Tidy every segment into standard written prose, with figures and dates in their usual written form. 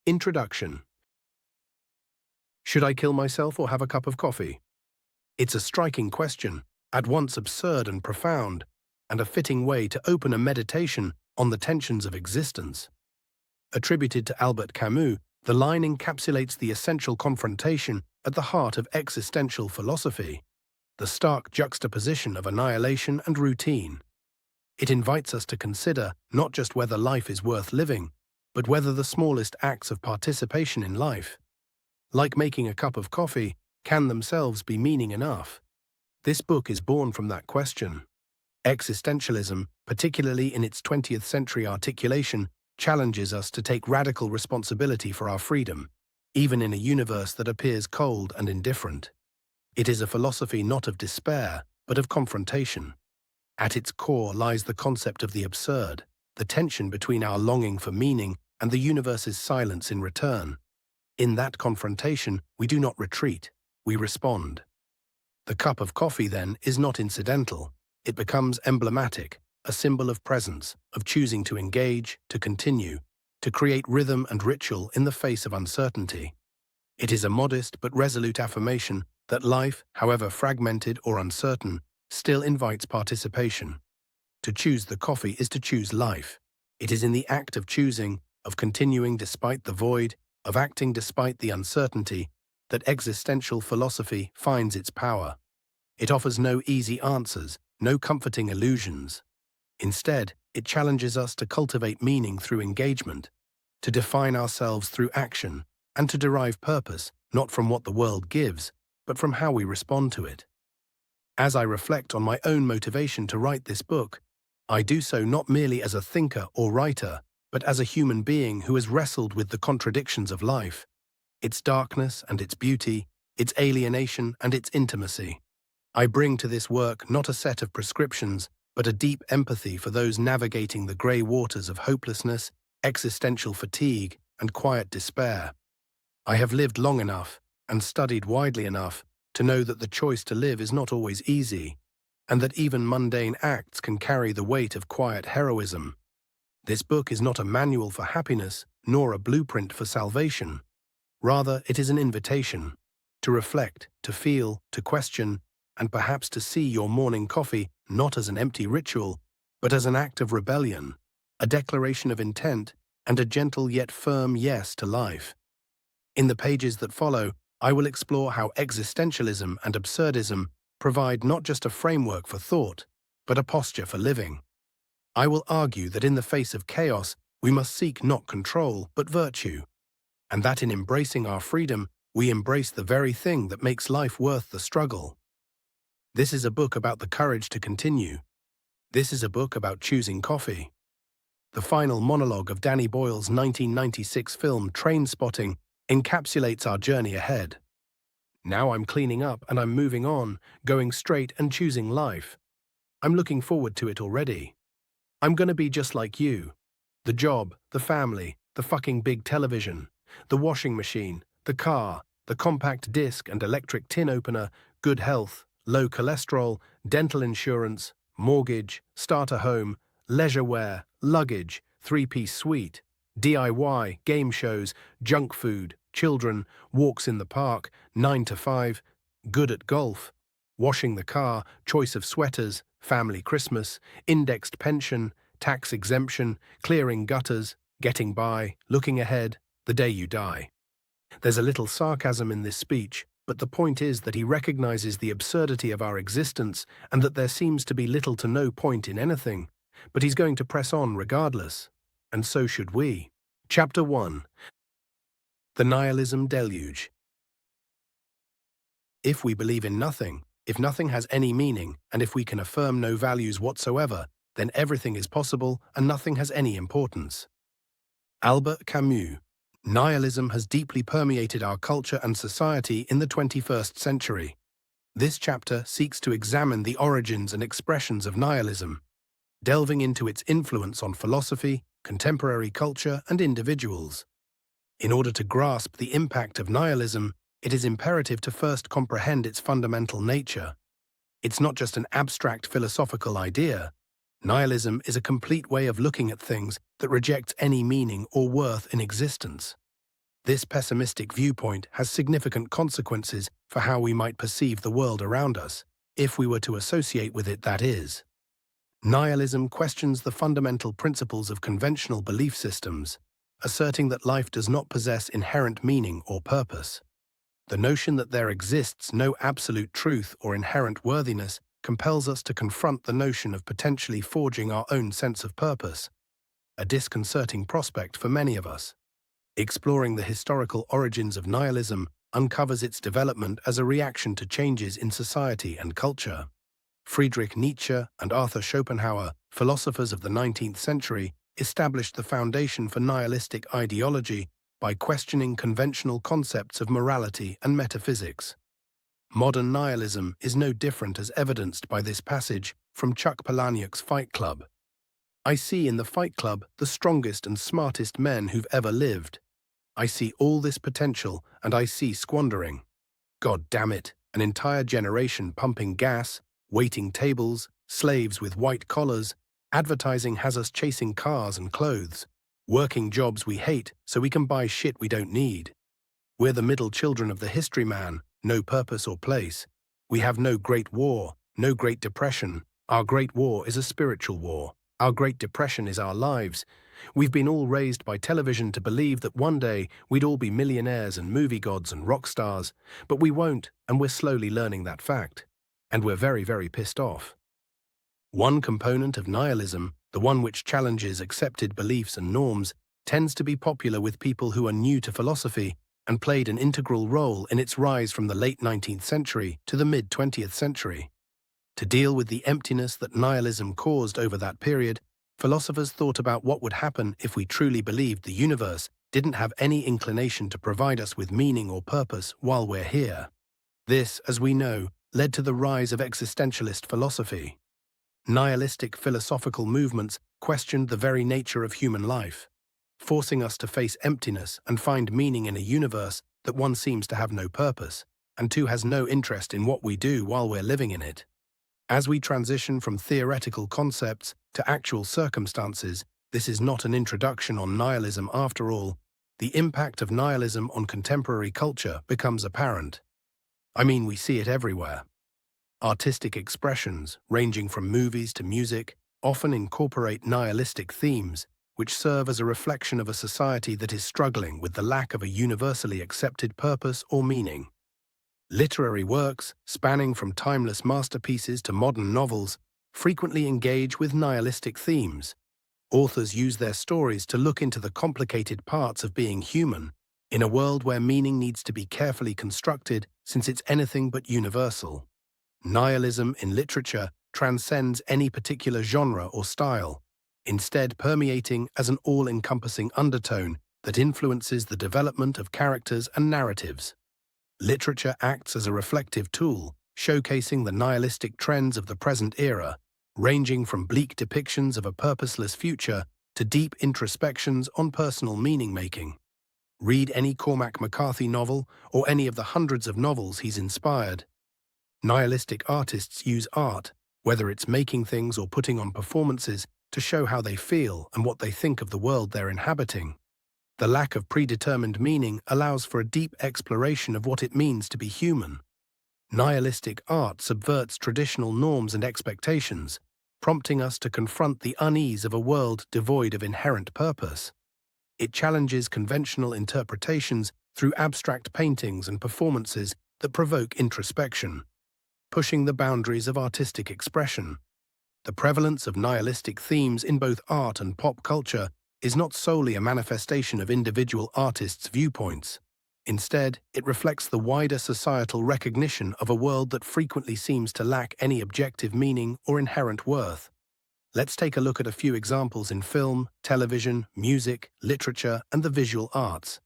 Introduction. Should I kill myself or have a cup of coffee? It's a striking question, at once absurd and profound, and a fitting way to open a meditation on the tensions of existence. Attributed to Albert Camus, the line encapsulates the essential confrontation at the heart of existential philosophy, the stark juxtaposition of annihilation and routine. It invites us to consider not just whether life is worth living, but whether the smallest acts of participation in life, like making a cup of coffee, can themselves be meaning enough. This book is born from that question. Existentialism, particularly in its 20th century articulation, challenges us to take radical responsibility for our freedom, even in a universe that appears cold and indifferent. It is a philosophy not of despair, but of confrontation. At its core lies the concept of the absurd, the tension between our longing for meaning and the universe's silence in return. In that confrontation, we do not retreat, we respond. The cup of coffee, then, is not incidental. It becomes emblematic, a symbol of presence, of choosing to engage, to continue, to create rhythm and ritual in the face of uncertainty. It is a modest but resolute affirmation that life, however fragmented or uncertain, still invites participation. To choose the coffee is to choose life. It is in the act of choosing, of continuing despite the void, of acting despite the uncertainty, that existential philosophy finds its power. It offers no easy answers, no comforting illusions. Instead, it challenges us to cultivate meaning through engagement, to define ourselves through action, and to derive purpose not from what the world gives, but from how we respond to it. As I reflect on my own motivation to write this book, I do so not merely as a thinker or writer, but as a human being who has wrestled with the contradictions of life, its darkness and its beauty, its alienation and its intimacy. I bring to this work not a set of prescriptions, but a deep empathy for those navigating the grey waters of hopelessness, existential fatigue, and quiet despair. I have lived long enough and studied widely enough to know that the choice to live is not always easy, and that even mundane acts can carry the weight of quiet heroism. This book is not a manual for happiness, nor a blueprint for salvation. Rather, it is an invitation to reflect, to feel, to question, and perhaps to see your morning coffee not as an empty ritual, but as an act of rebellion, a declaration of intent, and a gentle yet firm yes to life. In the pages that follow, I will explore how existentialism and absurdism provide not just a framework for thought, but a posture for living. I will argue that in the face of chaos, we must seek not control, but virtue, and that in embracing our freedom, we embrace the very thing that makes life worth the struggle. This is a book about the courage to continue. This is a book about choosing coffee. The final monologue of Danny Boyle's 1996 film Trainspotting encapsulates our journey ahead. Now I'm cleaning up and I'm moving on, going straight and choosing life. I'm looking forward to it already. I'm gonna be just like you. The job, the family, the fucking big television, the washing machine, the car, the compact disc and electric tin opener, good health, low cholesterol, dental insurance, mortgage, starter home, leisure wear, luggage, three-piece suite, DIY, game shows, junk food, children, walks in the park, 9 to 5, good at golf, washing the car, choice of sweaters, family Christmas, indexed pension, tax exemption, clearing gutters, getting by, looking ahead, the day you die. There's a little sarcasm in this speech, but the point is that he recognizes the absurdity of our existence and that there seems to be little to no point in anything, but he's going to press on regardless. And so should we. Chapter 1. The Nihilism Deluge. If we believe in nothing, if nothing has any meaning, and if we can affirm no values whatsoever, then everything is possible and nothing has any importance. Albert Camus. Nihilism has deeply permeated our culture and society in the 21st century. This chapter seeks to examine the origins and expressions of nihilism, delving into its influence on philosophy, contemporary culture, and individuals. In order to grasp the impact of nihilism, it is imperative to first comprehend its fundamental nature. It's not just an abstract philosophical idea. Nihilism is a complete way of looking at things that rejects any meaning or worth in existence. This pessimistic viewpoint has significant consequences for how we might perceive the world around us, if we were to associate with it, that is. Nihilism questions the fundamental principles of conventional belief systems, asserting that life does not possess inherent meaning or purpose. The notion that there exists no absolute truth or inherent worthiness compels us to confront the notion of potentially forging our own sense of purpose, a disconcerting prospect for many of us. Exploring the historical origins of nihilism uncovers its development as a reaction to changes in society and culture. Friedrich Nietzsche and Arthur Schopenhauer, philosophers of the 19th century, established the foundation for nihilistic ideology by questioning conventional concepts of morality and metaphysics. Modern nihilism is no different, as evidenced by this passage from Chuck Palahniuk's Fight Club. "I see in the Fight Club the strongest and smartest men who've ever lived. I see all this potential, and I see squandering. God damn it, an entire generation pumping gas, waiting tables, slaves with white collars. Advertising has us chasing cars and clothes, working jobs we hate so we can buy shit we don't need. We're the middle children of the history man, no purpose or place. We have no great war, no great depression. Our great war is a spiritual war. Our great depression is our lives. We've been all raised by television to believe that one day we'd all be millionaires and movie gods and rock stars, but we won't, and we're slowly learning that fact. And we're very, very pissed off." One component of nihilism, the one which challenges accepted beliefs and norms, tends to be popular with people who are new to philosophy and played an integral role in its rise from the late 19th century to the mid-20th century. To deal with the emptiness that nihilism caused over that period, philosophers thought about what would happen if we truly believed the universe didn't have any inclination to provide us with meaning or purpose while we're here. This, as we know, led to the rise of existentialist philosophy. Nihilistic philosophical movements questioned the very nature of human life, forcing us to face emptiness and find meaning in a universe that, one, seems to have no purpose, and two, has no interest in what we do while we're living in it. As we transition from theoretical concepts to actual circumstances, this is not an introduction on nihilism after all. The impact of nihilism on contemporary culture becomes apparent. I mean, we see it everywhere. Artistic expressions, ranging from movies to music, often incorporate nihilistic themes, which serve as a reflection of a society that is struggling with the lack of a universally accepted purpose or meaning. Literary works, spanning from timeless masterpieces to modern novels, frequently engage with nihilistic themes. Authors use their stories to look into the complicated parts of being human, in a world where meaning needs to be carefully constructed since it's anything but universal. Nihilism in literature transcends any particular genre or style, instead permeating as an all-encompassing undertone that influences the development of characters and narratives. Literature acts as a reflective tool, showcasing the nihilistic trends of the present era, ranging from bleak depictions of a purposeless future to deep introspections on personal meaning-making. Read any Cormac McCarthy novel or any of the hundreds of novels he's inspired. Nihilistic artists use art, whether it's making things or putting on performances, to show how they feel and what they think of the world they're inhabiting. The lack of predetermined meaning allows for a deep exploration of what it means to be human. Nihilistic art subverts traditional norms and expectations, prompting us to confront the unease of a world devoid of inherent purpose. It challenges conventional interpretations through abstract paintings and performances that provoke introspection, pushing the boundaries of artistic expression. The prevalence of nihilistic themes in both art and pop culture is not solely a manifestation of individual artists' viewpoints. Instead, it reflects the wider societal recognition of a world that frequently seems to lack any objective meaning or inherent worth. Let's take a look at a few examples in film, television, music, literature, and the visual arts.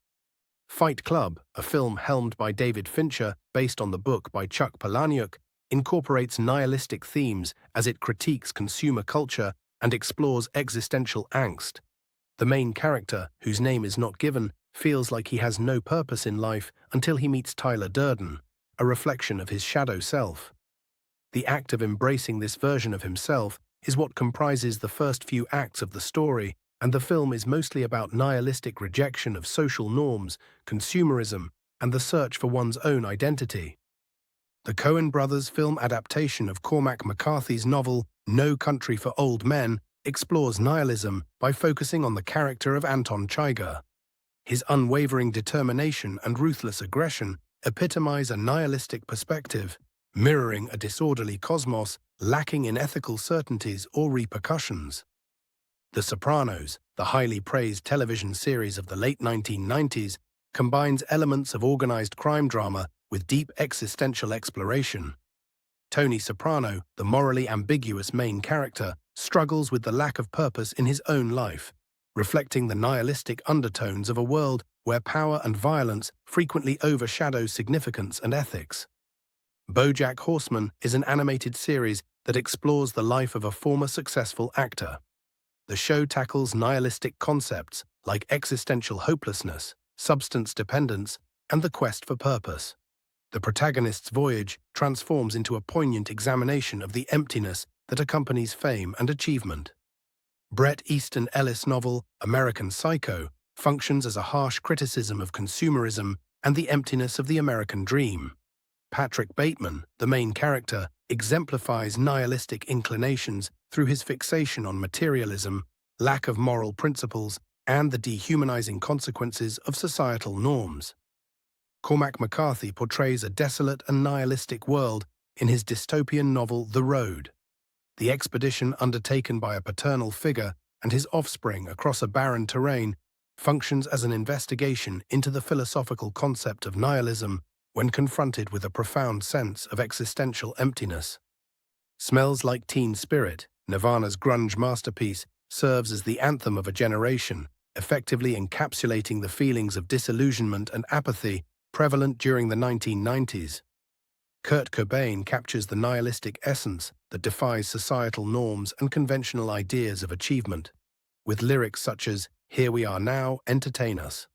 Fight Club, a film helmed by David Fincher based on the book by Chuck Palahniuk, incorporates nihilistic themes as it critiques consumer culture and explores existential angst. The main character, whose name is not given, feels like he has no purpose in life until he meets Tyler Durden, a reflection of his shadow self. The act of embracing this version of himself is what comprises the first few acts of the story and the film is mostly about nihilistic rejection of social norms, consumerism, and the search for one's own identity. The Coen brothers' film adaptation of Cormac McCarthy's novel No Country for Old Men explores nihilism by focusing on the character of Anton Chigurh. His unwavering determination and ruthless aggression epitomize a nihilistic perspective, mirroring a disorderly cosmos lacking in ethical certainties or repercussions. The Sopranos, the highly praised television series of the late 1990s, combines elements of organized crime drama with deep existential exploration. Tony Soprano, the morally ambiguous main character, struggles with the lack of purpose in his own life, reflecting the nihilistic undertones of a world where power and violence frequently overshadow significance and ethics. BoJack Horseman is an animated series that explores the life of a former successful actor. The show tackles nihilistic concepts like existential hopelessness, substance dependence, and the quest for purpose. The protagonist's voyage transforms into a poignant examination of the emptiness that accompanies fame and achievement. Bret Easton Ellis' novel American Psycho functions as a harsh criticism of consumerism and the emptiness of the American dream. Patrick Bateman, the main character, exemplifies nihilistic inclinations through his fixation on materialism, lack of moral principles, and the dehumanizing consequences of societal norms. Cormac McCarthy portrays a desolate and nihilistic world in his dystopian novel The Road. The expedition undertaken by a paternal figure and his offspring across a barren terrain functions as an investigation into the philosophical concept of nihilism when confronted with a profound sense of existential emptiness. Smells Like Teen Spirit, Nirvana's grunge masterpiece, serves as the anthem of a generation, effectively encapsulating the feelings of disillusionment and apathy prevalent during the 1990s. Kurt Cobain captures the nihilistic essence that defies societal norms and conventional ideas of achievement, with lyrics such as "Here We Are Now, Entertain Us."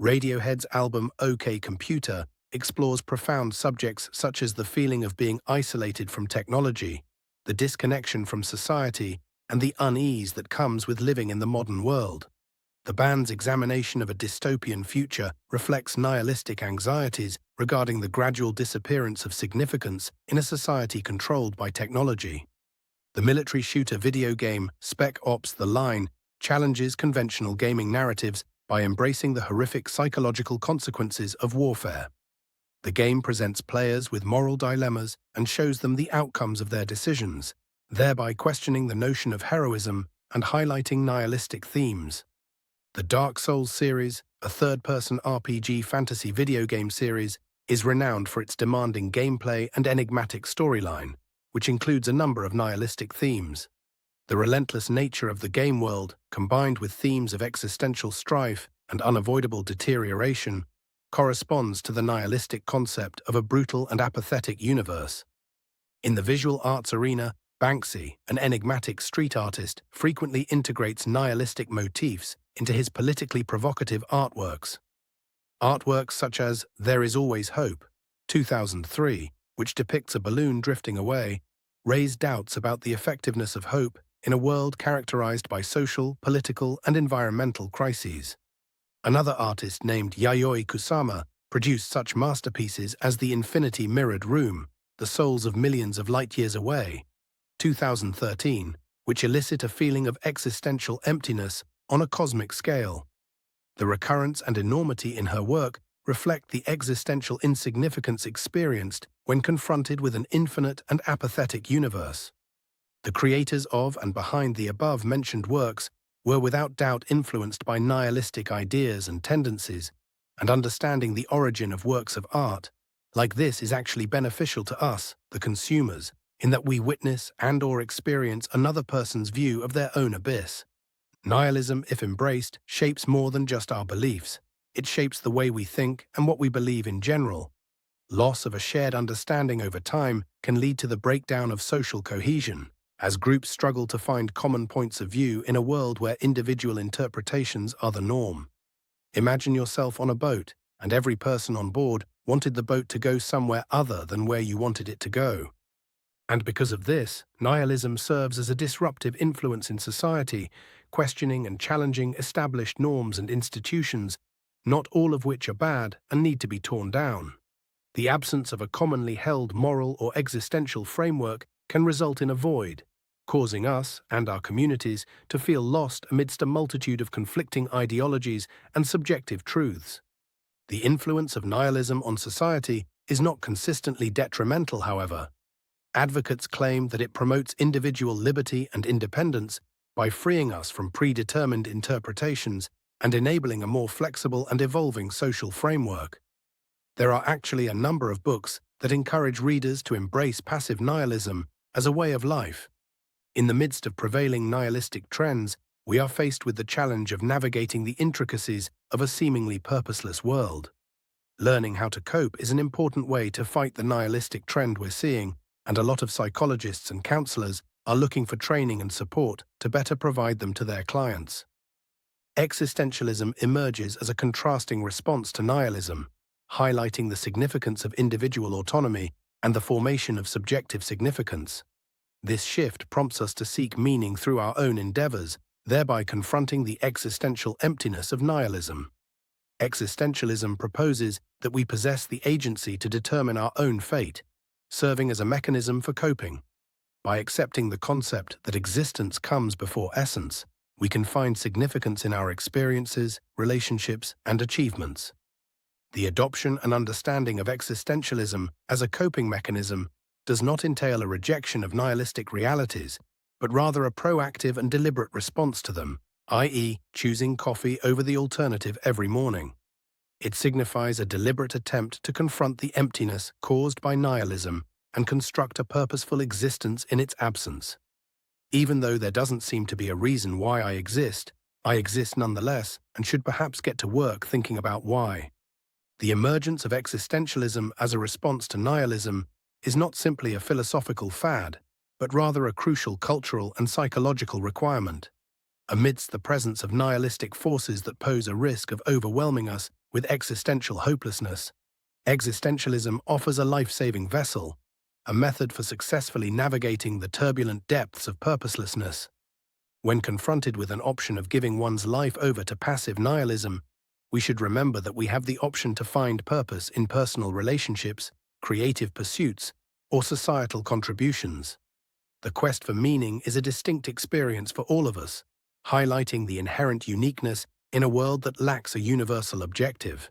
Radiohead's album OK Computer explores profound subjects such as the feeling of being isolated from technology, the disconnection from society, and the unease that comes with living in the modern world. The band's examination of a dystopian future reflects nihilistic anxieties regarding the gradual disappearance of significance in a society controlled by technology. The military shooter video game Spec Ops: The Line challenges conventional gaming narratives by embracing the horrific psychological consequences of warfare. The game presents players with moral dilemmas and shows them the outcomes of their decisions, thereby questioning the notion of heroism and highlighting nihilistic themes. The Dark Souls series, a third-person RPG fantasy video game series, is renowned for its demanding gameplay and enigmatic storyline, which includes a number of nihilistic themes. The relentless nature of the game world, combined with themes of existential strife and unavoidable deterioration, corresponds to the nihilistic concept of a brutal and apathetic universe. In the visual arts arena, Banksy, an enigmatic street artist, frequently integrates nihilistic motifs into his politically provocative artworks. Artworks such as There Is Always Hope, 2003, which depicts a balloon drifting away, raise doubts about the effectiveness of hope in a world characterized by social, political, and environmental crises. Another artist named Yayoi Kusama produced such masterpieces as The Infinity Mirrored Room, The Souls of Millions of Light-Years Away, 2013, which elicit a feeling of existential emptiness on a cosmic scale. The recurrence and enormity in her work reflect the existential insignificance experienced when confronted with an infinite and apathetic universe. The creators of and behind the above-mentioned works were without doubt influenced by nihilistic ideas and tendencies, and understanding the origin of works of art like this is actually beneficial to us, the consumers, in that we witness and/or experience another person's view of their own abyss. Nihilism, if embraced, shapes more than just our beliefs. It shapes the way we think and what we believe in general. Loss of a shared understanding over time can lead to the breakdown of social cohesion, as groups struggle to find common points of view in a world where individual interpretations are the norm. Imagine yourself on a boat, and every person on board wanted the boat to go somewhere other than where you wanted it to go. And because of this, nihilism serves as a disruptive influence in society, questioning and challenging established norms and institutions, not all of which are bad and need to be torn down. The absence of a commonly held moral or existential framework can result in a void, causing us and our communities to feel lost amidst a multitude of conflicting ideologies and subjective truths. The influence of nihilism on society is not consistently detrimental, however. Advocates claim that it promotes individual liberty and independence by freeing us from predetermined interpretations and enabling a more flexible and evolving social framework. There are actually a number of books that encourage readers to embrace passive nihilism as a way of life. In the midst of prevailing nihilistic trends, we are faced with the challenge of navigating the intricacies of a seemingly purposeless world. Learning how to cope is an important way to fight the nihilistic trend we're seeing, and a lot of psychologists and counselors are looking for training and support to better provide them to their clients. Existentialism emerges as a contrasting response to nihilism, highlighting the significance of individual autonomy and the formation of subjective significance. This shift prompts us to seek meaning through our own endeavors, thereby confronting the existential emptiness of nihilism. Existentialism proposes that we possess the agency to determine our own fate, serving as a mechanism for coping. By accepting the concept that existence comes before essence, we can find significance in our experiences, relationships, and achievements. The adoption and understanding of existentialism as a coping mechanism does not entail a rejection of nihilistic realities, but rather a proactive and deliberate response to them, i.e., choosing coffee over the alternative every morning. It signifies a deliberate attempt to confront the emptiness caused by nihilism and construct a purposeful existence in its absence. Even though there doesn't seem to be a reason why I exist nonetheless and should perhaps get to work thinking about why. The emergence of existentialism as a response to nihilism is not simply a philosophical fad, but rather a crucial cultural and psychological requirement. Amidst the presence of nihilistic forces that pose a risk of overwhelming us with existential hopelessness, existentialism offers a life-saving vessel, a method for successfully navigating the turbulent depths of purposelessness. When confronted with an option of giving one's life over to passive nihilism, we should remember that we have the option to find purpose in personal relationships, creative pursuits, or societal contributions. The quest for meaning is a distinct experience for all of us, highlighting the inherent uniqueness in a world that lacks a universal objective.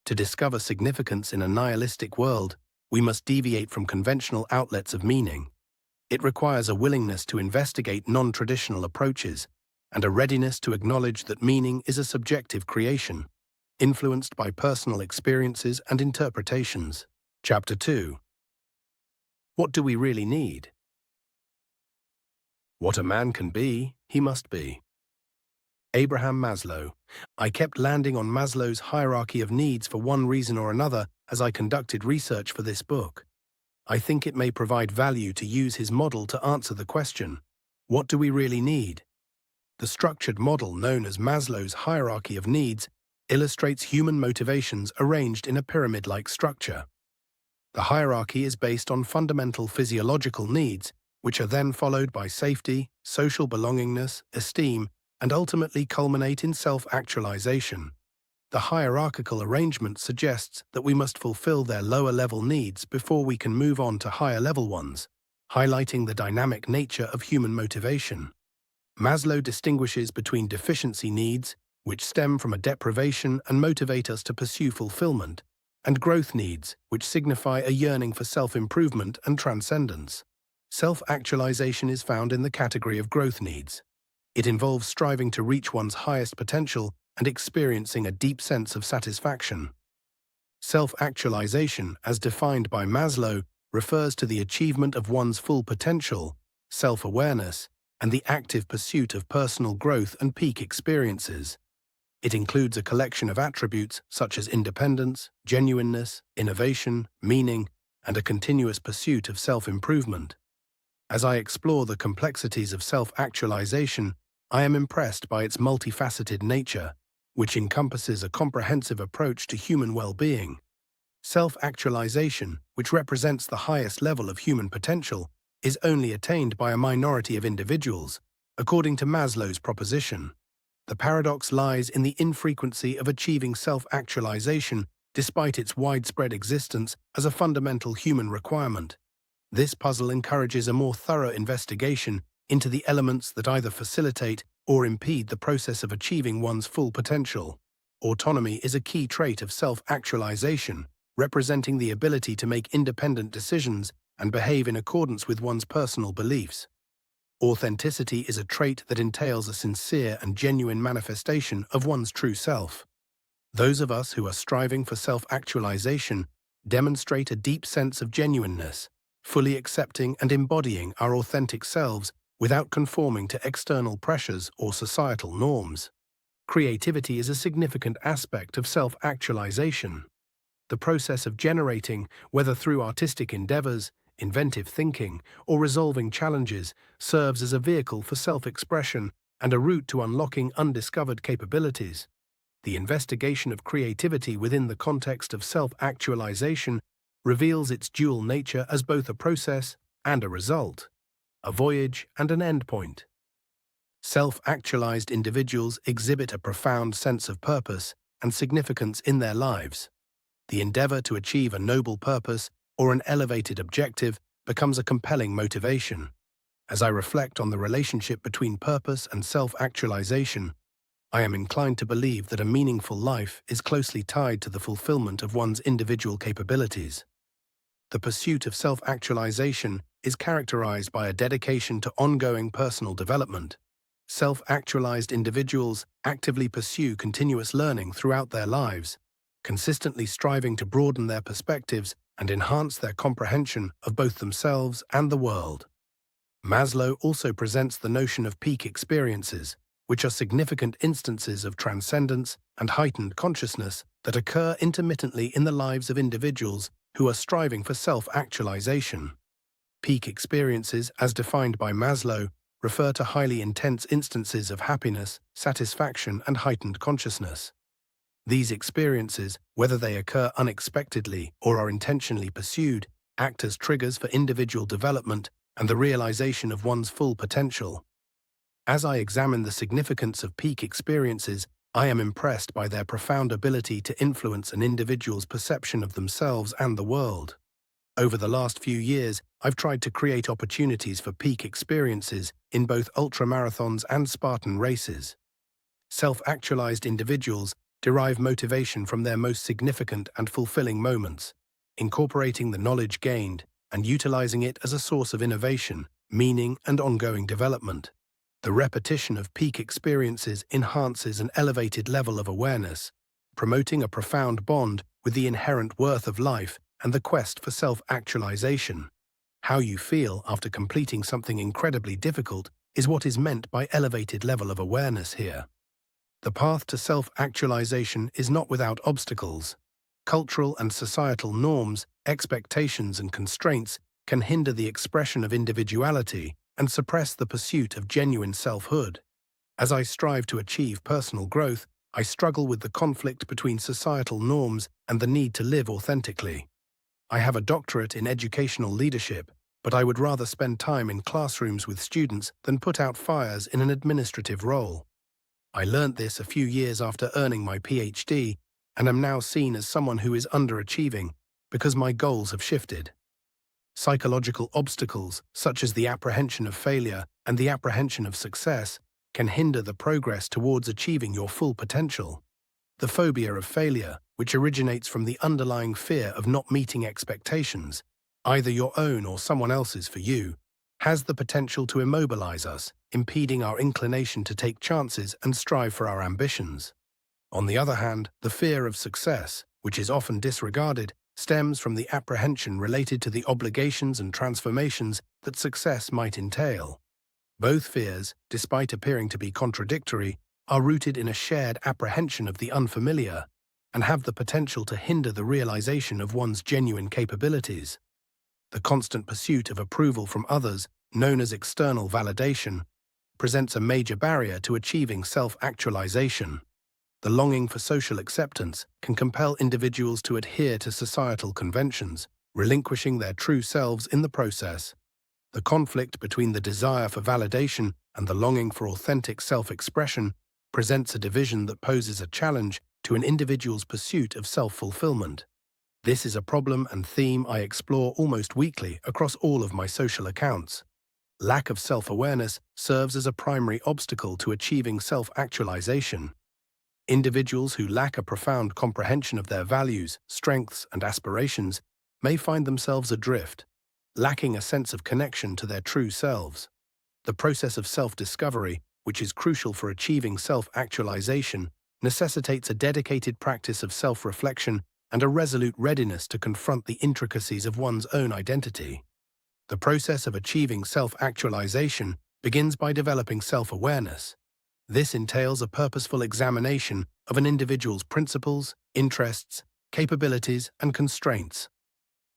To discover significance in a nihilistic world, we must deviate from conventional outlets of meaning. It requires a willingness to investigate non-traditional approaches and a readiness to acknowledge that meaning is a subjective creation, influenced by personal experiences and interpretations. Chapter 2. What do we really need? What a man can be, he must be. Abraham Maslow. I kept landing on Maslow's hierarchy of needs for one reason or another as I conducted research for this book. I think it may provide value to use his model to answer the question, what do we really need? The structured model known as Maslow's hierarchy of needs illustrates human motivations arranged in a pyramid-like structure. The hierarchy is based on fundamental physiological needs, which are then followed by safety, social belongingness, esteem, and ultimately culminate in self-actualization. The hierarchical arrangement suggests that we must fulfill their lower-level needs before we can move on to higher-level ones, highlighting the dynamic nature of human motivation. Maslow distinguishes between deficiency needs, which stem from a deprivation and motivate us to pursue fulfillment, and growth needs, which signify a yearning for self-improvement and transcendence. Self-actualization is found in the category of growth needs. It involves striving to reach one's highest potential and experiencing a deep sense of satisfaction. Self-actualization, as defined by Maslow, refers to the achievement of one's full potential, self-awareness, and the active pursuit of personal growth and peak experiences. It includes a collection of attributes such as independence, genuineness, innovation, meaning, and a continuous pursuit of self-improvement. As I explore the complexities of self-actualization, I am impressed by its multifaceted nature, which encompasses a comprehensive approach to human well-being. Self-actualization, which represents the highest level of human potential, is only attained by a minority of individuals, according to Maslow's proposition. The paradox lies in the infrequency of achieving self-actualization despite its widespread existence as a fundamental human requirement. This puzzle encourages a more thorough investigation into the elements that either facilitate or impede the process of achieving one's full potential. Autonomy is a key trait of self-actualization, representing the ability to make independent decisions and behave in accordance with one's personal beliefs. Authenticity is a trait that entails a sincere and genuine manifestation of one's true self. Those of us who are striving for self-actualization demonstrate a deep sense of genuineness, fully accepting and embodying our authentic selves without conforming to external pressures or societal norms. Creativity is a significant aspect of self-actualization. The process of generating, whether through artistic endeavors, inventive thinking, or resolving challenges, serves as a vehicle for self-expression and a route to unlocking undiscovered capabilities. The investigation of creativity within the context of self-actualization reveals its dual nature as both a process and a result, a voyage and an endpoint. Self-actualized individuals exhibit a profound sense of purpose and significance in their lives. The endeavor to achieve a noble purpose or an elevated objective becomes a compelling motivation. As I reflect on the relationship between purpose and self-actualization, I am inclined to believe that a meaningful life is closely tied to the fulfillment of one's individual capabilities. The pursuit of self-actualization is characterized by a dedication to ongoing personal development. Self-actualized individuals actively pursue continuous learning throughout their lives, consistently striving to broaden their perspectives and enhance their comprehension of both themselves and the world. Maslow also presents the notion of peak experiences, which are significant instances of transcendence and heightened consciousness that occur intermittently in the lives of individuals who are striving for self-actualization. Peak experiences, as defined by Maslow, refer to highly intense instances of happiness, satisfaction, and heightened consciousness. These experiences, whether they occur unexpectedly or are intentionally pursued, act as triggers for individual development and the realization of one's full potential. As I examine the significance of peak experiences, I am impressed by their profound ability to influence an individual's perception of themselves and the world. Over the last few years, I've tried to create opportunities for peak experiences in both ultramarathons and Spartan races. Self-actualized individuals derive motivation from their most significant and fulfilling moments, incorporating the knowledge gained and utilizing it as a source of innovation, meaning, and ongoing development. The repetition of peak experiences enhances an elevated level of awareness, promoting a profound bond with the inherent worth of life and the quest for self-actualization. How you feel after completing something incredibly difficult is what is meant by elevated level of awareness here. The path to self-actualization is not without obstacles. Cultural and societal norms, expectations, and constraints can hinder the expression of individuality and suppress the pursuit of genuine selfhood. As I strive to achieve personal growth, I struggle with the conflict between societal norms and the need to live authentically. I have a doctorate in educational leadership, but I would rather spend time in classrooms with students than put out fires in an administrative role. I learnt this a few years after earning my PhD, and am now seen as someone who is underachieving because my goals have shifted. Psychological obstacles, such as the apprehension of failure and the apprehension of success, can hinder the progress towards achieving your full potential. The phobia of failure, which originates from the underlying fear of not meeting expectations, either your own or someone else's for you, has the potential to immobilize us, impeding our inclination to take chances and strive for our ambitions. On the other hand, the fear of success, which is often disregarded, stems from the apprehension related to the obligations and transformations that success might entail. Both fears, despite appearing to be contradictory, are rooted in a shared apprehension of the unfamiliar and have the potential to hinder the realization of one's genuine capabilities. The constant pursuit of approval from others, known as external validation, presents a major barrier to achieving self-actualization. The longing for social acceptance can compel individuals to adhere to societal conventions, relinquishing their true selves in the process. The conflict between the desire for validation and the longing for authentic self-expression presents a division that poses a challenge to an individual's pursuit of self-fulfillment. This is a problem and theme I explore almost weekly across all of my social accounts. Lack of self-awareness serves as a primary obstacle to achieving self-actualization. Individuals who lack a profound comprehension of their values, strengths, and aspirations may find themselves adrift, lacking a sense of connection to their true selves. The process of self-discovery, which is crucial for achieving self-actualization, necessitates a dedicated practice of self-reflection and a resolute readiness to confront the intricacies of one's own identity. The process of achieving self-actualization begins by developing self-awareness. This entails a purposeful examination of an individual's principles, interests, capabilities, and constraints.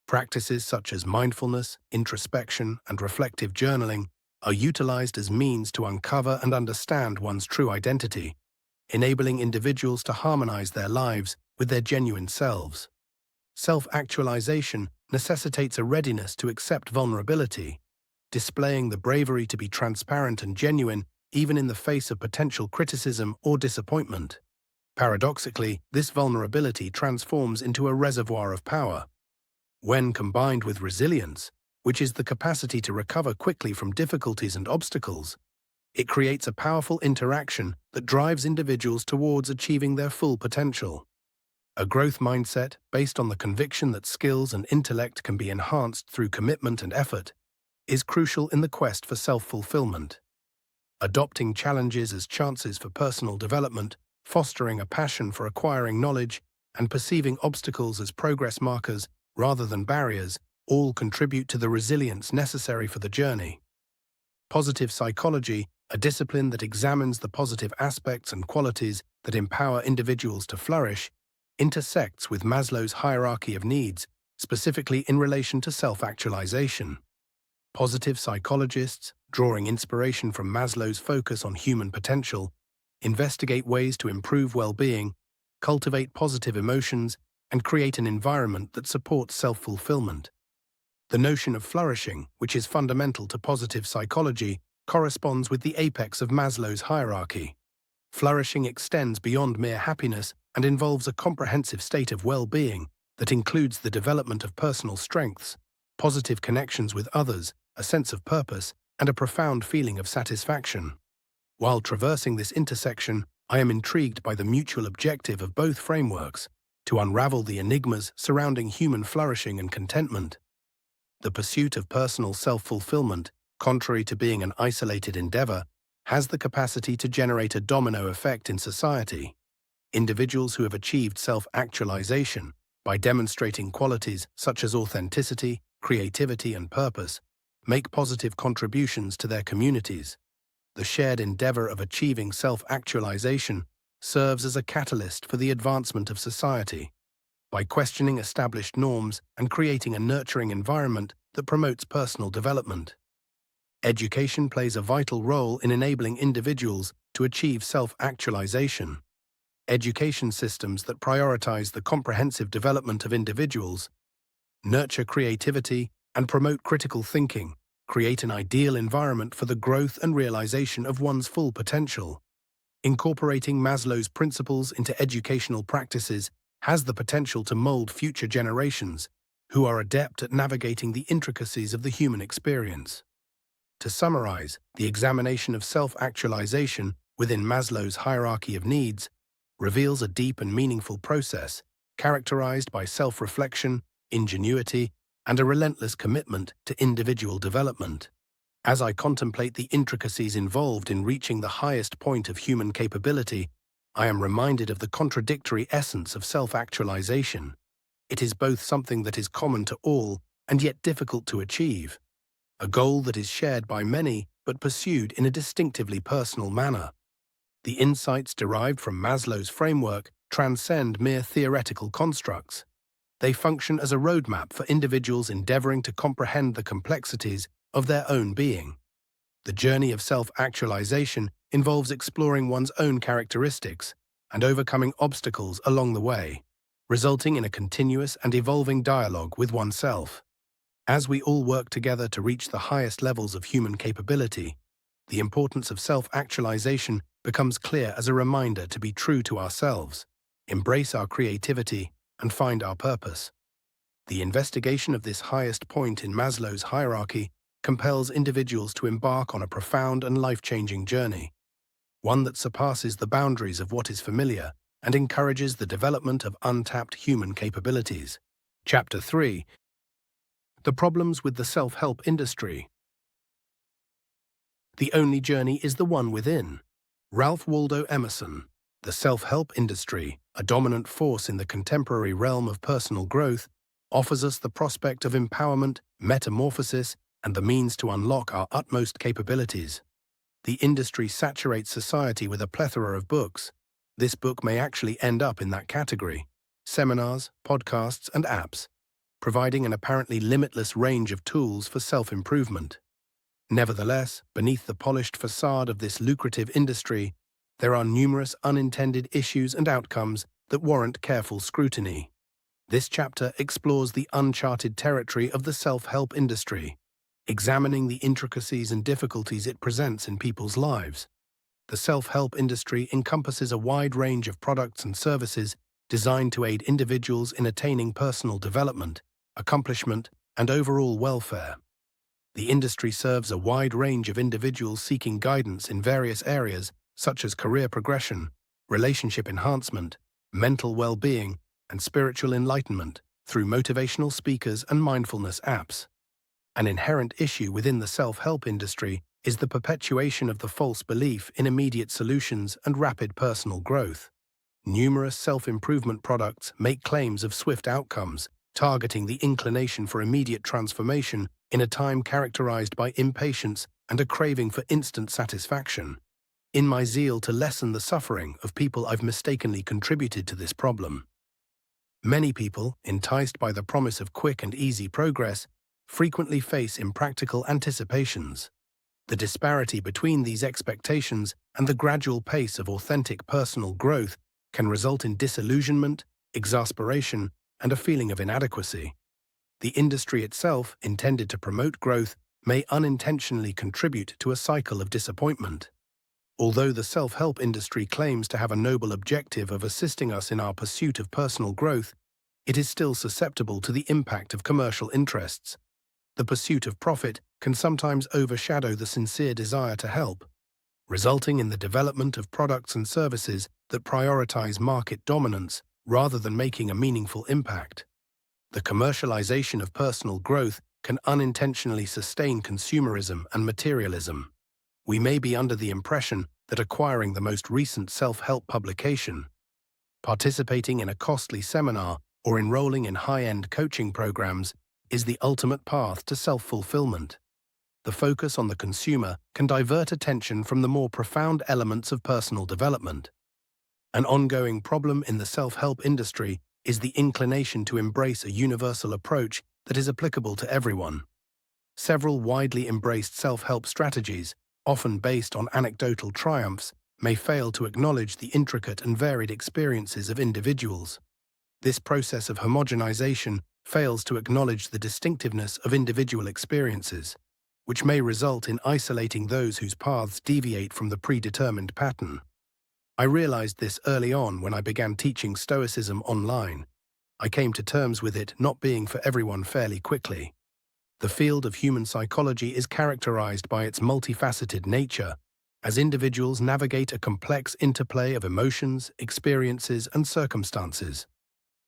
Practices such as mindfulness, introspection, and reflective journaling are utilized as means to uncover and understand one's true identity, enabling individuals to harmonize their lives with their genuine selves. Self-actualization necessitates a readiness to accept vulnerability, displaying the bravery to be transparent and genuine even in the face of potential criticism or disappointment. Paradoxically, this vulnerability transforms into a reservoir of power. When combined with resilience, which is the capacity to recover quickly from difficulties and obstacles, it creates a powerful interaction that drives individuals towards achieving their full potential. A growth mindset based on the conviction that skills and intellect can be enhanced through commitment and effort is crucial in the quest for self-fulfillment. Adopting challenges as chances for personal development, fostering a passion for acquiring knowledge, and perceiving obstacles as progress markers rather than barriers all contribute to the resilience necessary for the journey. Positive psychology, a discipline that examines the positive aspects and qualities that empower individuals to flourish, intersects with Maslow's hierarchy of needs, specifically in relation to self-actualization. Positive psychologists, drawing inspiration from Maslow's focus on human potential, investigate ways to improve well-being, cultivate positive emotions, and create an environment that supports self-fulfillment. The notion of flourishing, which is fundamental to positive psychology, corresponds with the apex of Maslow's hierarchy. Flourishing extends beyond mere happiness and involves a comprehensive state of well-being that includes the development of personal strengths, positive connections with others, a sense of purpose, and a profound feeling of satisfaction. While traversing this intersection, I am intrigued by the mutual objective of both frameworks: to unravel the enigmas surrounding human flourishing and contentment. The pursuit of personal self-fulfillment, contrary to being an isolated endeavor, has the capacity to generate a domino effect in society. Individuals who have achieved self-actualization by demonstrating qualities such as authenticity, creativity, and purpose make positive contributions to their communities. The shared endeavor of achieving self-actualization serves as a catalyst for the advancement of society, by questioning established norms and creating a nurturing environment that promotes personal development. Education plays a vital role in enabling individuals to achieve self-actualization. Education systems that prioritize the comprehensive development of individuals, nurture creativity, and promote critical thinking create an ideal environment for the growth and realization of one's full potential. Incorporating Maslow's principles into educational practices has the potential to mold future generations who are adept at navigating the intricacies of the human experience. To summarize, the examination of self-actualization within Maslow's hierarchy of needs reveals a deep and meaningful process characterized by self-reflection, ingenuity, and a relentless commitment to individual development. As I contemplate the intricacies involved in reaching the highest point of human capability, I am reminded of the contradictory essence of self-actualization. It is both something that is common to all and yet difficult to achieve, a goal that is shared by many but pursued in a distinctively personal manner. The insights derived from Maslow's framework transcend mere theoretical constructs. They function as a roadmap for individuals endeavoring to comprehend the complexities of their own being. The journey of self-actualization involves exploring one's own characteristics and overcoming obstacles along the way, resulting in a continuous and evolving dialogue with oneself. As we all work together to reach the highest levels of human capability, the importance of self-actualization becomes clear as a reminder to be true to ourselves, embrace our creativity, and find our purpose. The investigation of this highest point in Maslow's hierarchy compels individuals to embark on a profound and life-changing journey, one that surpasses the boundaries of what is familiar and encourages the development of untapped human capabilities. Chapter 3: The Problems with the Self-Help Industry. The only journey is the one within. Ralph Waldo Emerson. The self-help industry, a dominant force in the contemporary realm of personal growth, offers us the prospect of empowerment, metamorphosis, and the means to unlock our utmost capabilities. The industry saturates society with a plethora of books. This book may actually end up in that category. Seminars, podcasts, and apps, providing an apparently limitless range of tools for self-improvement. Nevertheless, beneath the polished facade of this lucrative industry, there are numerous unintended issues and outcomes that warrant careful scrutiny. This chapter explores the uncharted territory of the self-help industry, examining the intricacies and difficulties it presents in people's lives. The self-help industry encompasses a wide range of products and services designed to aid individuals in attaining personal development, accomplishment, and overall welfare. The industry serves a wide range of individuals seeking guidance in various areas such as career progression, relationship enhancement, mental well-being, and spiritual enlightenment through motivational speakers and mindfulness apps. An inherent issue within the self-help industry is the perpetuation of the false belief in immediate solutions and rapid personal growth. Numerous self-improvement products make claims of swift outcomes, targeting the inclination for immediate transformation in a time characterized by impatience and a craving for instant satisfaction. In my zeal to lessen the suffering of people, I've mistakenly contributed to this problem. Many people, enticed by the promise of quick and easy progress, frequently face impractical anticipations. The disparity between these expectations and the gradual pace of authentic personal growth can result in disillusionment, exasperation, and a feeling of inadequacy. The industry itself, intended to promote growth, may unintentionally contribute to a cycle of disappointment. Although the self-help industry claims to have a noble objective of assisting us in our pursuit of personal growth, it is still susceptible to the impact of commercial interests. The pursuit of profit can sometimes overshadow the sincere desire to help, resulting in the development of products and services that prioritize market dominance rather than making a meaningful impact. The commercialization of personal growth can unintentionally sustain consumerism and materialism. We may be under the impression that acquiring the most recent self-help publication, participating in a costly seminar, or enrolling in high-end coaching programs is the ultimate path to self-fulfillment. The focus on the consumer can divert attention from the more profound elements of personal development. An ongoing problem in the self-help industry is the inclination to embrace a universal approach that is applicable to everyone. Several widely embraced self-help strategies, often based on anecdotal triumphs, may fail to acknowledge the intricate and varied experiences of individuals. This process of homogenization fails to acknowledge the distinctiveness of individual experiences, which may result in isolating those whose paths deviate from the predetermined pattern. I realized this early on when I began teaching stoicism online. I came to terms with it not being for everyone fairly quickly. The field of human psychology is characterized by its multifaceted nature, as individuals navigate a complex interplay of emotions, experiences, and circumstances.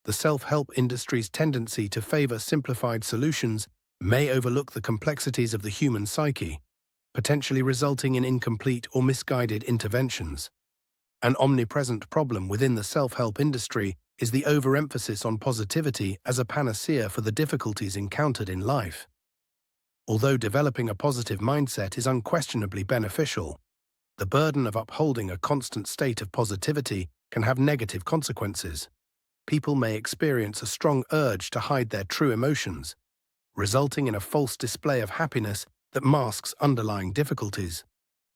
The self-help industry's tendency to favor simplified solutions may overlook the complexities of the human psyche, potentially resulting in incomplete or misguided interventions. An omnipresent problem within the self-help industry is the overemphasis on positivity as a panacea for the difficulties encountered in life. Although developing a positive mindset is unquestionably beneficial, the burden of upholding a constant state of positivity can have negative consequences. People may experience a strong urge to hide their true emotions, resulting in a false display of happiness that masks underlying difficulties.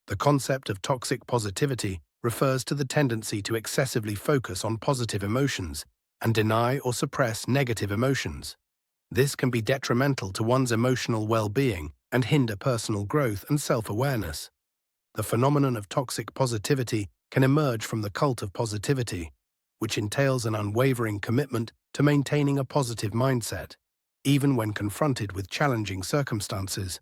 The concept of toxic positivity refers to the tendency to excessively focus on positive emotions and deny or suppress negative emotions. This can be detrimental to one's emotional well-being and hinder personal growth and self-awareness. The phenomenon of toxic positivity can emerge from the cult of positivity, which entails an unwavering commitment to maintaining a positive mindset, even when confronted with challenging circumstances.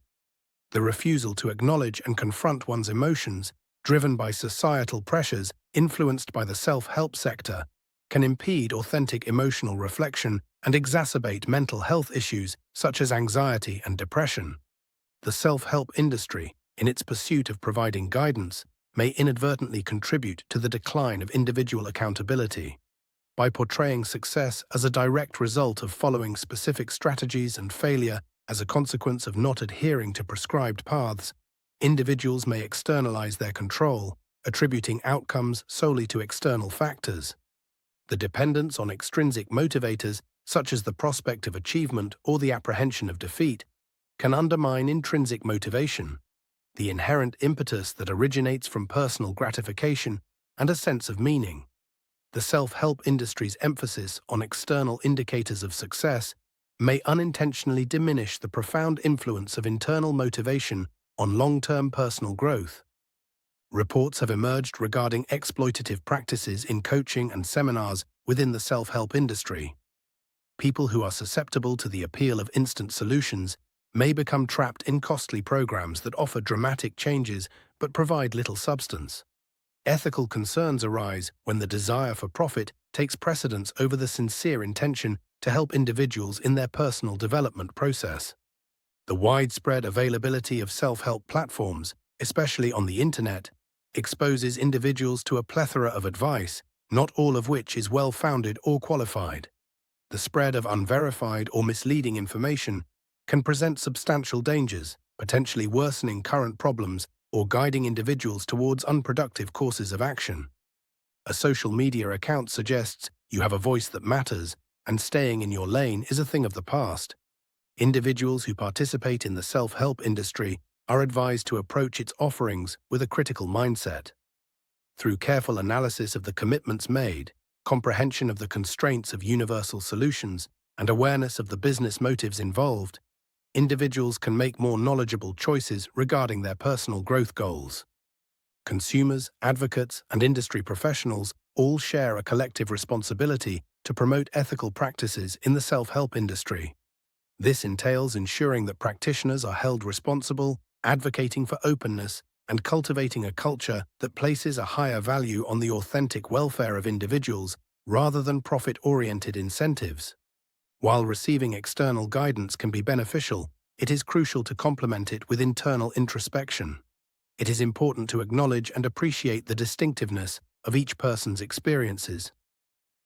The refusal to acknowledge and confront one's emotions, driven by societal pressures influenced by the self-help sector, can impede authentic emotional reflection and exacerbate mental health issues such as anxiety and depression. The self-help industry, in its pursuit of providing guidance, may inadvertently contribute to the decline of individual accountability. By portraying success as a direct result of following specific strategies and failure as a consequence of not adhering to prescribed paths, individuals may externalize their control, attributing outcomes solely to external factors. The dependence on extrinsic motivators, such as the prospect of achievement or the apprehension of defeat, can undermine intrinsic motivation, the inherent impetus that originates from personal gratification and a sense of meaning. The self-help industry's emphasis on external indicators of success may unintentionally diminish the profound influence of internal motivation on long-term personal growth. Reports have emerged regarding exploitative practices in coaching and seminars within the self-help industry. People who are susceptible to the appeal of instant solutions may become trapped in costly programs that offer dramatic changes but provide little substance. Ethical concerns arise when the desire for profit takes precedence over the sincere intention to help individuals in their personal development process. The widespread availability of self-help platforms, especially on the internet, exposes individuals to a plethora of advice, not all of which is well-founded or qualified. The spread of unverified or misleading information can present substantial dangers, potentially worsening current problems or guiding individuals towards unproductive courses of action. A social media account suggests you have a voice that matters, and staying in your lane is a thing of the past. Individuals who participate in the self-help industry are advised to approach its offerings with a critical mindset. Through careful analysis of the commitments made, comprehension of the constraints of universal solutions, and awareness of the business motives involved, individuals can make more knowledgeable choices regarding their personal growth goals. Consumers, advocates, and industry professionals all share a collective responsibility to promote ethical practices in the self-help industry. This entails ensuring that practitioners are held responsible, advocating for openness, and cultivating a culture that places a higher value on the authentic welfare of individuals rather than profit-oriented incentives. While receiving external guidance can be beneficial, it is crucial to complement it with internal introspection. It is important to acknowledge and appreciate the distinctiveness of each person's experiences,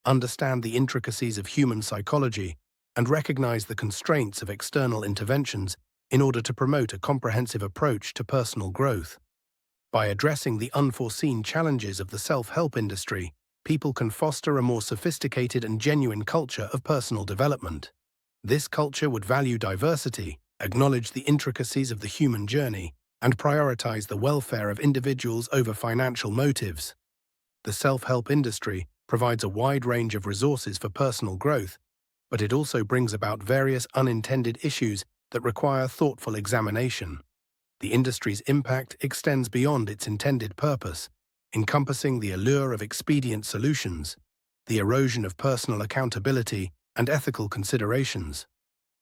understand the intricacies of human psychology, and recognize the constraints of external interventions in order to promote a comprehensive approach to personal growth. By addressing the unforeseen challenges of the self-help industry, people can foster a more sophisticated and genuine culture of personal development. This culture would value diversity, acknowledge the intricacies of the human journey, and prioritize the welfare of individuals over financial motives. The self-help industry provides a wide range of resources for personal growth, but it also brings about various unintended issues that require thoughtful examination. The industry's impact extends beyond its intended purpose, encompassing the allure of expedient solutions, the erosion of personal accountability, and ethical considerations.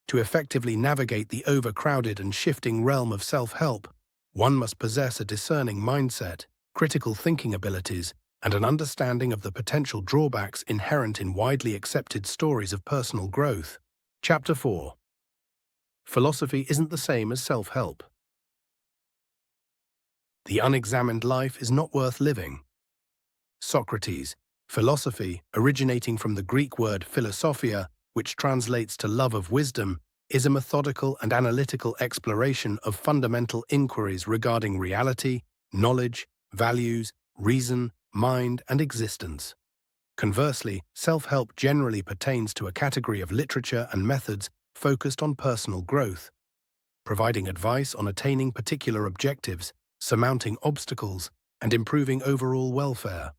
To effectively navigate the overcrowded and shifting realm of self-help, one must possess a discerning mindset, critical thinking abilities, and an understanding of the potential drawbacks inherent in widely accepted stories of personal growth. Chapter 4. Philosophy isn't the same as self-help. The unexamined life is not worth living. Socrates. Philosophy, originating from the Greek word philosophia, which translates to love of wisdom, is a methodical and analytical exploration of fundamental inquiries regarding reality, knowledge, values, reason, mind, and existence. Conversely, self-help generally pertains to a category of literature and methods focused on personal growth, providing advice on attaining particular objectives, surmounting obstacles, and improving overall welfare.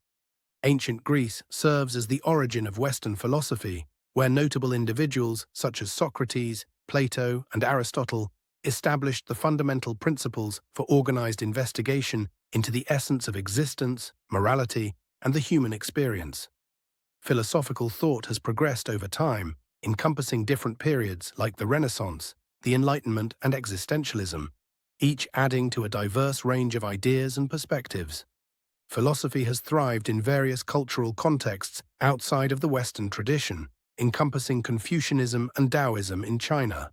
Ancient Greece serves as the origin of Western philosophy, where notable individuals such as Socrates, Plato, and Aristotle established the fundamental principles for organized investigation into the essence of existence, morality, and the human experience. Philosophical thought has progressed over time, encompassing different periods like the Renaissance, the Enlightenment, and existentialism, each adding to a diverse range of ideas and perspectives. Philosophy has thrived in various cultural contexts outside of the Western tradition, encompassing Confucianism and Taoism in China,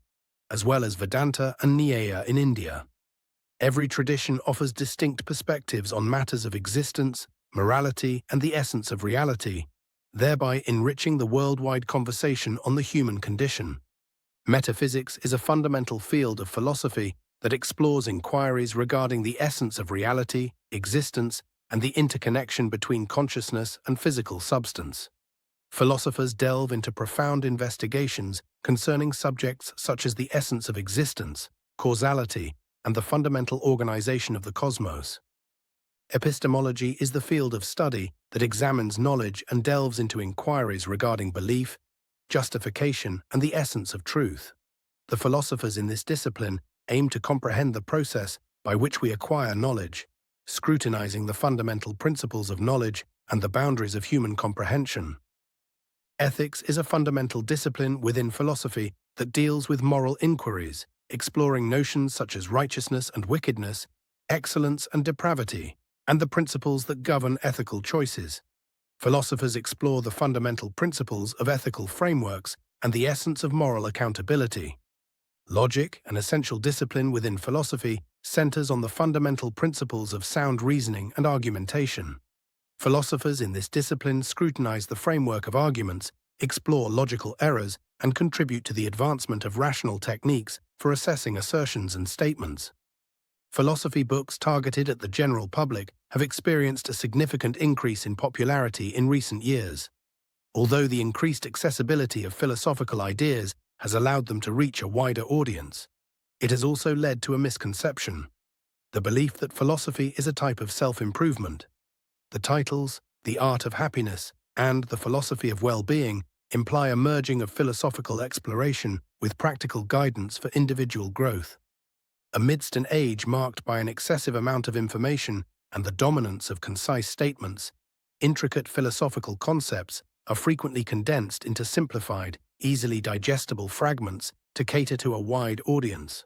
as well as Vedanta and Nyaya in India. Every tradition offers distinct perspectives on matters of existence, morality, and the essence of reality, thereby enriching the worldwide conversation on the human condition. Metaphysics is a fundamental field of philosophy that explores inquiries regarding the essence of reality, existence, and the interconnection between consciousness and physical substance. Philosophers delve into profound investigations concerning subjects such as the essence of existence, causality, and the fundamental organization of the cosmos. Epistemology is the field of study that examines knowledge and delves into inquiries regarding belief, justification, and the essence of truth. The philosophers in this discipline aim to comprehend the process by which we acquire knowledge, scrutinizing the fundamental principles of knowledge and the boundaries of human comprehension. Ethics is a fundamental discipline within philosophy that deals with moral inquiries, exploring notions such as righteousness and wickedness, excellence and depravity, and the principles that govern ethical choices. Philosophers explore the fundamental principles of ethical frameworks and the essence of moral accountability. Logic, an essential discipline within philosophy, centers on the fundamental principles of sound reasoning and argumentation. Philosophers in this discipline scrutinize the framework of arguments, explore logical errors, and contribute to the advancement of rational techniques for assessing assertions and statements. Philosophy books targeted at the general public have experienced a significant increase in popularity in recent years. Although the increased accessibility of philosophical ideas has allowed them to reach a wider audience, it has also led to a misconception: the belief that philosophy is a type of self-improvement. The titles, The Art of Happiness, and The Philosophy of Well-Being imply a merging of philosophical exploration with practical guidance for individual growth. Amidst an age marked by an excessive amount of information and the dominance of concise statements, intricate philosophical concepts are frequently condensed into simplified, easily digestible fragments to cater to a wide audience.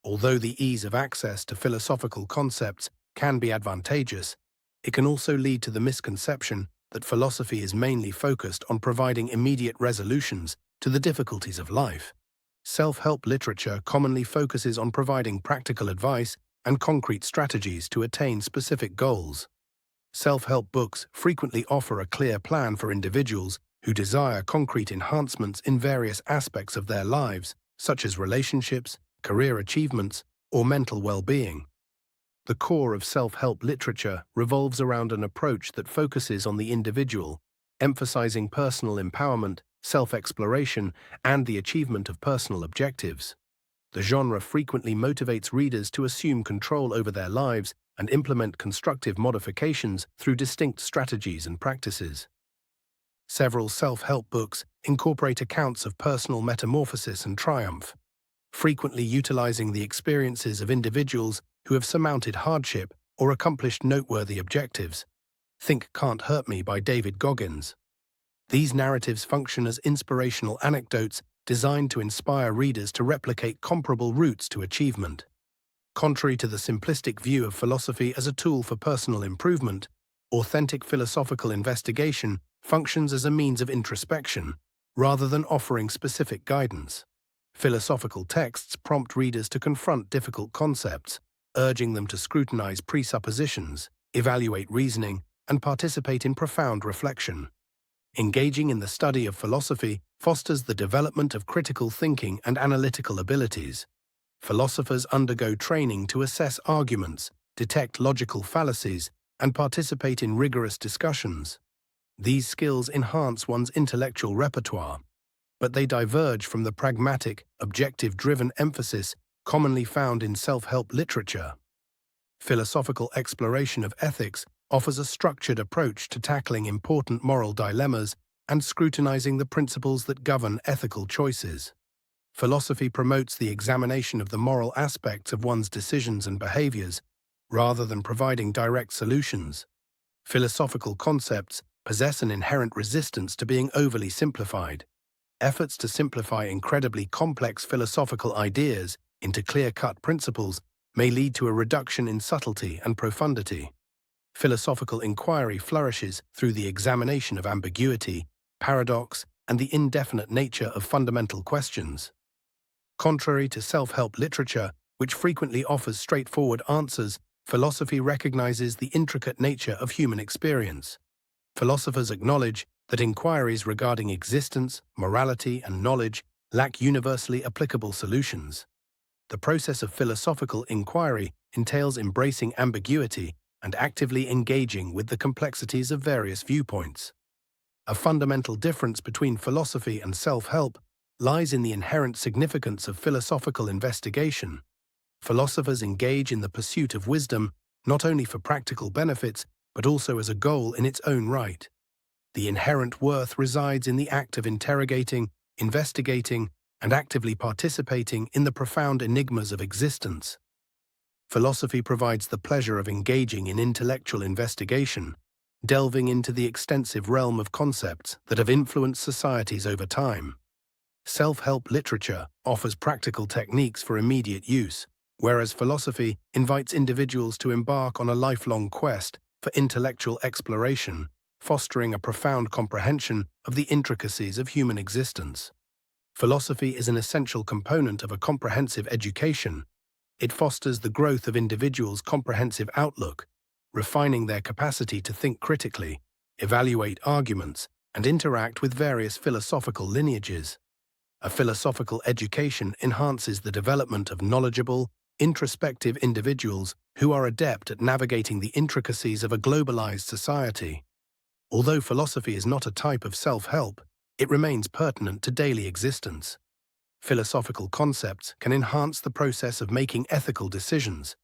Although the ease of access to philosophical concepts can be advantageous, it can also lead to the misconception that philosophy is mainly focused on providing immediate resolutions to the difficulties of life. Self-help literature commonly focuses on providing practical advice and concrete strategies to attain specific goals. Self-help books frequently offer a clear plan for individuals who desire concrete enhancements in various aspects of their lives, such as relationships, career achievements, or mental well-being. The core of self-help literature revolves around an approach that focuses on the individual, emphasizing personal empowerment, self-exploration, and the achievement of personal objectives. The genre frequently motivates readers to assume control over their lives and implement constructive modifications through distinct strategies and practices. Several self-help books incorporate accounts of personal metamorphosis and triumph, frequently utilizing the experiences of individuals who have surmounted hardship or accomplished noteworthy objectives. Think Can't Hurt Me by David Goggins. These narratives function as inspirational anecdotes designed to inspire readers to replicate comparable routes to achievement. Contrary to the simplistic view of philosophy as a tool for personal improvement, authentic philosophical investigation functions as a means of introspection, rather than offering specific guidance. Philosophical texts prompt readers to confront difficult concepts, urging them to scrutinize presuppositions, evaluate reasoning, and participate in profound reflection. Engaging in the study of philosophy fosters the development of critical thinking and analytical abilities. Philosophers undergo training to assess arguments, detect logical fallacies, and participate in rigorous discussions. These skills enhance one's intellectual repertoire, but they diverge from the pragmatic, objective-driven emphasis commonly found in self-help literature. Philosophical exploration of ethics offers a structured approach to tackling important moral dilemmas and scrutinizing the principles that govern ethical choices. Philosophy promotes the examination of the moral aspects of one's decisions and behaviors, rather than providing direct solutions. Philosophical concepts possess an inherent resistance to being overly simplified. Efforts to simplify incredibly complex philosophical ideas into clear-cut principles may lead to a reduction in subtlety and profundity. Philosophical inquiry flourishes through the examination of ambiguity, paradox, and the indefinite nature of fundamental questions. Contrary to self-help literature, which frequently offers straightforward answers, philosophy recognizes the intricate nature of human experience. Philosophers acknowledge that inquiries regarding existence, morality, and knowledge lack universally applicable solutions. The process of philosophical inquiry entails embracing ambiguity and actively engaging with the complexities of various viewpoints. A fundamental difference between philosophy and self-help lies in the inherent significance of philosophical investigation. Philosophers engage in the pursuit of wisdom not only for practical benefits, but also as a goal in its own right. The inherent worth resides in the act of interrogating, investigating, and actively participating in the profound enigmas of existence. Philosophy provides the pleasure of engaging in intellectual investigation, delving into the extensive realm of concepts that have influenced societies over time. Self-help literature offers practical techniques for immediate use, whereas philosophy invites individuals to embark on a lifelong quest for intellectual exploration, fostering a profound comprehension of the intricacies of human existence. Philosophy is an essential component of a comprehensive education. It fosters the growth of individuals' comprehensive outlook, refining their capacity to think critically, evaluate arguments, and interact with various philosophical lineages. A philosophical education enhances the development of knowledgeable, introspective individuals who are adept at navigating the intricacies of a globalized society. Although philosophy is not a type of self-help, it remains pertinent to daily existence. Philosophical concepts can enhance the process of making ethical decisions,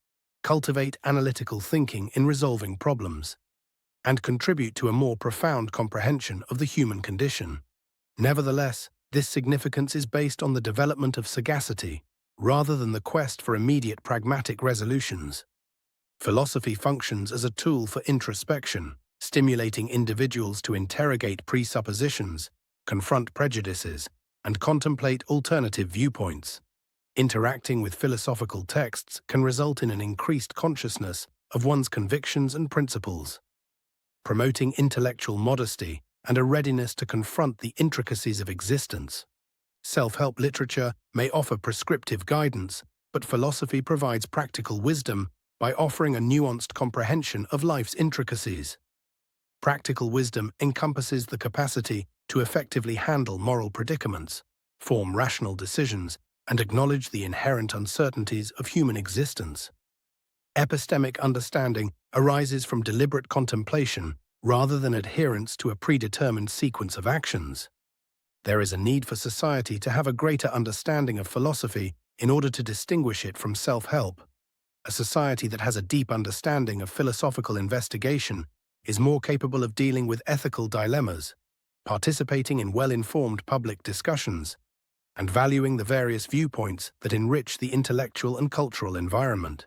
cultivate analytical thinking in resolving problems, and contribute to a more profound comprehension of the human condition. Nevertheless, this significance is based on the development of sagacity, rather than the quest for immediate pragmatic resolutions. Philosophy functions as a tool for introspection, stimulating individuals to interrogate presuppositions, confront prejudices, and contemplate alternative viewpoints. Interacting with philosophical texts can result in an increased consciousness of one's convictions and principles, promoting intellectual modesty and a readiness to confront the intricacies of existence. Self-help literature may offer prescriptive guidance, but philosophy provides practical wisdom by offering a nuanced comprehension of life's intricacies. Practical wisdom encompasses the capacity to effectively handle moral predicaments, form rational decisions, and acknowledge the inherent uncertainties of human existence. Epistemic understanding arises from deliberate contemplation rather than adherence to a predetermined sequence of actions. There is a need for society to have a greater understanding of philosophy in order to distinguish it from self-help. A society that has a deep understanding of philosophical investigation is more capable of dealing with ethical dilemmas, participating in well-informed public discussions, and valuing the various viewpoints that enrich the intellectual and cultural environment.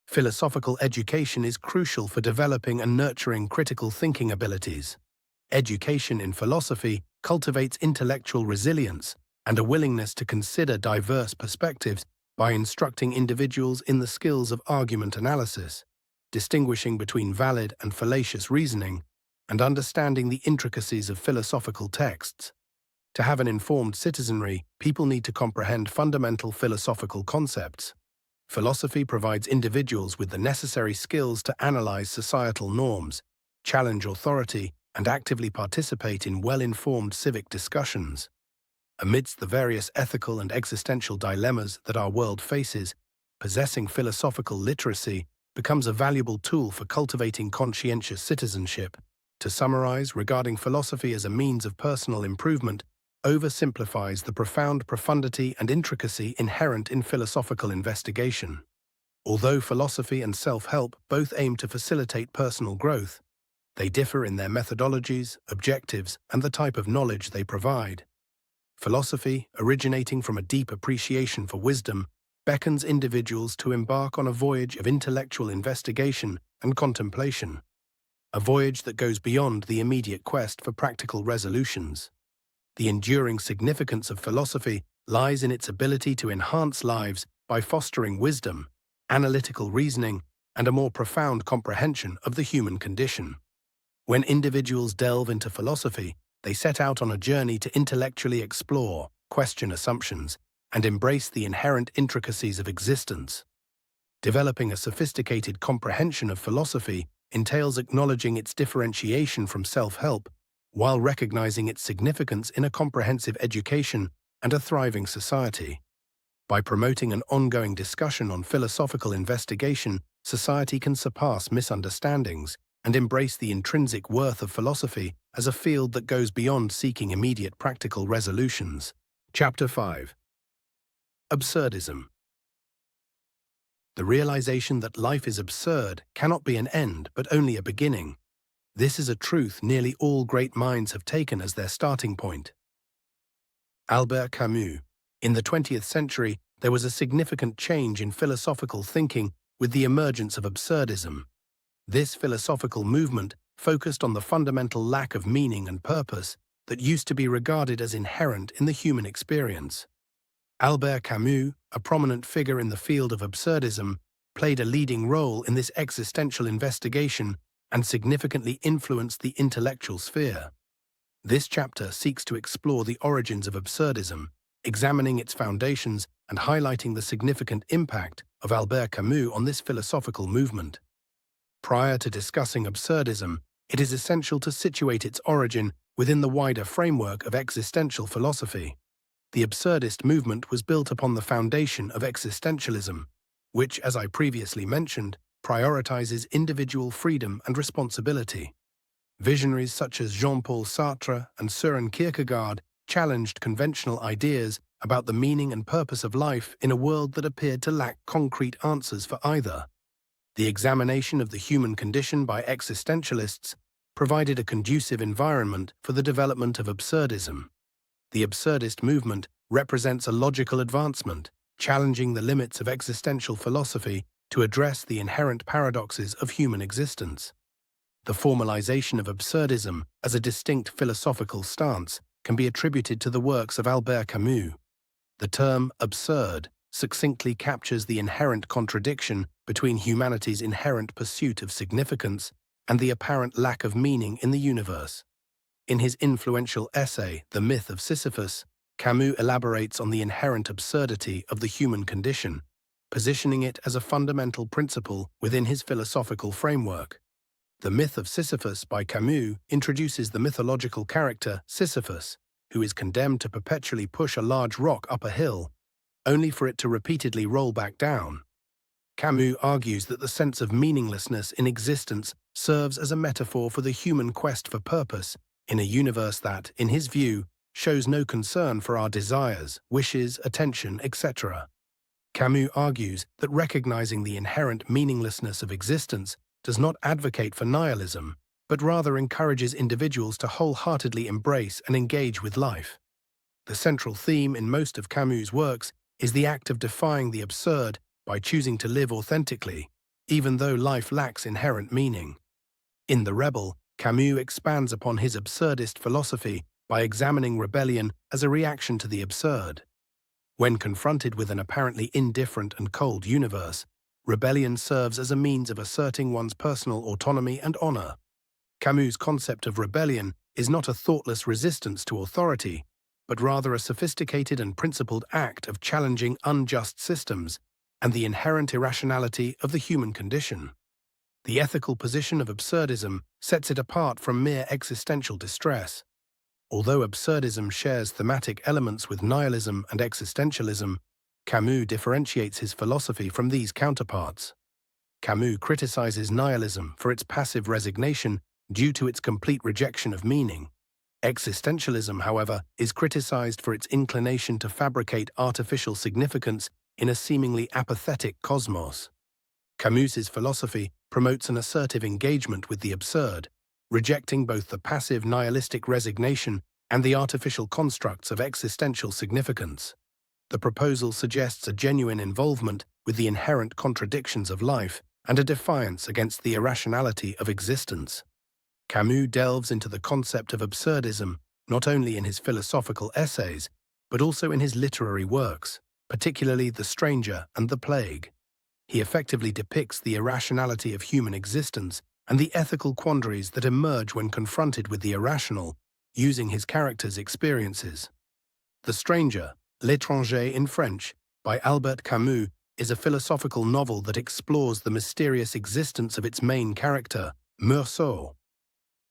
Philosophical education is crucial for developing and nurturing critical thinking abilities. Education in philosophy cultivates intellectual resilience and a willingness to consider diverse perspectives by instructing individuals in the skills of argument analysis, distinguishing between valid and fallacious reasoning, and understanding the intricacies of philosophical texts. To have an informed citizenry, people need to comprehend fundamental philosophical concepts. Philosophy provides individuals with the necessary skills to analyze societal norms, challenge authority, and actively participate in well-informed civic discussions. Amidst the various ethical and existential dilemmas that our world faces, possessing philosophical literacy becomes a valuable tool for cultivating conscientious citizenship. To summarize, regarding philosophy as a means of personal improvement oversimplifies the profound profundity and intricacy inherent in philosophical investigation. Although philosophy and self-help both aim to facilitate personal growth, They differ in their methodologies, objectives, and the type of knowledge they provide. Philosophy, originating from a deep appreciation for wisdom, beckons individuals to embark on a voyage of intellectual investigation and contemplation, a voyage that goes beyond the immediate quest for practical resolutions. The enduring significance of philosophy lies in its ability to enhance lives by fostering wisdom, analytical reasoning, and a more profound comprehension of the human condition. When individuals delve into philosophy, they set out on a journey to intellectually explore, question assumptions, and embrace the inherent intricacies of existence. Developing a sophisticated comprehension of philosophy entails acknowledging its differentiation from self-help, while recognizing its significance in a comprehensive education and a thriving society. By promoting an ongoing discussion on philosophical investigation, society can surpass misunderstandings and embrace the intrinsic worth of philosophy as a field that goes beyond seeking immediate practical resolutions. Chapter 5. Absurdism. The realization that life is absurd cannot be an end, but only a beginning. This is a truth nearly all great minds have taken as their starting point. Albert Camus. In the 20th century, there was a significant change in philosophical thinking with the emergence of absurdism. This philosophical movement focused on the fundamental lack of meaning and purpose that used to be regarded as inherent in the human experience. Albert Camus, a prominent figure in the field of absurdism, played a leading role in this existential investigation and significantly influenced the intellectual sphere. This chapter seeks to explore the origins of absurdism, examining its foundations and highlighting the significant impact of Albert Camus on this philosophical movement. Prior to discussing absurdism, it is essential to situate its origin within the wider framework of existential philosophy. The absurdist movement was built upon the foundation of existentialism, which, as I previously mentioned, prioritizes individual freedom and responsibility. Visionaries such as Jean-Paul Sartre and Søren Kierkegaard challenged conventional ideas about the meaning and purpose of life in a world that appeared to lack concrete answers for either. The examination of the human condition by existentialists provided a conducive environment for the development of absurdism. The absurdist movement represents a logical advancement, challenging the limits of existential philosophy to address the inherent paradoxes of human existence. The formalization of absurdism as a distinct philosophical stance can be attributed to the works of Albert Camus. The term absurd succinctly captures the inherent contradiction between humanity's inherent pursuit of significance and the apparent lack of meaning in the universe. In his influential essay, The Myth of Sisyphus, Camus elaborates on the inherent absurdity of the human condition, positioning it as a fundamental principle within his philosophical framework. The Myth of Sisyphus by Camus introduces the mythological character Sisyphus, who is condemned to perpetually push a large rock up a hill, only for it to repeatedly roll back down. Camus argues that the sense of meaninglessness in existence serves as a metaphor for the human quest for purpose in a universe that, in his view, shows no concern for our desires, wishes, attention, etc. Camus argues that recognizing the inherent meaninglessness of existence does not advocate for nihilism, but rather encourages individuals to wholeheartedly embrace and engage with life. The central theme in most of Camus' works is the act of defying the absurd by choosing to live authentically, even though life lacks inherent meaning. In The Rebel, Camus expands upon his absurdist philosophy by examining rebellion as a reaction to the absurd. When confronted with an apparently indifferent and cold universe, rebellion serves as a means of asserting one's personal autonomy and honor. Camus' concept of rebellion is not a thoughtless resistance to authority, but rather a sophisticated and principled act of challenging unjust systems and the inherent irrationality of the human condition. The ethical position of absurdism sets it apart from mere existential distress. Although absurdism shares thematic elements with nihilism and existentialism, Camus differentiates his philosophy from these counterparts. Camus criticizes nihilism for its passive resignation due to its complete rejection of meaning. Existentialism, however, is criticized for its inclination to fabricate artificial significance in a seemingly apathetic cosmos. Camus's philosophy promotes an assertive engagement with the absurd, rejecting both the passive nihilistic resignation and the artificial constructs of existential significance. The proposal suggests a genuine involvement with the inherent contradictions of life and a defiance against the irrationality of existence. Camus delves into the concept of absurdism not only in his philosophical essays, but also in his literary works, particularly The Stranger and The Plague. He effectively depicts the irrationality of human existence and the ethical quandaries that emerge when confronted with the irrational, using his characters' experiences. The Stranger, L'étranger in French, by Albert Camus, is a philosophical novel that explores the mysterious existence of its main character, Meursault.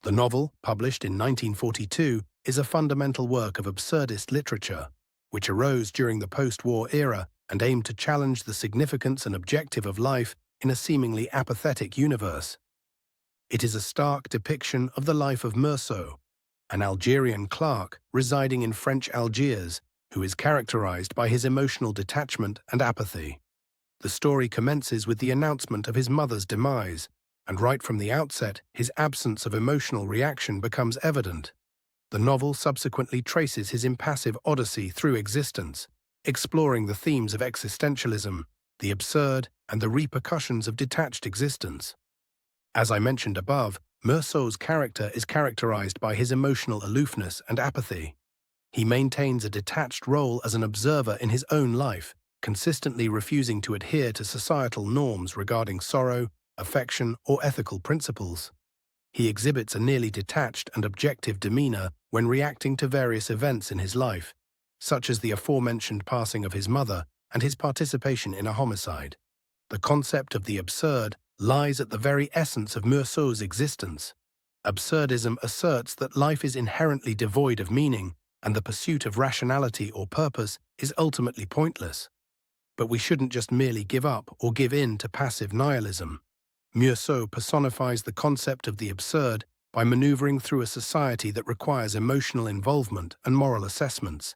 The novel, published in 1942, is a fundamental work of absurdist literature, which arose during the post-war era and aimed to challenge the significance and objective of life in a seemingly apathetic universe. It is a stark depiction of the life of Meursault, an Algerian clerk residing in French Algiers, who is characterized by his emotional detachment and apathy. The story commences with the announcement of his mother's demise, and right from the outset, his absence of emotional reaction becomes evident. The novel subsequently traces his impassive odyssey through existence, exploring the themes of existentialism, the absurd, and the repercussions of detached existence. As I mentioned above, Meursault's character is characterized by his emotional aloofness and apathy. He maintains a detached role as an observer in his own life, consistently refusing to adhere to societal norms regarding sorrow, affection, or ethical principles. He exhibits a nearly detached and objective demeanor when reacting to various events in his life, such as the aforementioned passing of his mother and his participation in a homicide. The concept of the absurd lies at the very essence of Meursault's existence. Absurdism asserts that life is inherently devoid of meaning, and the pursuit of rationality or purpose is ultimately pointless. But we shouldn't just merely give up or give in to passive nihilism. Meursault personifies the concept of the absurd by maneuvering through a society that requires emotional involvement and moral assessments.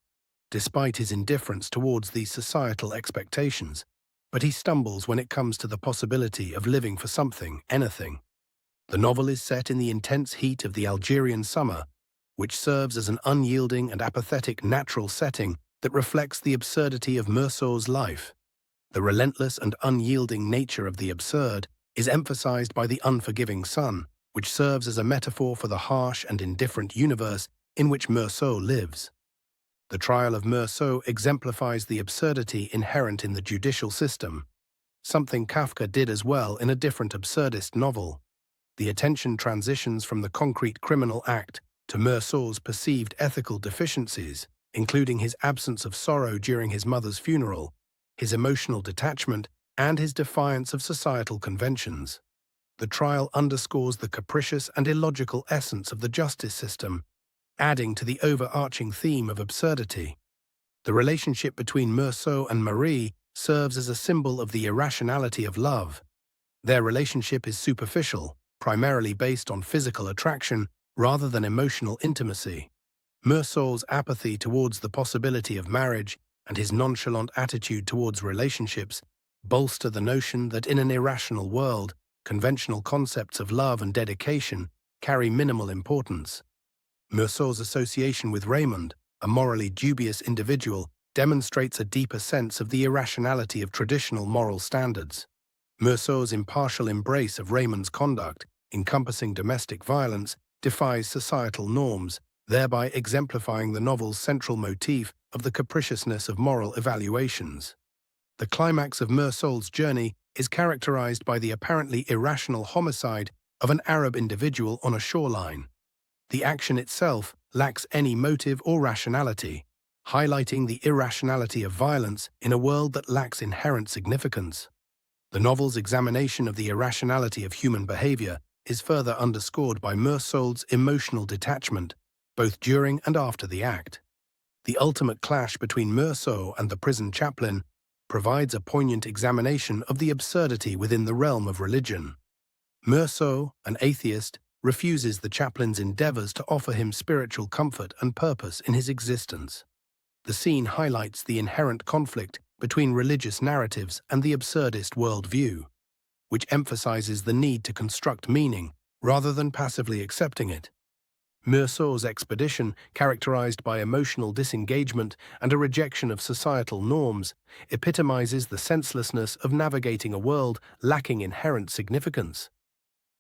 Despite his indifference towards these societal expectations, but he stumbles when it comes to the possibility of living for something, anything. The novel is set in the intense heat of the Algerian summer, which serves as an unyielding and apathetic natural setting that reflects the absurdity of Meursault's life. The relentless and unyielding nature of the absurd is emphasized by the unforgiving sun, which serves as a metaphor for the harsh and indifferent universe in which Meursault lives. The trial of Meursault exemplifies the absurdity inherent in the judicial system, something Kafka did as well in a different absurdist novel. The attention transitions from the concrete criminal act to Meursault's perceived ethical deficiencies, including his absence of sorrow during his mother's funeral, his emotional detachment, and his defiance of societal conventions. The trial underscores the capricious and illogical essence of the justice system, adding to the overarching theme of absurdity. The relationship between Meursault and Marie serves as a symbol of the irrationality of love. Their relationship is superficial, primarily based on physical attraction rather than emotional intimacy. Meursault's apathy towards the possibility of marriage and his nonchalant attitude towards relationships bolster the notion that in an irrational world, conventional concepts of love and dedication carry minimal importance. Meursault's association with Raymond, a morally dubious individual, demonstrates a deeper sense of the irrationality of traditional moral standards. Meursault's impartial embrace of Raymond's conduct, encompassing domestic violence, defies societal norms, thereby exemplifying the novel's central motif of the capriciousness of moral evaluations. The climax of Meursault's journey is characterized by the apparently irrational homicide of an Arab individual on a shoreline. The action itself lacks any motive or rationality, highlighting the irrationality of violence in a world that lacks inherent significance. The novel's examination of the irrationality of human behavior is further underscored by Meursault's emotional detachment, both during and after the act. The ultimate clash between Meursault and the prison chaplain provides a poignant examination of the absurdity within the realm of religion. Meursault, an atheist, refuses the chaplain's endeavors to offer him spiritual comfort and purpose in his existence. The scene highlights the inherent conflict between religious narratives and the absurdist worldview, which emphasizes the need to construct meaning rather than passively accepting it. Meursault's expedition, characterized by emotional disengagement and a rejection of societal norms, epitomizes the senselessness of navigating a world lacking inherent significance.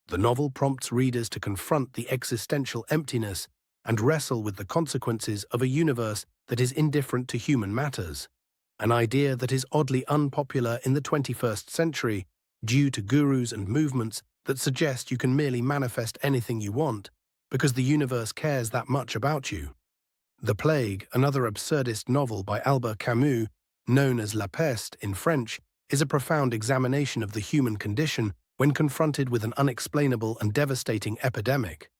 The novel prompts readers to confront the existential emptiness and wrestle with the consequences of a universe that is indifferent to human matters, an idea that is oddly unpopular in the 21st century due to gurus and movements that suggest you can merely manifest anything you want because the universe cares that much about you. The Plague, another absurdist novel by Albert Camus, known as La Peste in French, is a profound examination of the human condition when confronted with an unexplainable and devastating epidemic.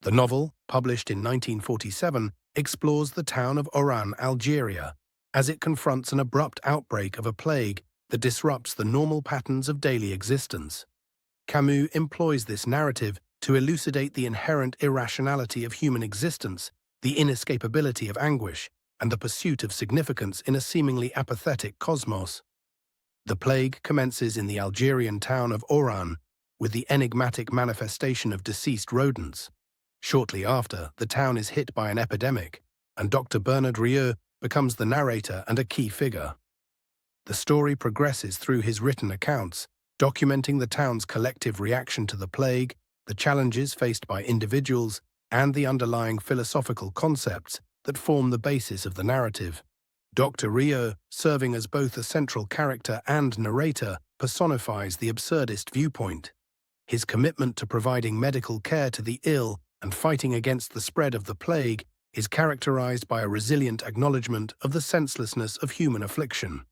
The novel, published in 1947, explores the town of Oran, Algeria, as it confronts an abrupt outbreak of a plague that disrupts the normal patterns of daily existence. Camus employs this narrative to elucidate the inherent irrationality of human existence, the inescapability of anguish, and the pursuit of significance in a seemingly apathetic cosmos. The plague commences in the Algerian town of Oran, with the enigmatic manifestation of deceased rodents. Shortly after, the town is hit by an epidemic, and Dr. Bernard Rieu becomes the narrator and a key figure. The story progresses through his written accounts, documenting the town's collective reaction to the plague, the challenges faced by individuals, and the underlying philosophical concepts that form the basis of the narrative. Dr. Rieu, serving as both a central character and narrator, personifies the absurdist viewpoint. His commitment to providing medical care to the ill and fighting against the spread of the plague is characterized by a resilient acknowledgement of the senselessness of human affliction.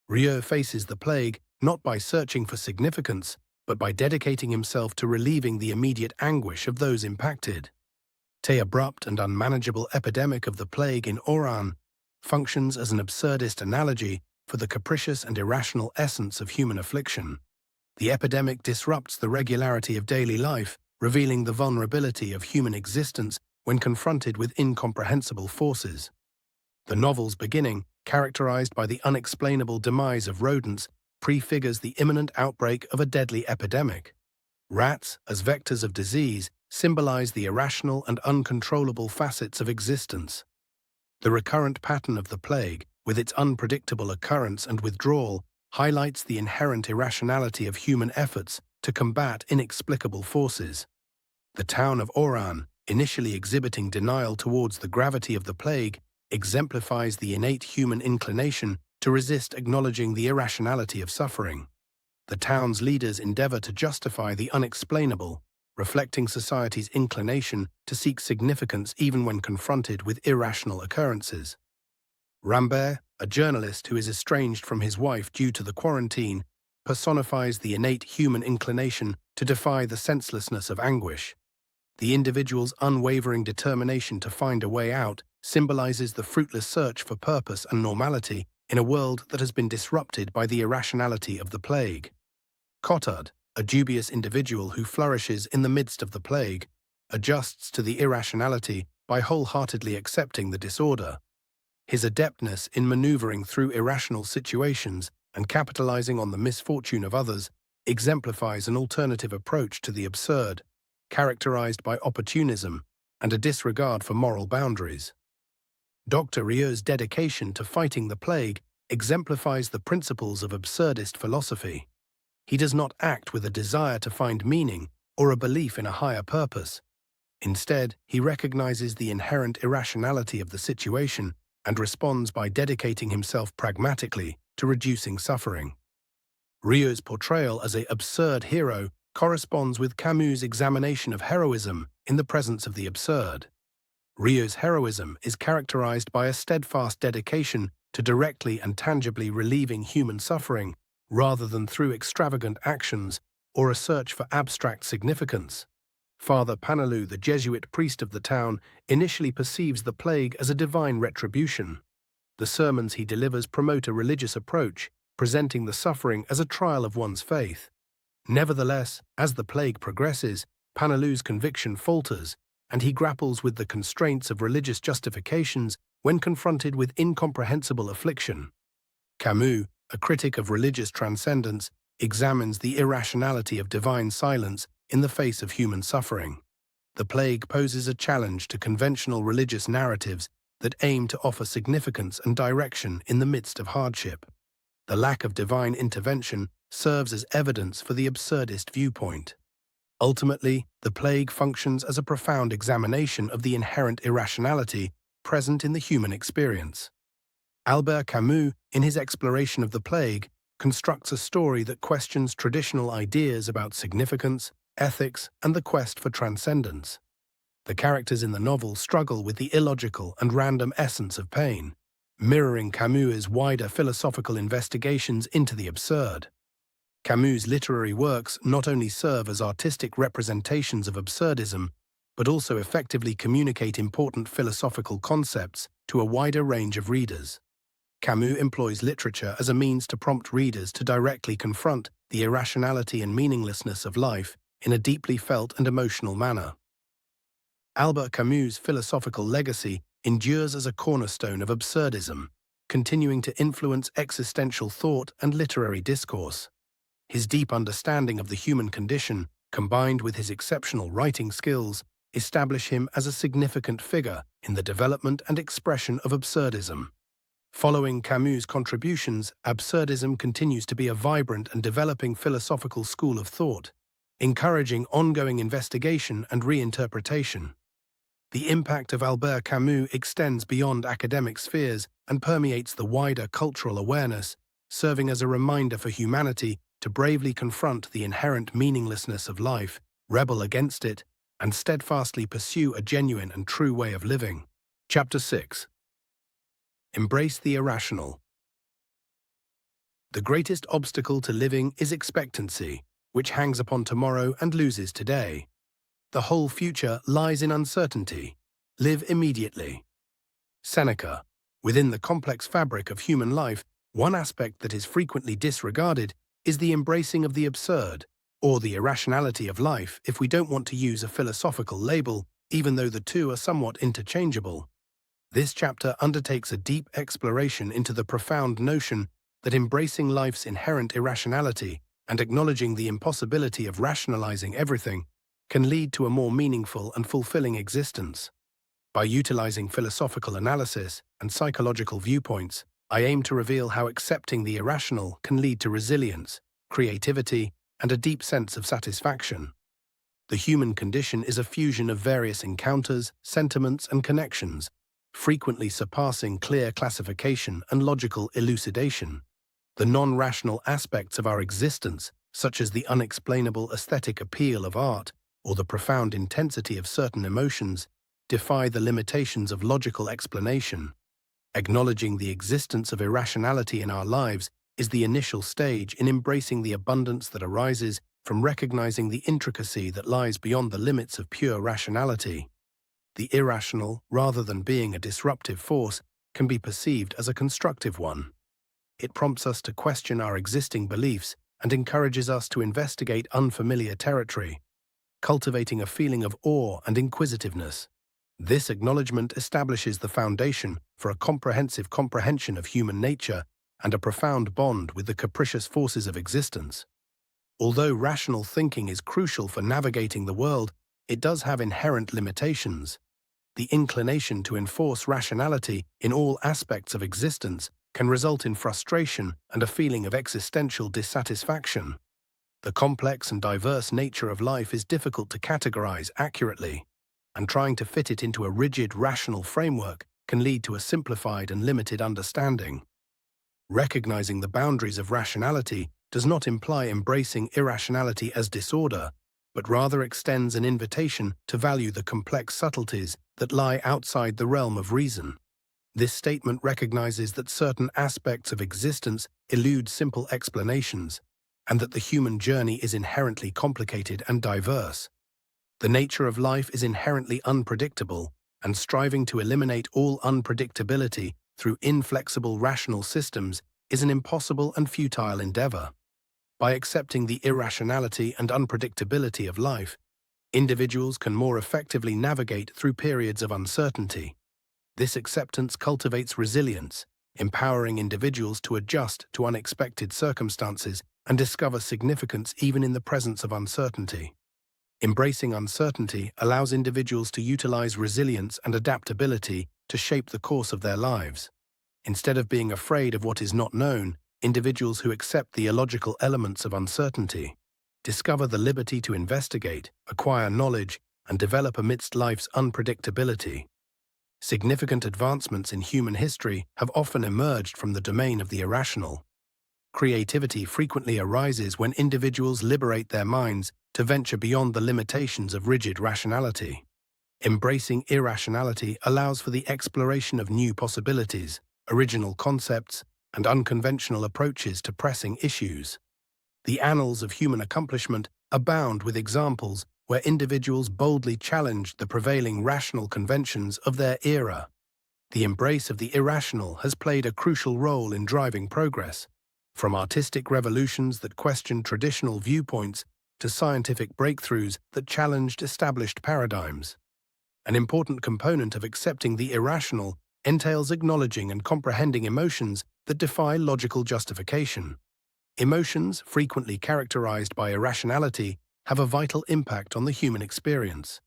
Rieu faces the plague not by searching for significance, but by dedicating himself to relieving the immediate anguish of those impacted. The abrupt and unmanageable epidemic of the plague in Oran functions as an absurdist analogy for the capricious and irrational essence of human affliction. The epidemic disrupts the regularity of daily life, revealing the vulnerability of human existence when confronted with incomprehensible forces. The novel's beginning, characterized by the unexplainable demise of rodents, prefigures the imminent outbreak of a deadly epidemic. Rats, as vectors of disease, symbolize the irrational and uncontrollable facets of existence. The recurrent pattern of the plague, with its unpredictable occurrence and withdrawal, highlights the inherent irrationality of human efforts to combat inexplicable forces. The town of Oran, initially exhibiting denial towards the gravity of the plague, exemplifies the innate human inclination to resist acknowledging the irrationality of suffering. The town's leaders endeavor to justify the unexplainable, reflecting society's inclination to seek significance even when confronted with irrational occurrences. Rambert, a journalist who is estranged from his wife due to the quarantine, personifies the innate human inclination to defy the senselessness of anguish. The individual's unwavering determination to find a way out symbolizes the fruitless search for purpose and normality in a world that has been disrupted by the irrationality of the plague. Cotard, a dubious individual who flourishes in the midst of the plague, adjusts to the irrationality by wholeheartedly accepting the disorder. His adeptness in maneuvering through irrational situations and capitalizing on the misfortune of others exemplifies an alternative approach to the absurd, characterized by opportunism and a disregard for moral boundaries. Dr. Rieu's dedication to fighting the plague exemplifies the principles of absurdist philosophy. He does not act with a desire to find meaning or a belief in a higher purpose. Instead, he recognizes the inherent irrationality of the situation and responds by dedicating himself pragmatically to reducing suffering. Rieu's portrayal as an absurd hero corresponds with Camus' examination of heroism in the presence of the absurd. Rieu's heroism is characterized by a steadfast dedication to directly and tangibly relieving human suffering, rather than through extravagant actions or a search for abstract significance. Father Panelou, the Jesuit priest of the town, initially perceives the plague as a divine retribution. The sermons he delivers promote a religious approach, presenting the suffering as a trial of one's faith. Nevertheless, as the plague progresses, Panelou's conviction falters, and he grapples with the constraints of religious justifications when confronted with incomprehensible affliction. Camus, a critic of religious transcendence, examines the irrationality of divine silence in the face of human suffering. The plague poses a challenge to conventional religious narratives that aim to offer significance and direction in the midst of hardship. The lack of divine intervention serves as evidence for the absurdist viewpoint. Ultimately, the plague functions as a profound examination of the inherent irrationality present in the human experience. Albert Camus, in his exploration of the plague, constructs a story that questions traditional ideas about significance, ethics, and the quest for transcendence. The characters in the novel struggle with the illogical and random essence of pain, mirroring Camus's wider philosophical investigations into the absurd. Camus' literary works not only serve as artistic representations of absurdism, but also effectively communicate important philosophical concepts to a wider range of readers. Camus employs literature as a means to prompt readers to directly confront the irrationality and meaninglessness of life in a deeply felt and emotional manner. Albert Camus' philosophical legacy endures as a cornerstone of absurdism, continuing to influence existential thought and literary discourse. His deep understanding of the human condition, combined with his exceptional writing skills, establish him as a significant figure in the development and expression of absurdism. Following Camus' contributions, absurdism continues to be a vibrant and developing philosophical school of thought, encouraging ongoing investigation and reinterpretation. The impact of Albert Camus extends beyond academic spheres and permeates the wider cultural awareness, serving as a reminder for humanity to bravely confront the inherent meaninglessness of life, rebel against it, and steadfastly pursue a genuine and true way of living. Chapter 6. Embrace the irrational. The greatest obstacle to living is expectancy, which hangs upon tomorrow and loses today. The whole future lies in uncertainty. Live immediately. Seneca. Within the complex fabric of human life, one aspect that is frequently disregarded is the embracing of the absurd, or the irrationality of life, if we don't want to use a philosophical label, even though the two are somewhat interchangeable. This chapter undertakes a deep exploration into the profound notion that embracing life's inherent irrationality and acknowledging the impossibility of rationalizing everything can lead to a more meaningful and fulfilling existence. By utilizing philosophical analysis and psychological viewpoints, I aim to reveal how accepting the irrational can lead to resilience, creativity, and a deep sense of satisfaction. The human condition is a fusion of various encounters, sentiments, and connections, frequently surpassing clear classification and logical elucidation. The non-rational aspects of our existence, such as the unexplainable aesthetic appeal of art or the profound intensity of certain emotions, defy the limitations of logical explanation. Acknowledging the existence of irrationality in our lives is the initial stage in embracing the abundance that arises from recognizing the intricacy that lies beyond the limits of pure rationality. The irrational, rather than being a disruptive force, can be perceived as a constructive one. It prompts us to question our existing beliefs and encourages us to investigate unfamiliar territory, cultivating a feeling of awe and inquisitiveness. This acknowledgement establishes the foundation for a comprehensive comprehension of human nature and a profound bond with the capricious forces of existence. Although rational thinking is crucial for navigating the world, it does have inherent limitations. The inclination to enforce rationality in all aspects of existence can result in frustration and a feeling of existential dissatisfaction. The complex and diverse nature of life is difficult to categorize accurately, and trying to fit it into a rigid, rational framework can lead to a simplified and limited understanding. Recognizing the boundaries of rationality does not imply embracing irrationality as disorder, but rather extends an invitation to value the complex subtleties that lie outside the realm of reason. This statement recognizes that certain aspects of existence elude simple explanations, and that the human journey is inherently complicated and diverse. The nature of life is inherently unpredictable, and striving to eliminate all unpredictability through inflexible rational systems is an impossible and futile endeavor. By accepting the irrationality and unpredictability of life, individuals can more effectively navigate through periods of uncertainty. This acceptance cultivates resilience, empowering individuals to adjust to unexpected circumstances and discover significance even in the presence of uncertainty. Embracing uncertainty allows individuals to utilize resilience and adaptability to shape the course of their lives. Instead of being afraid of what is not known, individuals who accept the illogical elements of uncertainty discover the liberty to investigate, acquire knowledge, and develop amidst life's unpredictability. Significant advancements in human history have often emerged from the domain of the irrational. Creativity frequently arises when individuals liberate their minds to venture beyond the limitations of rigid rationality. Embracing irrationality allows for the exploration of new possibilities, original concepts, and unconventional approaches to pressing issues. The annals of human accomplishment abound with examples where individuals boldly challenged the prevailing rational conventions of their era. The embrace of the irrational has played a crucial role in driving progress, from artistic revolutions that questioned traditional viewpoints to scientific breakthroughs that challenged established paradigms. An important component of accepting the irrational entails acknowledging and comprehending emotions that defy logical justification. Emotions, frequently characterized by irrationality, have a vital impact on the human experience.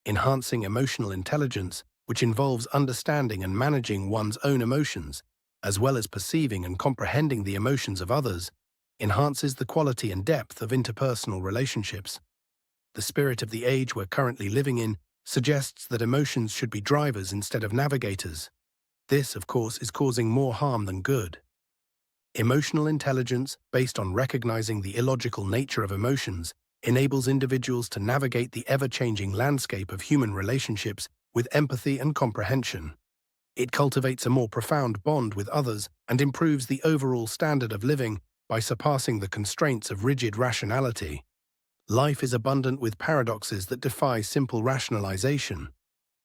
Enhancing emotional intelligence, which involves understanding and managing one's own emotions, as well as perceiving and comprehending the emotions of others, enhances the quality and depth of interpersonal relationships. The spirit of the age we're currently living in suggests that emotions should be drivers instead of navigators. This, of course, is causing more harm than good. Emotional intelligence, based on recognizing the illogical nature of emotions, enables individuals to navigate the ever-changing landscape of human relationships with empathy and comprehension. It cultivates a more profound bond with others and improves the overall standard of living by surpassing the constraints of rigid rationality. Life is abundant with paradoxes that defy simple rationalization.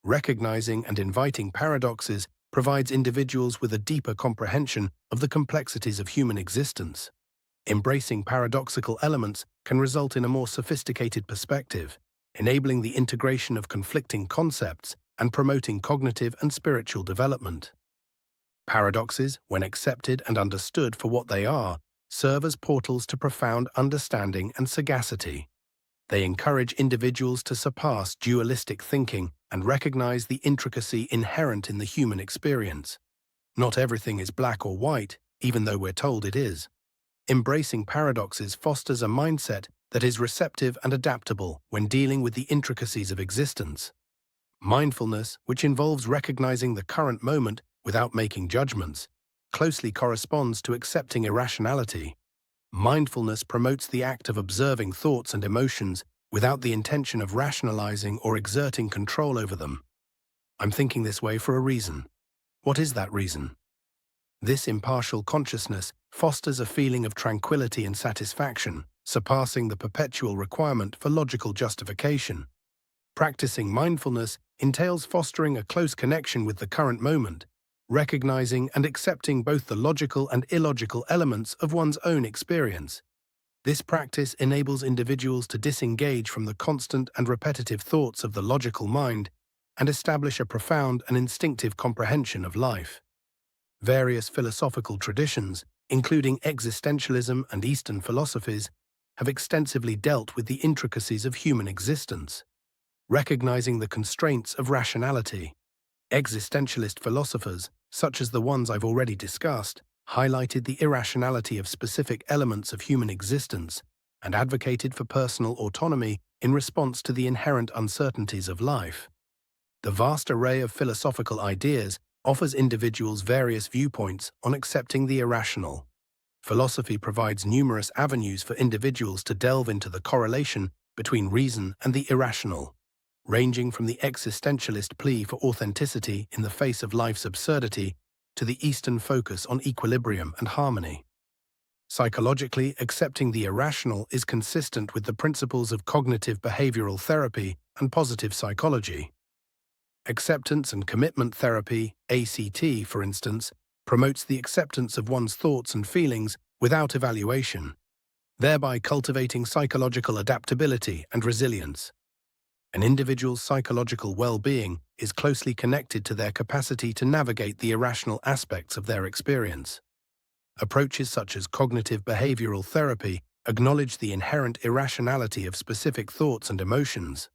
Recognizing and inviting paradoxes provides individuals with a deeper comprehension of the complexities of human existence. Embracing paradoxical elements can result in a more sophisticated perspective, enabling the integration of conflicting concepts and promoting cognitive and spiritual development. Paradoxes, when accepted and understood for what they are, serve as portals to profound understanding and sagacity. They encourage individuals to surpass dualistic thinking and recognize the intricacy inherent in the human experience. Not everything is black or white, even though we're told it is. Embracing paradoxes fosters a mindset that is receptive and adaptable when dealing with the intricacies of existence. Mindfulness, which involves recognizing the current moment without making judgments, closely corresponds to accepting irrationality. Mindfulness promotes the act of observing thoughts and emotions without the intention of rationalizing or exerting control over them. I'm thinking this way for a reason. What is that reason? This impartial consciousness fosters a feeling of tranquility and satisfaction, surpassing the perpetual requirement for logical justification. Practicing mindfulness entails fostering a close connection with the current moment, recognizing and accepting both the logical and illogical elements of one's own experience. This practice enables individuals to disengage from the constant and repetitive thoughts of the logical mind and establish a profound and instinctive comprehension of life. Various philosophical traditions, including existentialism and Eastern philosophies, have extensively dealt with the intricacies of human existence. Recognizing the constraints of rationality, existentialist philosophers, such as the ones I've already discussed, highlighted the irrationality of specific elements of human existence and advocated for personal autonomy in response to the inherent uncertainties of life. The vast array of philosophical ideas offers individuals various viewpoints on accepting the irrational. Philosophy provides numerous avenues for individuals to delve into the correlation between reason and the irrational, ranging from the existentialist plea for authenticity in the face of life's absurdity to the Eastern focus on equilibrium and harmony. Psychologically, accepting the irrational is consistent with the principles of cognitive behavioral therapy and positive psychology. Acceptance and commitment therapy, ACT, for instance, promotes the acceptance of one's thoughts and feelings without evaluation, thereby cultivating psychological adaptability and resilience. An individual's psychological well-being is closely connected to their capacity to navigate the irrational aspects of their experience. Approaches such as cognitive behavioral therapy acknowledge the inherent irrationality of specific thoughts and emotions.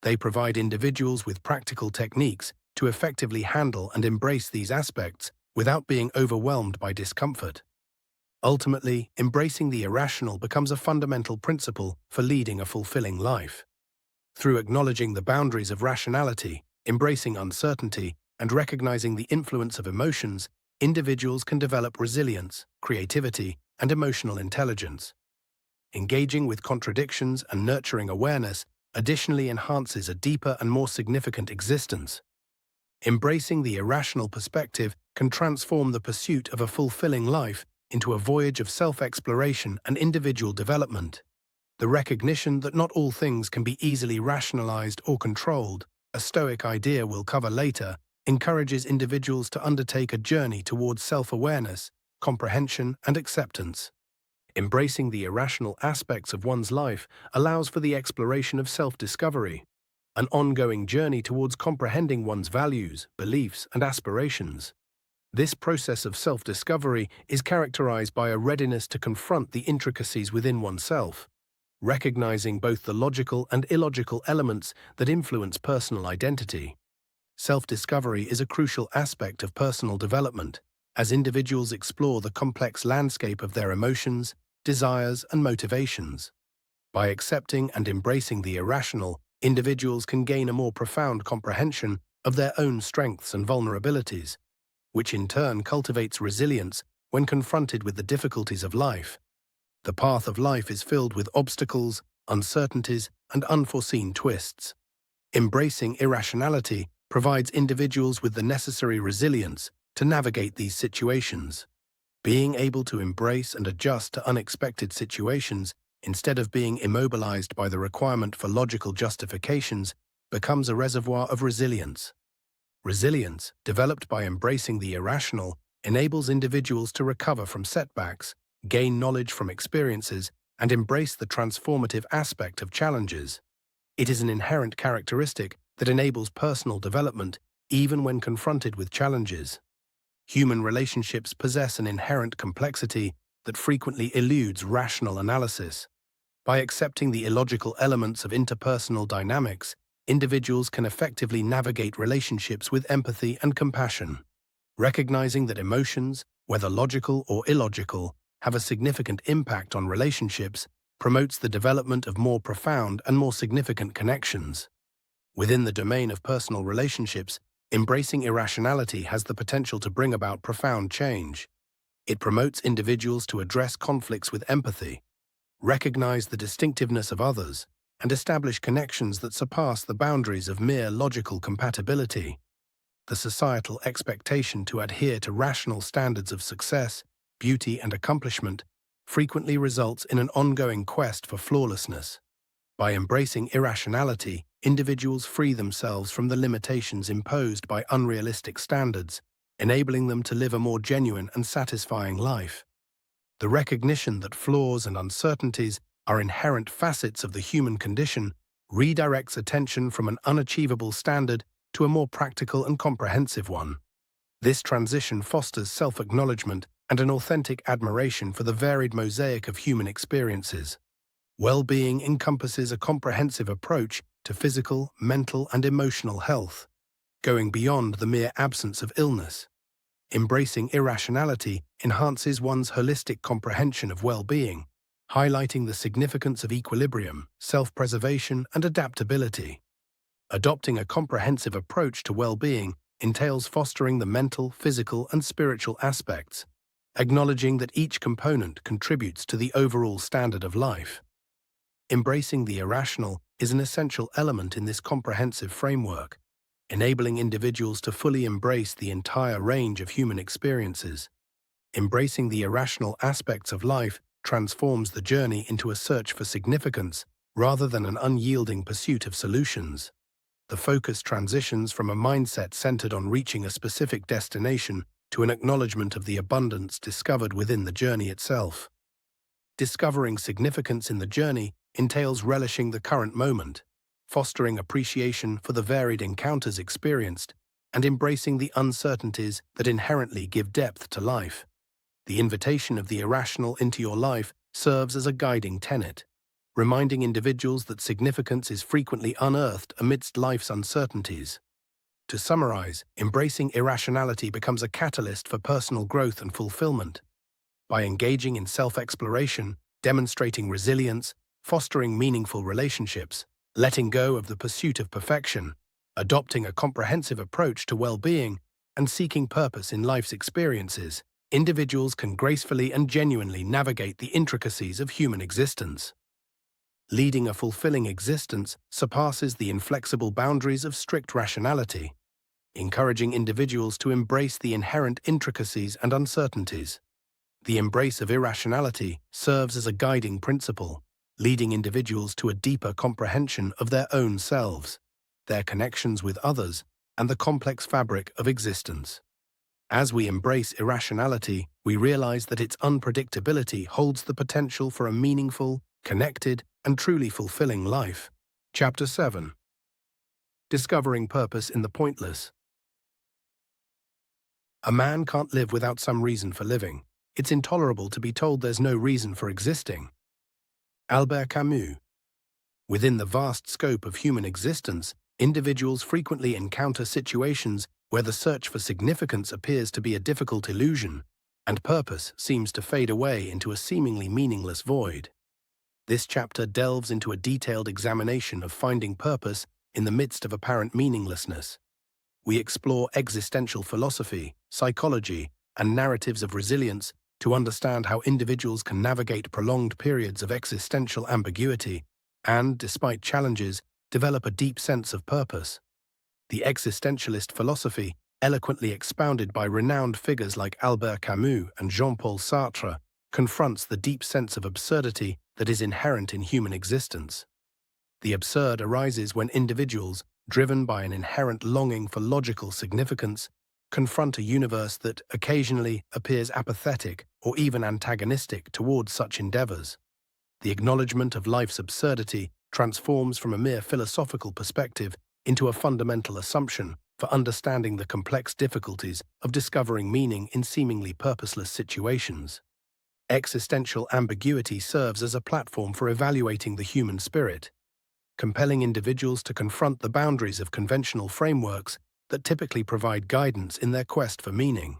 They provide individuals with practical techniques to effectively handle and embrace these aspects without being overwhelmed by discomfort. Ultimately, embracing the irrational becomes a fundamental principle for leading a fulfilling life. Through acknowledging the boundaries of rationality, embracing uncertainty, and recognizing the influence of emotions, individuals can develop resilience, creativity, and emotional intelligence. Engaging with contradictions and nurturing awareness additionally enhances a deeper and more significant existence. Embracing the irrational perspective can transform the pursuit of a fulfilling life into a voyage of self-exploration and individual development. The recognition that not all things can be easily rationalized or controlled, a Stoic idea we'll cover later, encourages individuals to undertake a journey towards self-awareness, comprehension, and acceptance. Embracing the irrational aspects of one's life allows for the exploration of self-discovery, an ongoing journey towards comprehending one's values, beliefs, and aspirations. This process of self-discovery is characterized by a readiness to confront the intricacies within oneself, recognizing both the logical and illogical elements that influence personal identity. Self-discovery is a crucial aspect of personal development, as individuals explore the complex landscape of their emotions, desires, and motivations. By accepting and embracing the irrational, individuals can gain a more profound comprehension of their own strengths and vulnerabilities, which in turn cultivates resilience when confronted with the difficulties of life. The path of life is filled with obstacles, uncertainties, and unforeseen twists. Embracing irrationality provides individuals with the necessary resilience to navigate these situations. Being able to embrace and adjust to unexpected situations instead of being immobilized by the requirement for logical justifications becomes a reservoir of resilience. Resilience, developed by embracing the irrational, enables individuals to recover from setbacks, gain knowledge from experiences, and embrace the transformative aspect of challenges. It is an inherent characteristic that enables personal development even when confronted with challenges. Human relationships possess an inherent complexity that frequently eludes rational analysis. By accepting the illogical elements of interpersonal dynamics, individuals can effectively navigate relationships with empathy and compassion. Recognizing that emotions, whether logical or illogical, have a significant impact on relationships promotes the development of more profound and more significant connections. Within the domain of personal relationships, embracing irrationality has the potential to bring about profound change. It promotes individuals to address conflicts with empathy, recognize the distinctiveness of others, and establish connections that surpass the boundaries of mere logical compatibility. The societal expectation to adhere to rational standards of success, beauty, and accomplishment frequently results in an ongoing quest for flawlessness. By embracing irrationality, individuals free themselves from the limitations imposed by unrealistic standards, enabling them to live a more genuine and satisfying life. The recognition that flaws and uncertainties are inherent facets of the human condition redirects attention from an unachievable standard to a more practical and comprehensive one. This transition fosters self-acknowledgement and an authentic admiration for the varied mosaic of human experiences. Well-being encompasses a comprehensive approach to physical, mental, and emotional health, going beyond the mere absence of illness. Embracing irrationality enhances one's holistic comprehension of well-being, highlighting the significance of equilibrium, self-preservation, and adaptability. Adopting a comprehensive approach to well-being entails fostering the mental, physical, and spiritual aspects, acknowledging that each component contributes to the overall standard of life. Embracing the irrational is an essential element in this comprehensive framework, enabling individuals to fully embrace the entire range of human experiences. Embracing the irrational aspects of life transforms the journey into a search for significance rather than an unyielding pursuit of solutions. The focus transitions from a mindset centered on reaching a specific destination to an acknowledgement of the abundance discovered within the journey itself. Discovering significance in the journey entails relishing the current moment, fostering appreciation for the varied encounters experienced, and embracing the uncertainties that inherently give depth to life. The invitation of the irrational into your life serves as a guiding tenet, reminding individuals that significance is frequently unearthed amidst life's uncertainties. To summarize, embracing irrationality becomes a catalyst for personal growth and fulfillment. By engaging in self-exploration, demonstrating resilience, fostering meaningful relationships, letting go of the pursuit of perfection, adopting a comprehensive approach to well-being, and seeking purpose in life's experiences, individuals can gracefully and genuinely navigate the intricacies of human existence. Leading a fulfilling existence surpasses the inflexible boundaries of strict rationality, encouraging individuals to embrace the inherent intricacies and uncertainties. The embrace of irrationality serves as a guiding principle, leading individuals to a deeper comprehension of their own selves, their connections with others, and the complex fabric of existence. As we embrace irrationality, we realize that its unpredictability holds the potential for a meaningful, connected, and truly fulfilling life. Chapter 7. Discovering Purpose in the Pointless. A man can't live without some reason for living. It's intolerable to be told there's no reason for existing. Albert Camus. Within the vast scope of human existence, individuals frequently encounter situations where the search for significance appears to be a difficult illusion, and purpose seems to fade away into a seemingly meaningless void. This chapter delves into a detailed examination of finding purpose in the midst of apparent meaninglessness. We explore existential philosophy, psychology, and narratives of resilience to understand how individuals can navigate prolonged periods of existential ambiguity and, despite challenges, develop a deep sense of purpose. The existentialist philosophy, eloquently expounded by renowned figures like Albert Camus and Jean-Paul Sartre, confronts the deep sense of absurdity that is inherent in human existence. The absurd arises when individuals, driven by an inherent longing for logical significance, confront a universe that occasionally appears apathetic or even antagonistic towards such endeavors. The acknowledgement of life's absurdity transforms from a mere philosophical perspective into a fundamental assumption for understanding the complex difficulties of discovering meaning in seemingly purposeless situations. Existential ambiguity serves as a platform for evaluating the human spirit, compelling individuals to confront the boundaries of conventional frameworks that typically provide guidance in their quest for meaning.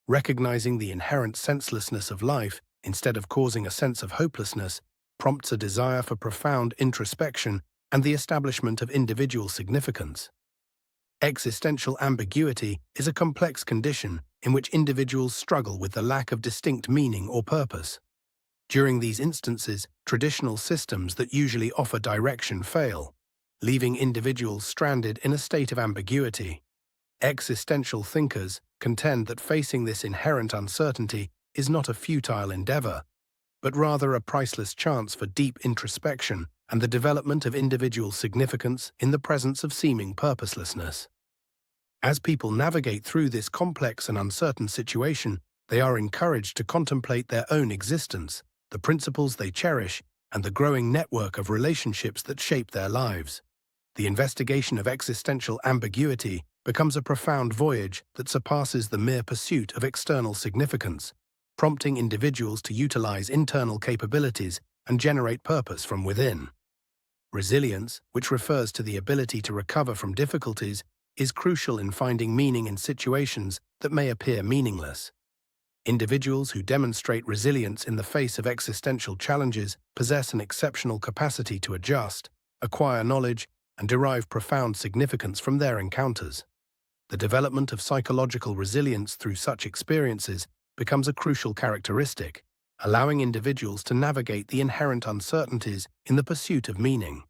Recognizing the inherent senselessness of life, instead of causing a sense of hopelessness, prompts a desire for profound introspection and the establishment of individual significance. Existential ambiguity is a complex condition in which individuals struggle with the lack of distinct meaning or purpose. During these instances, traditional systems that usually offer direction fail, leaving individuals stranded in a state of ambiguity. Existential thinkers contend that facing this inherent uncertainty is not a futile endeavor, but rather a priceless chance for deep introspection and the development of individual significance in the presence of seeming purposelessness. As people navigate through this complex and uncertain situation, they are encouraged to contemplate their own existence, the principles they cherish, and the growing network of relationships that shape their lives. The investigation of existential ambiguity becomes a profound voyage that surpasses the mere pursuit of external significance, prompting individuals to utilize internal capabilities and generate purpose from within. Resilience, which refers to the ability to recover from difficulties, is crucial in finding meaning in situations that may appear meaningless. Individuals who demonstrate resilience in the face of existential challenges possess an exceptional capacity to adjust, acquire knowledge, and derive profound significance from their encounters. The development of psychological resilience through such experiences becomes a crucial characteristic, allowing individuals to navigate the inherent uncertainties in the pursuit of meaning.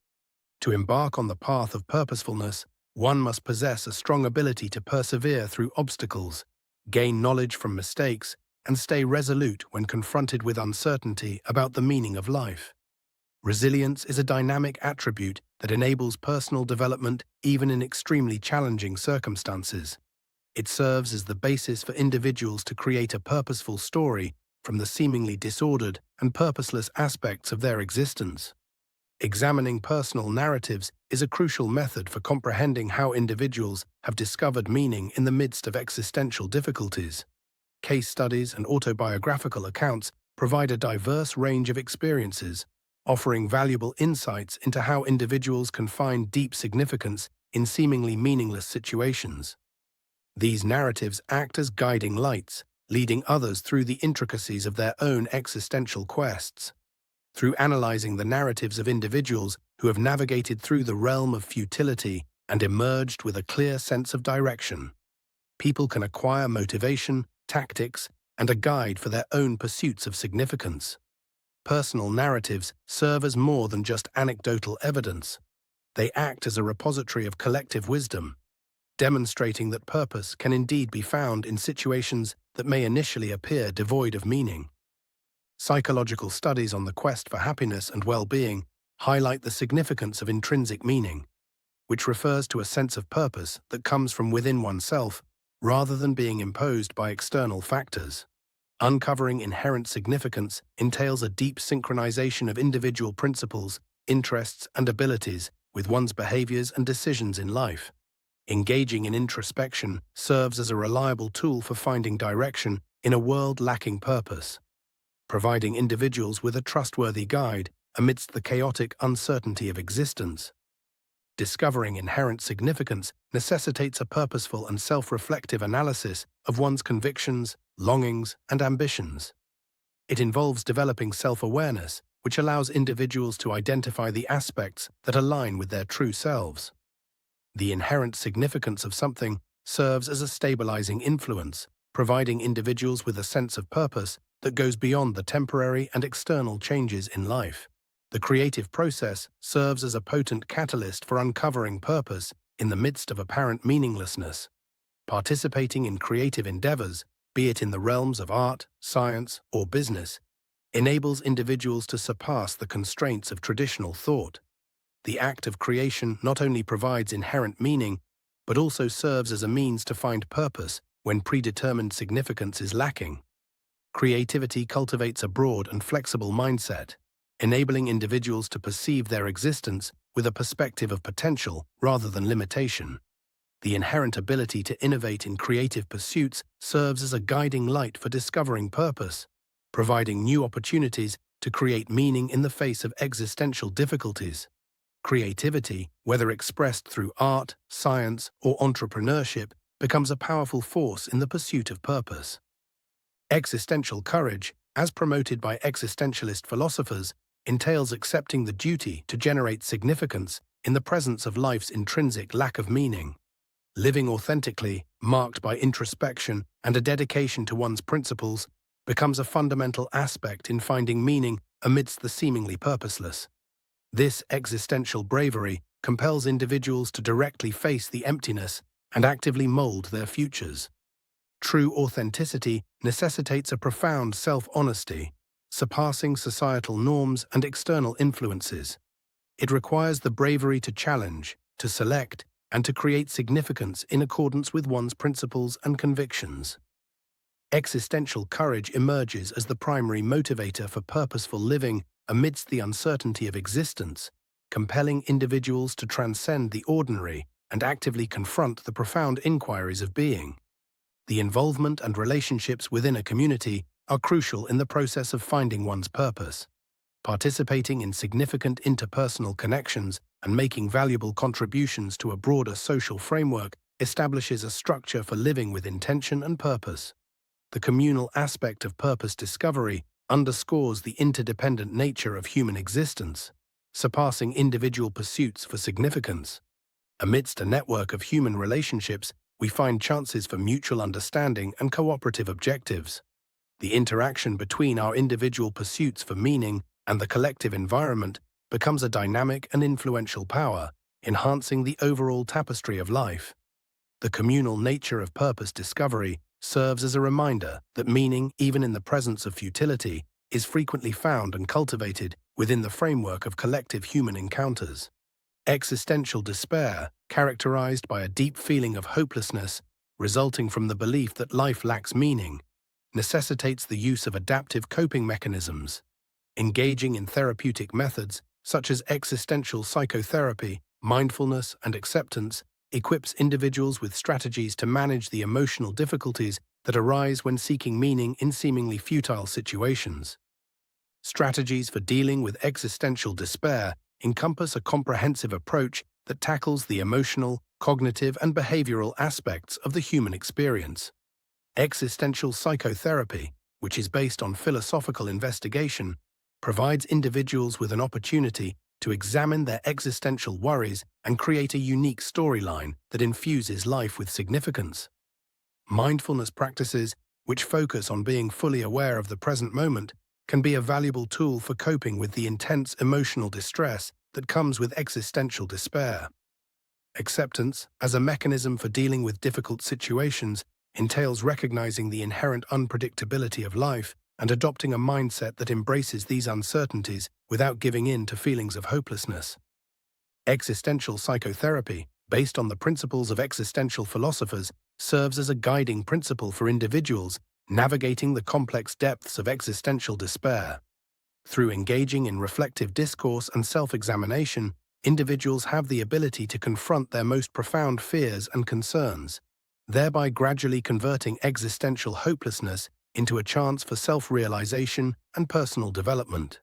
To embark on the path of purposefulness, one must possess a strong ability to persevere through obstacles, gain knowledge from mistakes, and stay resolute when confronted with uncertainty about the meaning of life. Resilience is a dynamic attribute that enables personal development even in extremely challenging circumstances. It serves as the basis for individuals to create a purposeful story from the seemingly disordered and purposeless aspects of their existence. Examining personal narratives is a crucial method for comprehending how individuals have discovered meaning in the midst of existential difficulties. Case studies and autobiographical accounts provide a diverse range of experiences, offering valuable insights into how individuals can find deep significance in seemingly meaningless situations. These narratives act as guiding lights, leading others through the intricacies of their own existential quests. Through analyzing the narratives of individuals who have navigated through the realm of futility and emerged with a clear sense of direction, people can acquire motivation, tactics, and a guide for their own pursuits of significance. Personal narratives serve as more than just anecdotal evidence. They act as a repository of collective wisdom, demonstrating that purpose can indeed be found in situations that may initially appear devoid of meaning. Psychological studies on the quest for happiness and well-being highlight the significance of intrinsic meaning, which refers to a sense of purpose that comes from within oneself rather than being imposed by external factors. Uncovering inherent significance entails a deep synchronization of individual principles, interests, and abilities with one's behaviors and decisions in life. Engaging in introspection serves as a reliable tool for finding direction in a world lacking purpose, providing individuals with a trustworthy guide amidst the chaotic uncertainty of existence. Discovering inherent significance necessitates a purposeful and self-reflective analysis of one's convictions, longings, and ambitions. It involves developing self-awareness, which allows individuals to identify the aspects that align with their true selves. The inherent significance of something serves as a stabilizing influence, providing individuals with a sense of purpose that goes beyond the temporary and external changes in life. The creative process serves as a potent catalyst for uncovering purpose in the midst of apparent meaninglessness. Participating in creative endeavors, be it in the realms of art, science, or business, enables individuals to surpass the constraints of traditional thought. The act of creation not only provides inherent meaning, but also serves as a means to find purpose when predetermined significance is lacking. Creativity cultivates a broad and flexible mindset, enabling individuals to perceive their existence with a perspective of potential rather than limitation. The inherent ability to innovate in creative pursuits serves as a guiding light for discovering purpose, providing new opportunities to create meaning in the face of existential difficulties. Creativity, whether expressed through art, science, or entrepreneurship, becomes a powerful force in the pursuit of purpose. Existential courage, as promoted by existentialist philosophers, entails accepting the duty to generate significance in the presence of life's intrinsic lack of meaning. Living authentically, marked by introspection and a dedication to one's principles, becomes a fundamental aspect in finding meaning amidst the seemingly purposeless. This existential bravery compels individuals to directly face the emptiness and actively mold their futures. True authenticity necessitates a profound self-honesty, surpassing societal norms and external influences. It requires the bravery to challenge, to select, and to create significance in accordance with one's principles and convictions. Existential courage emerges as the primary motivator for purposeful living amidst the uncertainty of existence, compelling individuals to transcend the ordinary and actively confront the profound inquiries of being. The involvement and relationships within a community are crucial in the process of finding one's purpose. Participating in significant interpersonal connections and making valuable contributions to a broader social framework establishes a structure for living with intention and purpose. The communal aspect of purpose discovery underscores the interdependent nature of human existence, surpassing individual pursuits for significance. Amidst a network of human relationships, we find chances for mutual understanding and cooperative objectives. The interaction between our individual pursuits for meaning and the collective environment becomes a dynamic and influential power, enhancing the overall tapestry of life. The communal nature of purpose discovery serves as a reminder that meaning, even in the presence of futility, is frequently found and cultivated within the framework of collective human encounters. Existential despair, characterized by a deep feeling of hopelessness resulting from the belief that life lacks meaning, necessitates the use of adaptive coping mechanisms. Engaging in therapeutic methods such as existential psychotherapy, mindfulness, and acceptance equips individuals with strategies to manage the emotional difficulties that arise when seeking meaning in seemingly futile situations. Strategies for dealing with existential despair encompass a comprehensive approach that tackles the emotional, cognitive, and behavioral aspects of the human experience. Existential psychotherapy, which is based on philosophical investigation, provides individuals with an opportunity to examine their existential worries and create a unique storyline that infuses life with significance. Mindfulness practices, which focus on being fully aware of the present moment, can be a valuable tool for coping with the intense emotional distress that comes with existential despair. Acceptance, as a mechanism for dealing with difficult situations, entails recognizing the inherent unpredictability of life and adopting a mindset that embraces these uncertainties without giving in to feelings of hopelessness. Existential psychotherapy, based on the principles of existential philosophers, serves as a guiding principle for individuals navigating the complex depths of existential despair. Through engaging in reflective discourse and self-examination, individuals have the ability to confront their most profound fears and concerns, thereby gradually converting existential hopelessness into a chance for self-realization and personal development.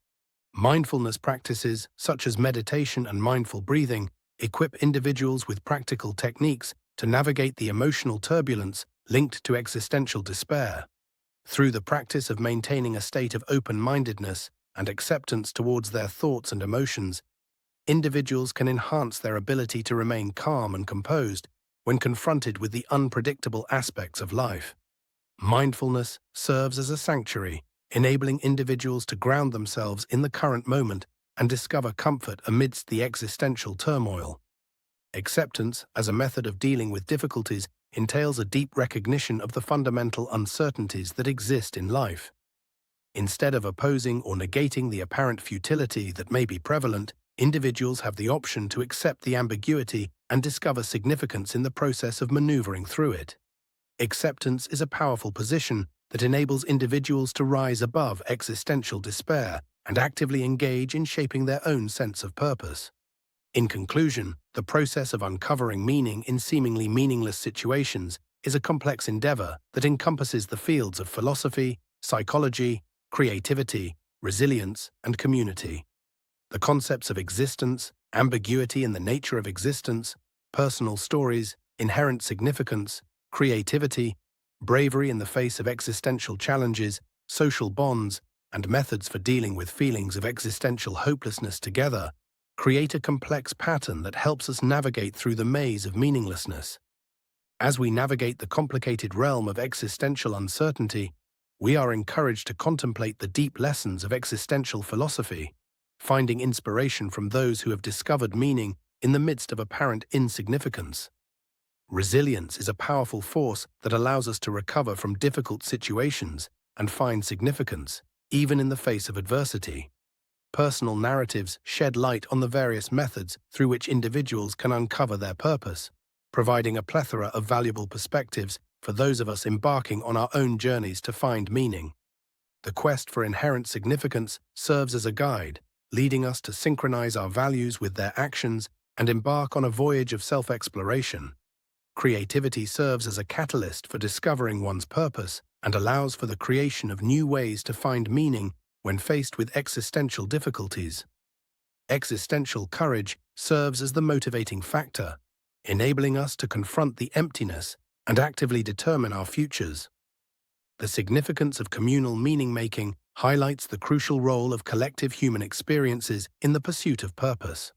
Mindfulness practices, such as meditation and mindful breathing, equip individuals with practical techniques to navigate the emotional turbulence linked to existential despair. Through the practice of maintaining a state of open-mindedness and acceptance towards their thoughts and emotions, individuals can enhance their ability to remain calm and composed when confronted with the unpredictable aspects of life. Mindfulness serves as a sanctuary, enabling individuals to ground themselves in the current moment and discover comfort amidst the existential turmoil. Acceptance, as a method of dealing with difficulties, entails a deep recognition of the fundamental uncertainties that exist in life. Instead of opposing or negating the apparent futility that may be prevalent, individuals have the option to accept the ambiguity and discover significance in the process of maneuvering through it. Acceptance is a powerful position that enables individuals to rise above existential despair and actively engage in shaping their own sense of purpose. In conclusion, the process of uncovering meaning in seemingly meaningless situations is a complex endeavor that encompasses the fields of philosophy, psychology, creativity, resilience, and community. The concepts of existence, ambiguity in the nature of existence, personal stories, inherent significance, creativity, bravery in the face of existential challenges, social bonds, and methods for dealing with feelings of existential hopelessness together create a complex pattern that helps us navigate through the maze of meaninglessness. As we navigate the complicated realm of existential uncertainty, we are encouraged to contemplate the deep lessons of existential philosophy, finding inspiration from those who have discovered meaning in the midst of apparent insignificance. Resilience is a powerful force that allows us to recover from difficult situations and find significance, even in the face of adversity. Personal narratives shed light on the various methods through which individuals can uncover their purpose, providing a plethora of valuable perspectives for those of us embarking on our own journeys to find meaning. The quest for inherent significance serves as a guide, leading us to synchronize our values with their actions and embark on a voyage of self-exploration. Creativity serves as a catalyst for discovering one's purpose and allows for the creation of new ways to find meaning when faced with existential difficulties. Existential courage serves as the motivating factor, enabling us to confront the emptiness and actively determine our futures. The significance of communal meaning-making highlights the crucial role of collective human experiences in the pursuit of purpose.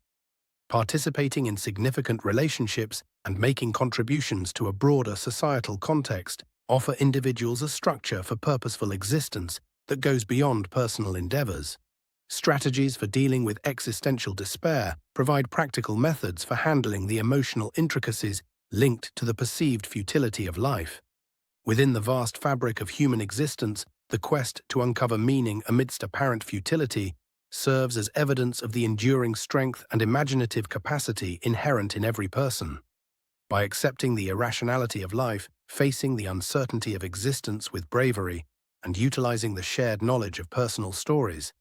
Participating in significant relationships and making contributions to a broader societal context offer individuals a structure for purposeful existence that goes beyond personal endeavors. Strategies for dealing with existential despair provide practical methods for handling the emotional intricacies linked to the perceived futility of life. Within the vast fabric of human existence, the quest to uncover meaning amidst apparent futility serves as evidence of the enduring strength and imaginative capacity inherent in every person. By accepting the irrationality of life, facing the uncertainty of existence with bravery, and utilizing the shared knowledge of personal stories,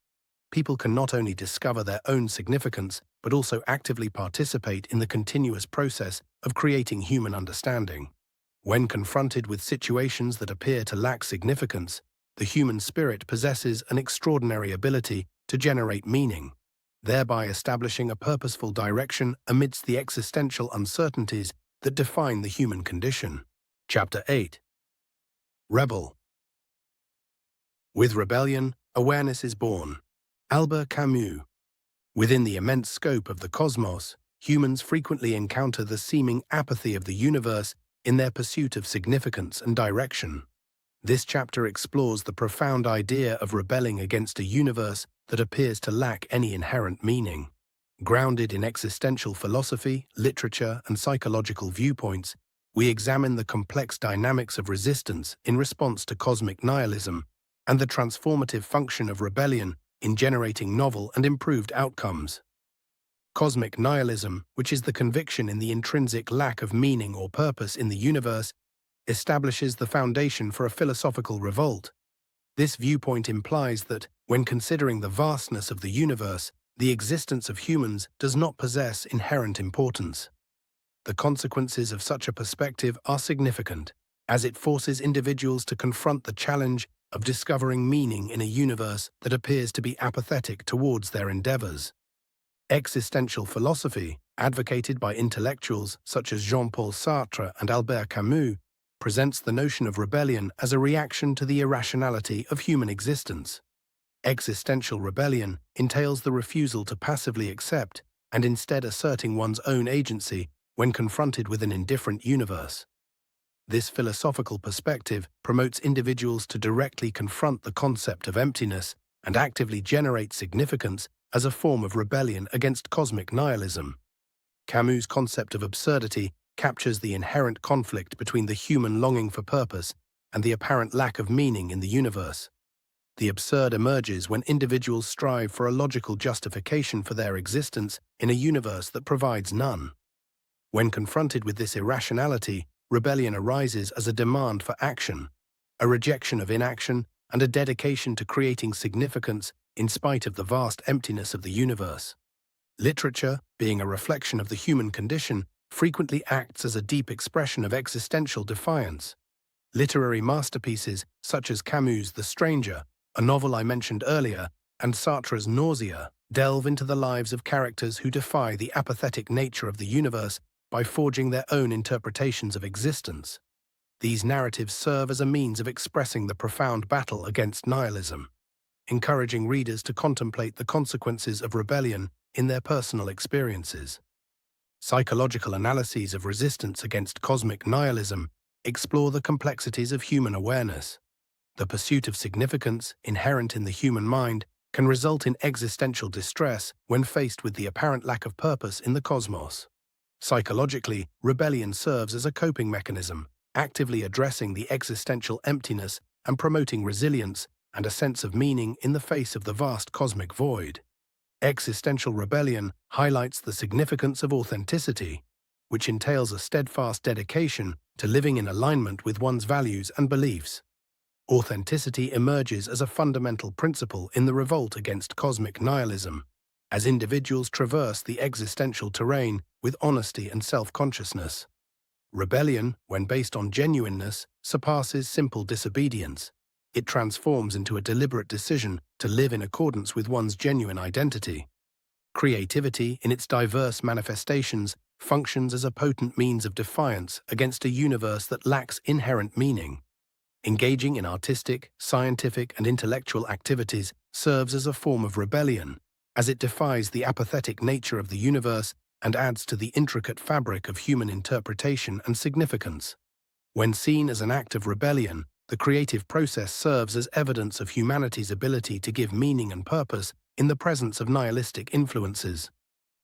people can not only discover their own significance, but also actively participate in the continuous process of creating human understanding. When confronted with situations that appear to lack significance, the human spirit possesses an extraordinary ability to generate meaning, thereby establishing a purposeful direction amidst the existential uncertainties that define the human condition. Chapter 8. Rebel. With rebellion, awareness is born. Albert Camus. Within the immense scope of the cosmos, humans frequently encounter the seeming apathy of the universe in their pursuit of significance and direction. This chapter explores the profound idea of rebelling against a universe that appears to lack any inherent meaning. Grounded in existential philosophy, literature, and psychological viewpoints, we examine the complex dynamics of resistance in response to cosmic nihilism and the transformative function of rebellion in generating novel and improved outcomes. Cosmic nihilism, which is the conviction in the intrinsic lack of meaning or purpose in the universe, establishes the foundation for a philosophical revolt. This viewpoint implies that, when considering the vastness of the universe, the existence of humans does not possess inherent importance. The consequences of such a perspective are significant, as it forces individuals to confront the challenge of discovering meaning in a universe that appears to be apathetic towards their endeavors. Existential philosophy, advocated by intellectuals such as Jean-Paul Sartre and Albert Camus, presents the notion of rebellion as a reaction to the irrationality of human existence. Existential rebellion entails the refusal to passively accept and instead asserting one's own agency when confronted with an indifferent universe. This philosophical perspective promotes individuals to directly confront the concept of emptiness and actively generate significance as a form of rebellion against cosmic nihilism. Camus' concept of absurdity captures the inherent conflict between the human longing for purpose and the apparent lack of meaning in the universe. The absurd emerges when individuals strive for a logical justification for their existence in a universe that provides none. When confronted with this irrationality, rebellion arises as a demand for action, a rejection of inaction, and a dedication to creating significance in spite of the vast emptiness of the universe. Literature, being a reflection of the human condition, frequently acts as a deep expression of existential defiance. Literary masterpieces such as Camus' The Stranger, a novel I mentioned earlier, and Sartre's Nausea, delve into the lives of characters who defy the apathetic nature of the universe by forging their own interpretations of existence. These narratives serve as a means of expressing the profound battle against nihilism, encouraging readers to contemplate the consequences of rebellion in their personal experiences. Psychological analyses of resistance against cosmic nihilism explore the complexities of human awareness. The pursuit of significance, inherent in the human mind, can result in existential distress when faced with the apparent lack of purpose in the cosmos. Psychologically, rebellion serves as a coping mechanism, actively addressing the existential emptiness and promoting resilience and a sense of meaning in the face of the vast cosmic void. Existential rebellion highlights the significance of authenticity, which entails a steadfast dedication to living in alignment with one's values and beliefs. Authenticity emerges as a fundamental principle in the revolt against cosmic nihilism, as individuals traverse the existential terrain with honesty and self-consciousness. Rebellion, when based on genuineness, surpasses simple disobedience. It transforms into a deliberate decision to live in accordance with one's genuine identity. Creativity, in its diverse manifestations, functions as a potent means of defiance against a universe that lacks inherent meaning. Engaging in artistic, scientific, and intellectual activities serves as a form of rebellion, as it defies the apathetic nature of the universe and adds to the intricate fabric of human interpretation and significance. When seen as an act of rebellion, the creative process serves as evidence of humanity's ability to give meaning and purpose in the presence of nihilistic influences.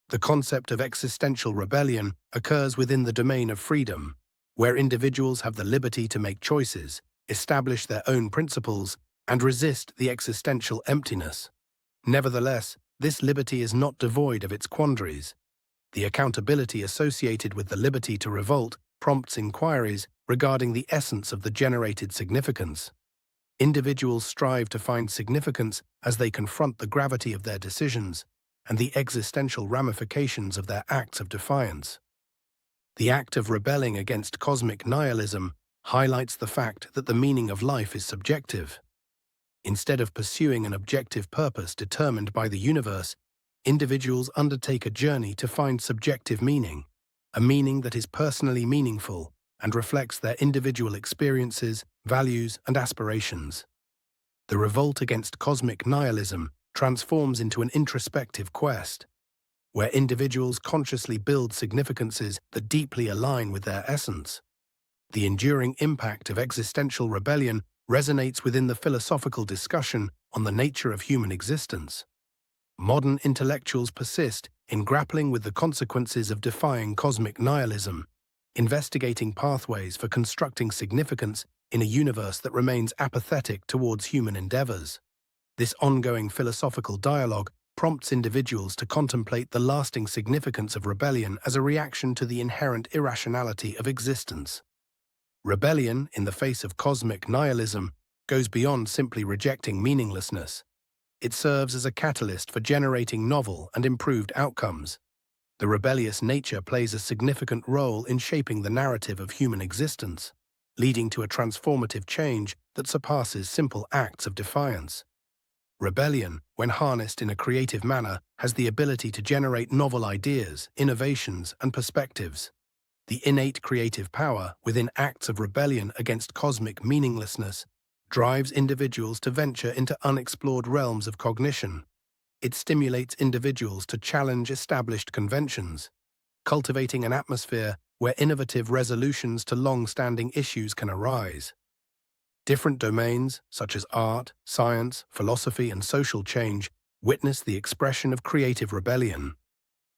The concept of existential rebellion occurs within the domain of freedom, where individuals have the liberty to make choices, establish their own principles, and resist the existential emptiness. Nevertheless, this liberty is not devoid of its quandaries. The accountability associated with the liberty to revolt prompts inquiries regarding the essence of the generated significance. Individuals strive to find significance as they confront the gravity of their decisions and the existential ramifications of their acts of defiance. The act of rebelling against cosmic nihilism highlights the fact that the meaning of life is subjective. Instead of pursuing an objective purpose determined by the universe, individuals undertake a journey to find subjective meaning, a meaning that is personally meaningful and reflects their individual experiences, values, and aspirations. The revolt against cosmic nihilism transforms into an introspective quest, where individuals consciously build significances that deeply align with their essence. The enduring impact of existential rebellion resonates within the philosophical discussion on the nature of human existence. Modern intellectuals persist in grappling with the consequences of defying cosmic nihilism, investigating pathways for constructing significance in a universe that remains apathetic towards human endeavors. This ongoing philosophical dialogue prompts individuals to contemplate the lasting significance of rebellion as a reaction to the inherent irrationality of existence. Rebellion, in the face of cosmic nihilism, goes beyond simply rejecting meaninglessness. It serves as a catalyst for generating novel and improved outcomes. The rebellious nature plays a significant role in shaping the narrative of human existence, leading to a transformative change that surpasses simple acts of defiance. Rebellion, when harnessed in a creative manner, has the ability to generate novel ideas, innovations, and perspectives. The innate creative power within acts of rebellion against cosmic meaninglessness drives individuals to venture into unexplored realms of cognition. It stimulates individuals to challenge established conventions, cultivating an atmosphere where innovative resolutions to long-standing issues can arise. Different domains, such as art, science, philosophy, and social change, witness the expression of creative rebellion.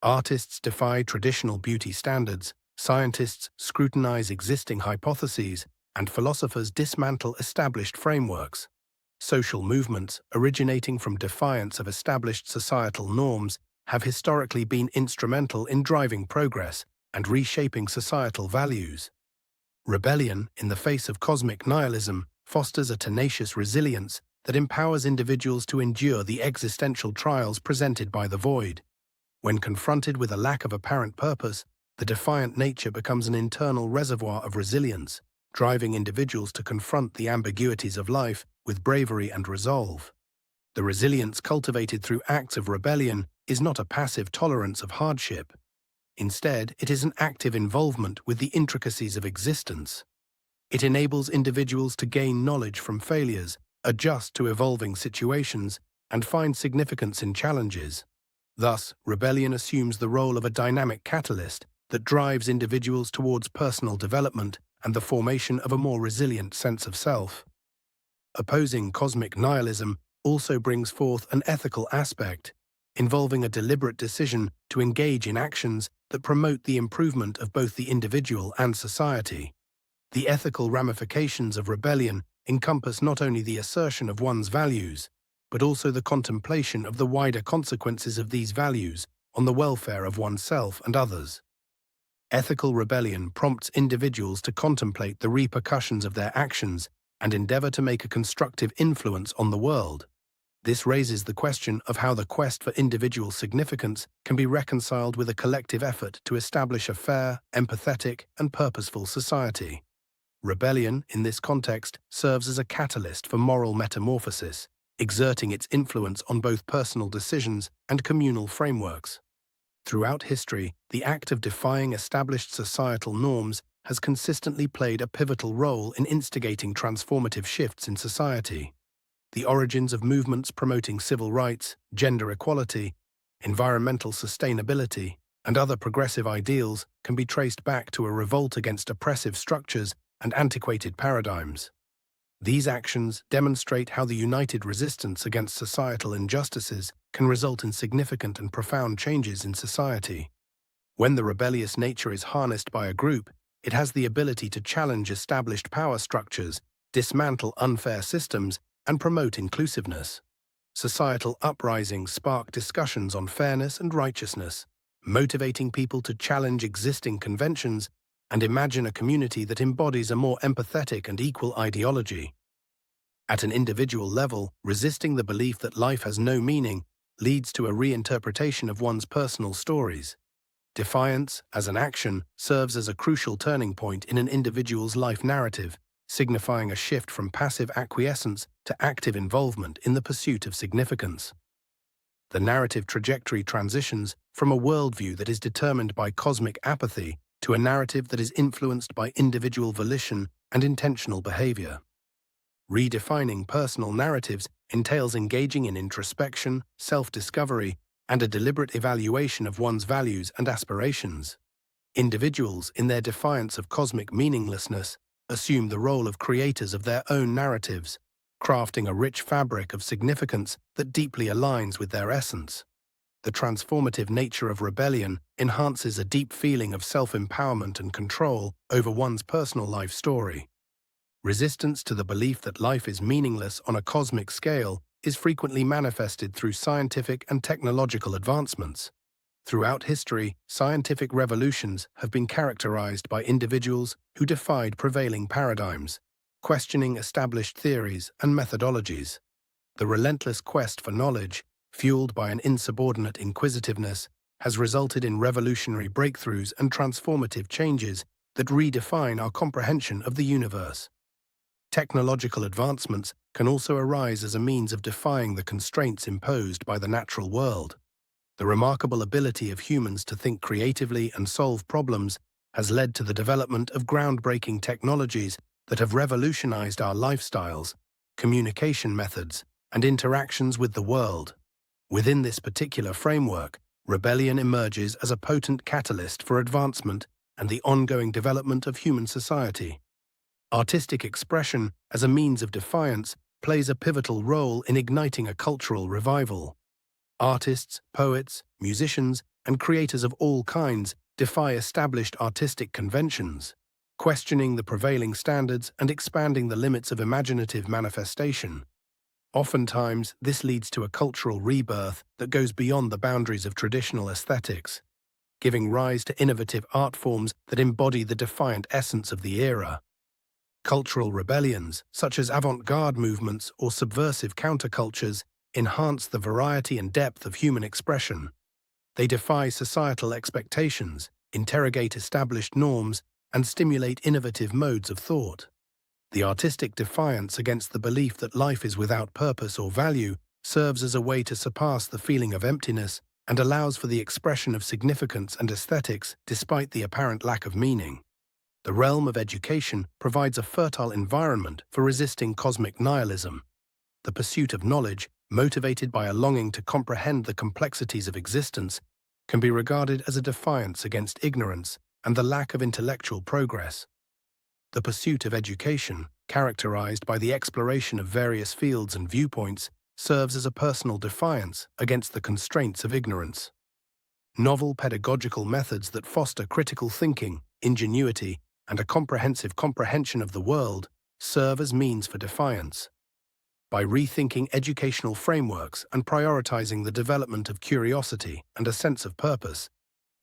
Artists defy traditional beauty standards, scientists scrutinize existing hypotheses, and philosophers dismantle established frameworks. Social movements, originating from defiance of established societal norms, have historically been instrumental in driving progress and reshaping societal values. Rebellion, in the face of cosmic nihilism, fosters a tenacious resilience that empowers individuals to endure the existential trials presented by the void. When confronted with a lack of apparent purpose, the defiant nature becomes an internal reservoir of resilience, driving individuals to confront the ambiguities of life with bravery and resolve. The resilience cultivated through acts of rebellion is not a passive tolerance of hardship. Instead, it is an active involvement with the intricacies of existence. It enables individuals to gain knowledge from failures, adjust to evolving situations, and find significance in challenges. Thus, rebellion assumes the role of a dynamic catalyst that drives individuals towards personal development and the formation of a more resilient sense of self. Opposing cosmic nihilism also brings forth an ethical aspect, involving a deliberate decision to engage in actions that promote the improvement of both the individual and society. The ethical ramifications of rebellion encompass not only the assertion of one's values, but also the contemplation of the wider consequences of these values on the welfare of oneself and others. Ethical rebellion prompts individuals to contemplate the repercussions of their actions and endeavor to make a constructive influence on the world. This raises the question of how the quest for individual significance can be reconciled with a collective effort to establish a fair, empathetic, and purposeful society. Rebellion, in this context, serves as a catalyst for moral metamorphosis, exerting its influence on both personal decisions and communal frameworks. Throughout history, the act of defying established societal norms has consistently played a pivotal role in instigating transformative shifts in society. The origins of movements promoting civil rights, gender equality, environmental sustainability, and other progressive ideals can be traced back to a revolt against oppressive structures and antiquated paradigms. These actions demonstrate how the united resistance against societal injustices can result in significant and profound changes in society. When the rebellious nature is harnessed by a group, it has the ability to challenge established power structures, dismantle unfair systems, and promote inclusiveness. Societal uprisings spark discussions on fairness and righteousness, motivating people to challenge existing conventions and imagine a community that embodies a more empathetic and equal ideology. At an individual level, resisting the belief that life has no meaning leads to a reinterpretation of one's personal stories. Defiance, as an action, serves as a crucial turning point in an individual's life narrative, signifying a shift from passive acquiescence to active involvement in the pursuit of significance. The narrative trajectory transitions from a worldview that is determined by cosmic apathy to a narrative that is influenced by individual volition and intentional behavior. Redefining personal narratives entails engaging in introspection, self-discovery, and a deliberate evaluation of one's values and aspirations. Individuals, in their defiance of cosmic meaninglessness, assume the role of creators of their own narratives, crafting a rich fabric of significance that deeply aligns with their essence. The transformative nature of rebellion enhances a deep feeling of self-empowerment and control over one's personal life story. Resistance to the belief that life is meaningless on a cosmic scale is frequently manifested through scientific and technological advancements. Throughout history, scientific revolutions have been characterized by individuals who defied prevailing paradigms, questioning established theories and methodologies. The relentless quest for knowledge, fueled by an insubordinate inquisitiveness, has resulted in revolutionary breakthroughs and transformative changes that redefine our comprehension of the universe. Technological advancements can also arise as a means of defying the constraints imposed by the natural world. The remarkable ability of humans to think creatively and solve problems has led to the development of groundbreaking technologies that have revolutionized our lifestyles, communication methods, and interactions with the world. Within this particular framework, rebellion emerges as a potent catalyst for advancement and the ongoing development of human society. Artistic expression, as a means of defiance, plays a pivotal role in igniting a cultural revival. Artists, poets, musicians, and creators of all kinds defy established artistic conventions, questioning the prevailing standards and expanding the limits of imaginative manifestation. Oftentimes, this leads to a cultural rebirth that goes beyond the boundaries of traditional aesthetics, giving rise to innovative art forms that embody the defiant essence of the era. Cultural rebellions, such as avant-garde movements or subversive countercultures, enhance the variety and depth of human expression. They defy societal expectations, interrogate established norms, and stimulate innovative modes of thought. The artistic defiance against the belief that life is without purpose or value serves as a way to surpass the feeling of emptiness and allows for the expression of significance and aesthetics despite the apparent lack of meaning. The realm of education provides a fertile environment for resisting cosmic nihilism. The pursuit of knowledge, motivated by a longing to comprehend the complexities of existence, can be regarded as a defiance against ignorance and the lack of intellectual progress. The pursuit of education, characterized by the exploration of various fields and viewpoints, serves as a personal defiance against the constraints of ignorance. Novel pedagogical methods that foster critical thinking, ingenuity, and a comprehensive comprehension of the world serve as means for defiance. By rethinking educational frameworks and prioritizing the development of curiosity and a sense of purpose,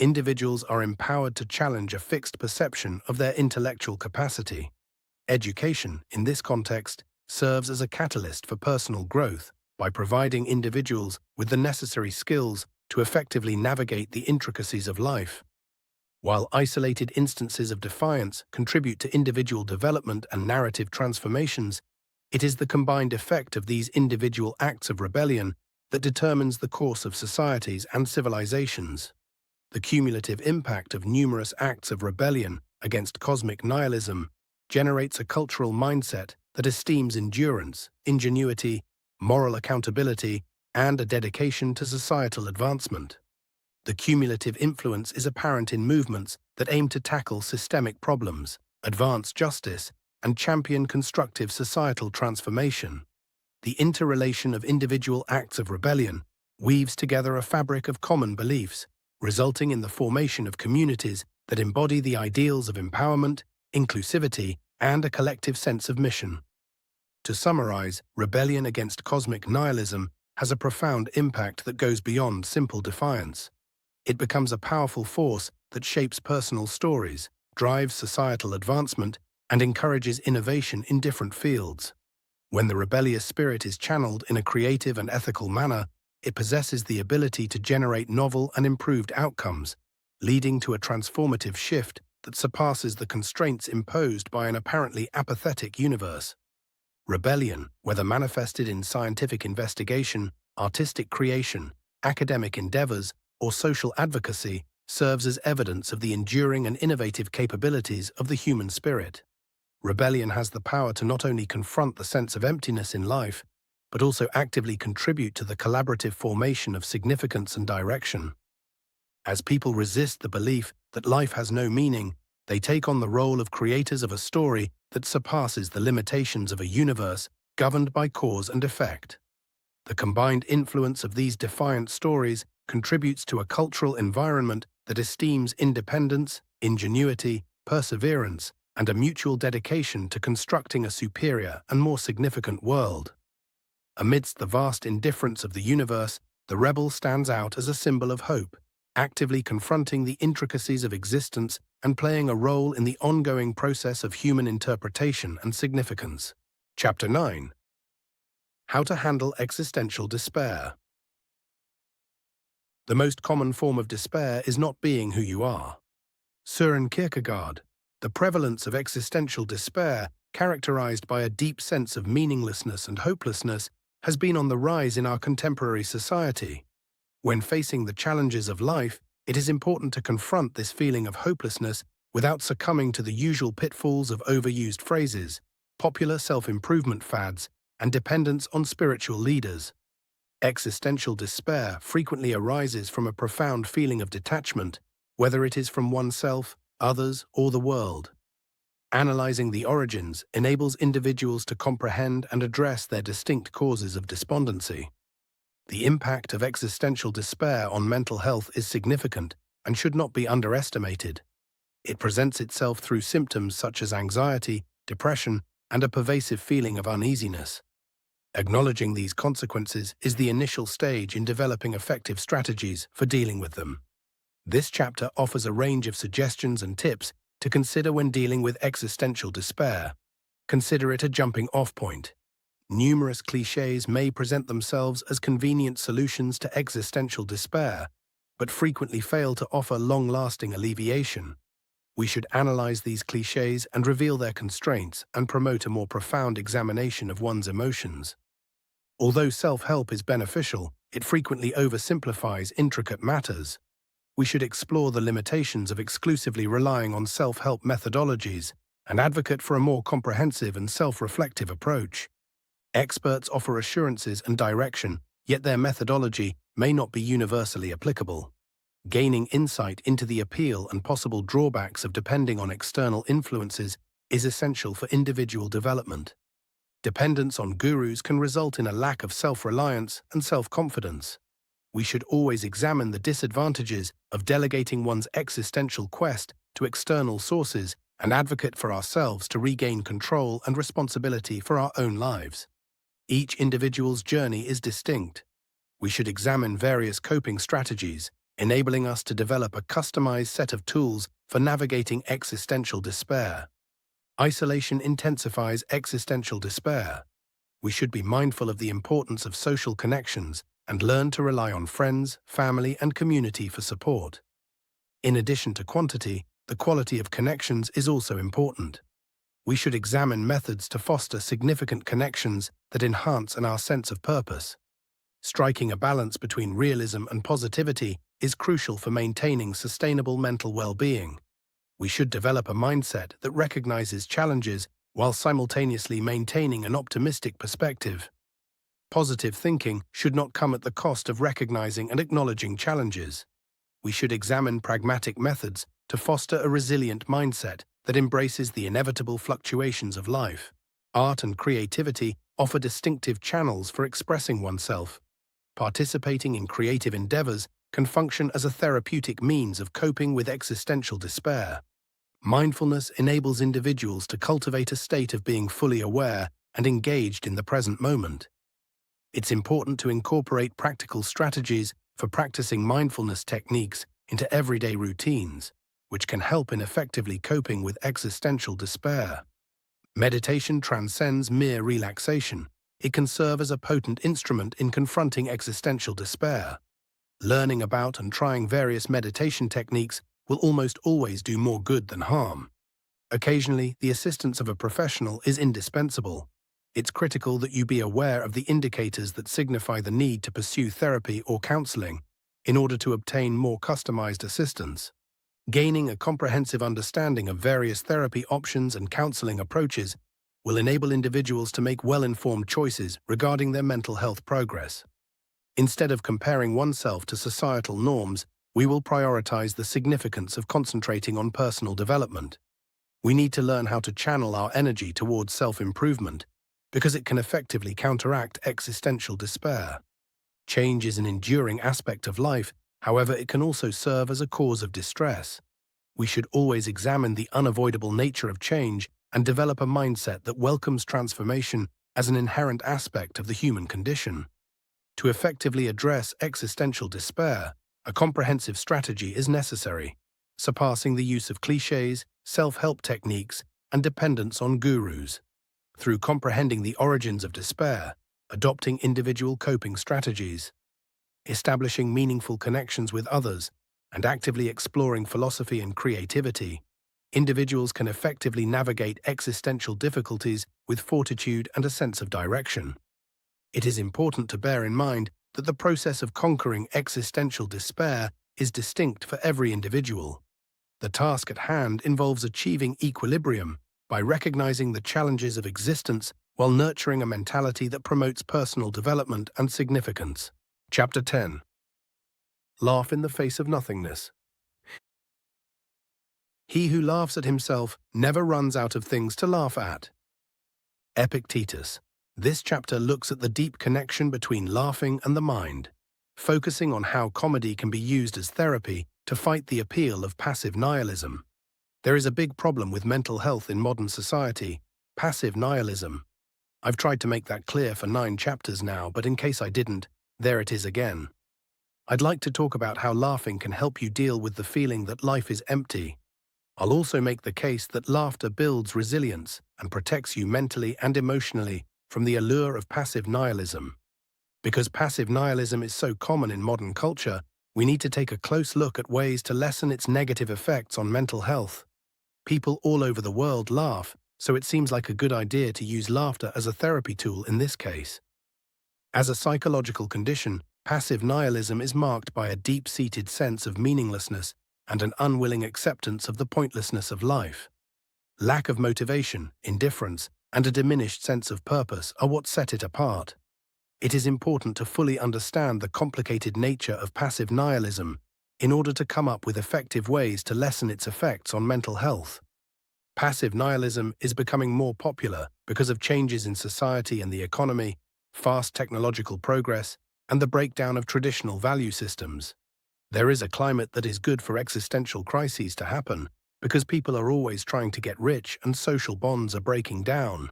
individuals are empowered to challenge a fixed perception of their intellectual capacity. Education, in this context, serves as a catalyst for personal growth by providing individuals with the necessary skills to effectively navigate the intricacies of life. While isolated instances of defiance contribute to individual development and narrative transformations, it is the combined effect of these individual acts of rebellion that determines the course of societies and civilizations. The cumulative impact of numerous acts of rebellion against cosmic nihilism generates a cultural mindset that esteems endurance, ingenuity, moral accountability, and a dedication to societal advancement. The cumulative influence is apparent in movements that aim to tackle systemic problems, advance justice, and champion constructive societal transformation. The interrelation of individual acts of rebellion weaves together a fabric of common beliefs, resulting in the formation of communities that embody the ideals of empowerment, inclusivity, and a collective sense of mission. To summarize, rebellion against cosmic nihilism has a profound impact that goes beyond simple defiance. It becomes a powerful force that shapes personal stories, drives societal advancement, and encourages innovation in different fields. When the rebellious spirit is channeled in a creative and ethical manner, it possesses the ability to generate novel and improved outcomes, leading to a transformative shift that surpasses the constraints imposed by an apparently apathetic universe. Rebellion, whether manifested in scientific investigation, artistic creation, academic endeavors, or social advocacy, serves as evidence of the enduring and innovative capabilities of the human spirit. Rebellion has the power to not only confront the sense of emptiness in life, but also actively contribute to the collaborative formation of significance and direction. As people resist the belief that life has no meaning, they take on the role of creators of a story that surpasses the limitations of a universe governed by cause and effect. The combined influence of these defiant stories contributes to a cultural environment that esteems independence, ingenuity, perseverance, and a mutual dedication to constructing a superior and more significant world. Amidst the vast indifference of the universe, the rebel stands out as a symbol of hope, actively confronting the intricacies of existence and playing a role in the ongoing process of human interpretation and significance. Chapter 9. How to handle existential despair. The most common form of despair is not being who you are. Søren Kierkegaard. The prevalence of existential despair, characterized by a deep sense of meaninglessness and hopelessness, has been on the rise in our contemporary society. When facing the challenges of life, it is important to confront this feeling of hopelessness without succumbing to the usual pitfalls of overused phrases, popular self-improvement fads, and dependence on spiritual leaders. Existential despair frequently arises from a profound feeling of detachment, whether it is from oneself, others, or the world. Analyzing the origins enables individuals to comprehend and address their distinct causes of despondency. The impact of existential despair on mental health is significant and should not be underestimated. It presents itself through symptoms such as anxiety, depression, and a pervasive feeling of uneasiness. Acknowledging these consequences is the initial stage in developing effective strategies for dealing with them. This chapter offers a range of suggestions and tips to consider when dealing with existential despair. Consider it a jumping-off point. Numerous cliches may present themselves as convenient solutions to existential despair, but frequently fail to offer long-lasting alleviation. We should analyze these cliches and reveal their constraints and promote a more profound examination of one's emotions. Although self-help is beneficial, it frequently oversimplifies intricate matters. We should explore the limitations of exclusively relying on self-help methodologies and advocate for a more comprehensive and self-reflective approach. Experts offer assurances and direction, yet their methodology may not be universally applicable. Gaining insight into the appeal and possible drawbacks of depending on external influences is essential for individual development. Dependence on gurus can result in a lack of self-reliance and self-confidence. We should always examine the disadvantages of delegating one's existential quest to external sources and advocate for ourselves to regain control and responsibility for our own lives. Each individual's journey is distinct. We should examine various coping strategies, enabling us to develop a customized set of tools for navigating existential despair. Isolation intensifies existential despair. We should be mindful of the importance of social connections and learn to rely on friends, family, and community for support. In addition to quantity, the quality of connections is also important. We should examine methods to foster significant connections that enhance our sense of purpose. Striking a balance between realism and positivity is crucial for maintaining sustainable mental well-being. We should develop a mindset that recognizes challenges while simultaneously maintaining an optimistic perspective. Positive thinking should not come at the cost of recognizing and acknowledging challenges. We should examine pragmatic methods to foster a resilient mindset that embraces the inevitable fluctuations of life. Art and creativity offer distinctive channels for expressing oneself. Participating in creative endeavors can function as a therapeutic means of coping with existential despair. Mindfulness enables individuals to cultivate a state of being fully aware and engaged in the present moment. It's important to incorporate practical strategies for practicing mindfulness techniques into everyday routines, which can help in effectively coping with existential despair. Meditation transcends mere relaxation. It can serve as a potent instrument in confronting existential despair. Learning about and trying various meditation techniques will almost always do more good than harm. Occasionally, the assistance of a professional is indispensable. It's critical that you be aware of the indicators that signify the need to pursue therapy or counseling in order to obtain more customized assistance. Gaining a comprehensive understanding of various therapy options and counseling approaches will enable individuals to make well-informed choices regarding their mental health progress. Instead of comparing oneself to societal norms, we will prioritize the significance of concentrating on personal development. We need to learn how to channel our energy towards self-improvement because it can effectively counteract existential despair. Change is an enduring aspect of life, however, it can also serve as a cause of distress. We should always examine the unavoidable nature of change and develop a mindset that welcomes transformation as an inherent aspect of the human condition. To effectively address existential despair, a comprehensive strategy is necessary, surpassing the use of clichés, self-help techniques, and dependence on gurus. Through comprehending the origins of despair, adopting individual coping strategies, establishing meaningful connections with others, and actively exploring philosophy and creativity, individuals can effectively navigate existential difficulties with fortitude and a sense of direction. It is important to bear in mind that the process of conquering existential despair is distinct for every individual. The task at hand involves achieving equilibrium by recognizing the challenges of existence while nurturing a mentality that promotes personal development and significance. Chapter 10. Laugh in the face of nothingness. He who laughs at himself never runs out of things to laugh at. Epictetus. This chapter looks at the deep connection between laughing and the mind, focusing on how comedy can be used as therapy to fight the appeal of passive nihilism. There is a big problem with mental health in modern society: passive nihilism. I've tried to make that clear for 9 chapters now, but in case I didn't, there it is again. I'd like to talk about how laughing can help you deal with the feeling that life is empty. I'll also make the case that laughter builds resilience and protects you mentally and emotionally from the allure of passive nihilism. Because passive nihilism is so common in modern culture, we need to take a close look at ways to lessen its negative effects on mental health. People all over the world laugh, so it seems like a good idea to use laughter as a therapy tool in this case. As a psychological condition, passive nihilism is marked by a deep-seated sense of meaninglessness and an unwilling acceptance of the pointlessness of life. Lack of motivation, indifference, and a diminished sense of purpose are what set it apart. It is important to fully understand the complicated nature of passive nihilism in order to come up with effective ways to lessen its effects on mental health. Passive nihilism is becoming more popular because of changes in society and the economy, fast technological progress, and the breakdown of traditional value systems. There is a climate that is good for existential crises to happen because people are always trying to get rich and social bonds are breaking down.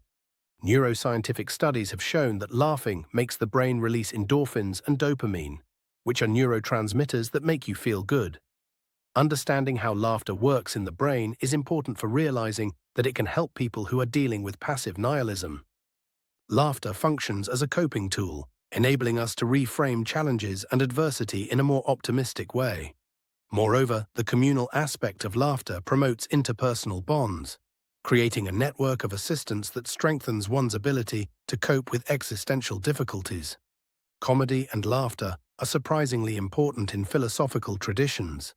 Neuroscientific studies have shown that laughing makes the brain release endorphins and dopamine, which are neurotransmitters that make you feel good. Understanding how laughter works in the brain is important for realizing that it can help people who are dealing with passive nihilism. Laughter functions as a coping tool, enabling us to reframe challenges and adversity in a more optimistic way. Moreover, the communal aspect of laughter promotes interpersonal bonds, creating a network of assistance that strengthens one's ability to cope with existential difficulties. Comedy and laughter are surprisingly important in philosophical traditions.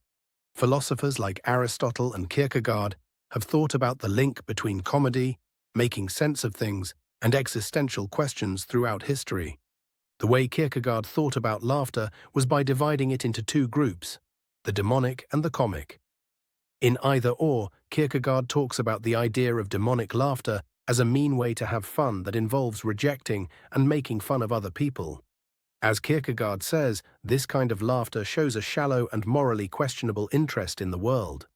Philosophers like Aristotle and Kierkegaard have thought about the link between comedy, making sense of things, and existential questions throughout history. The way Kierkegaard thought about laughter was by dividing it into 2 groups: the demonic and the comic. In Either-or, Kierkegaard talks about the idea of demonic laughter as a mean way to have fun that involves rejecting and making fun of other people. As Kierkegaard says, this kind of laughter shows a shallow and morally questionable interest in the world.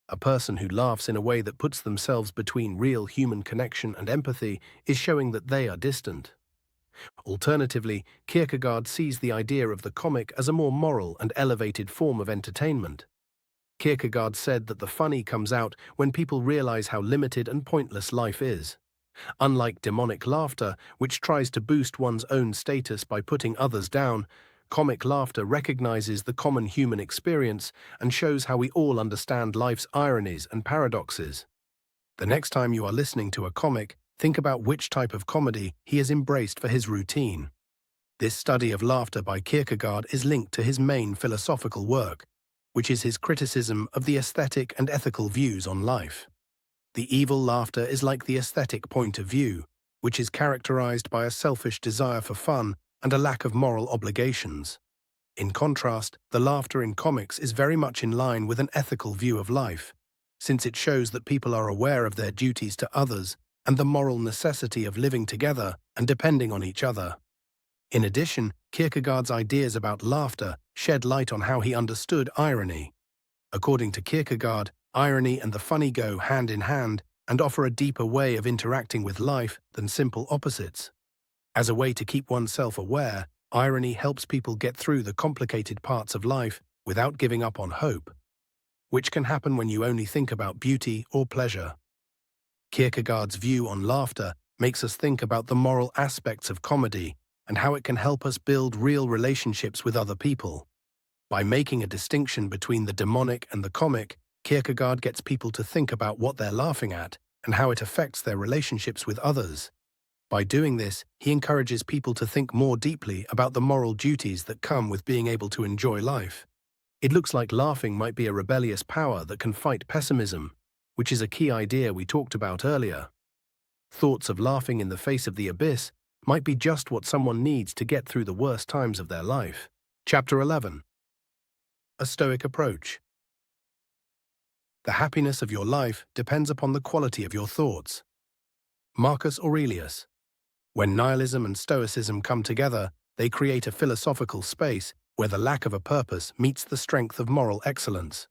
A person who laughs in a way that puts themselves between real human connection and empathy is showing that they are distant. Alternatively, Kierkegaard sees the idea of the comic as a more moral and elevated form of entertainment. Kierkegaard said that the funny comes out when people realize how limited and pointless life is. Unlike demonic laughter, which tries to boost one's own status by putting others down, Comic laughter recognizes the common human experience and shows how we all understand life's ironies and paradoxes. The next time you are listening to a comic, think about which type of comedy he has embraced for his routine. This study of laughter by Kierkegaard is linked to his main philosophical work, which is his criticism of the aesthetic and ethical views on life. The evil laughter is like the aesthetic point of view, which is characterized by a selfish desire for fun and a lack of moral obligations. In contrast, the laughter in comics is very much in line with an ethical view of life, since it shows that people are aware of their duties to others and the moral necessity of living together and depending on each other. In addition, Kierkegaard's ideas about laughter shed light on how he understood irony. According to Kierkegaard, irony and the funny go hand in hand and offer a deeper way of interacting with life than simple opposites. As a way to keep oneself aware, irony helps people get through the complicated parts of life without giving up on hope, which can happen when you only think about beauty or pleasure. Kierkegaard's view on laughter makes us think about the moral aspects of comedy and how it can help us build real relationships with other people. By making a distinction between the demonic and the comic, Kierkegaard gets people to think about what they're laughing at and how it affects their relationships with others. By doing this, he encourages people to think more deeply about the moral duties that come with being able to enjoy life. It looks like laughing might be a rebellious power that can fight pessimism, which is a key idea we talked about earlier. Thoughts of laughing in the face of the abyss might be just what someone needs to get through the worst times of their life. Chapter 11. A Stoic Approach. The happiness of your life depends upon the quality of your thoughts. Marcus Aurelius. When nihilism and stoicism come together, they create a philosophical space where the lack of a purpose meets the strength of moral excellence.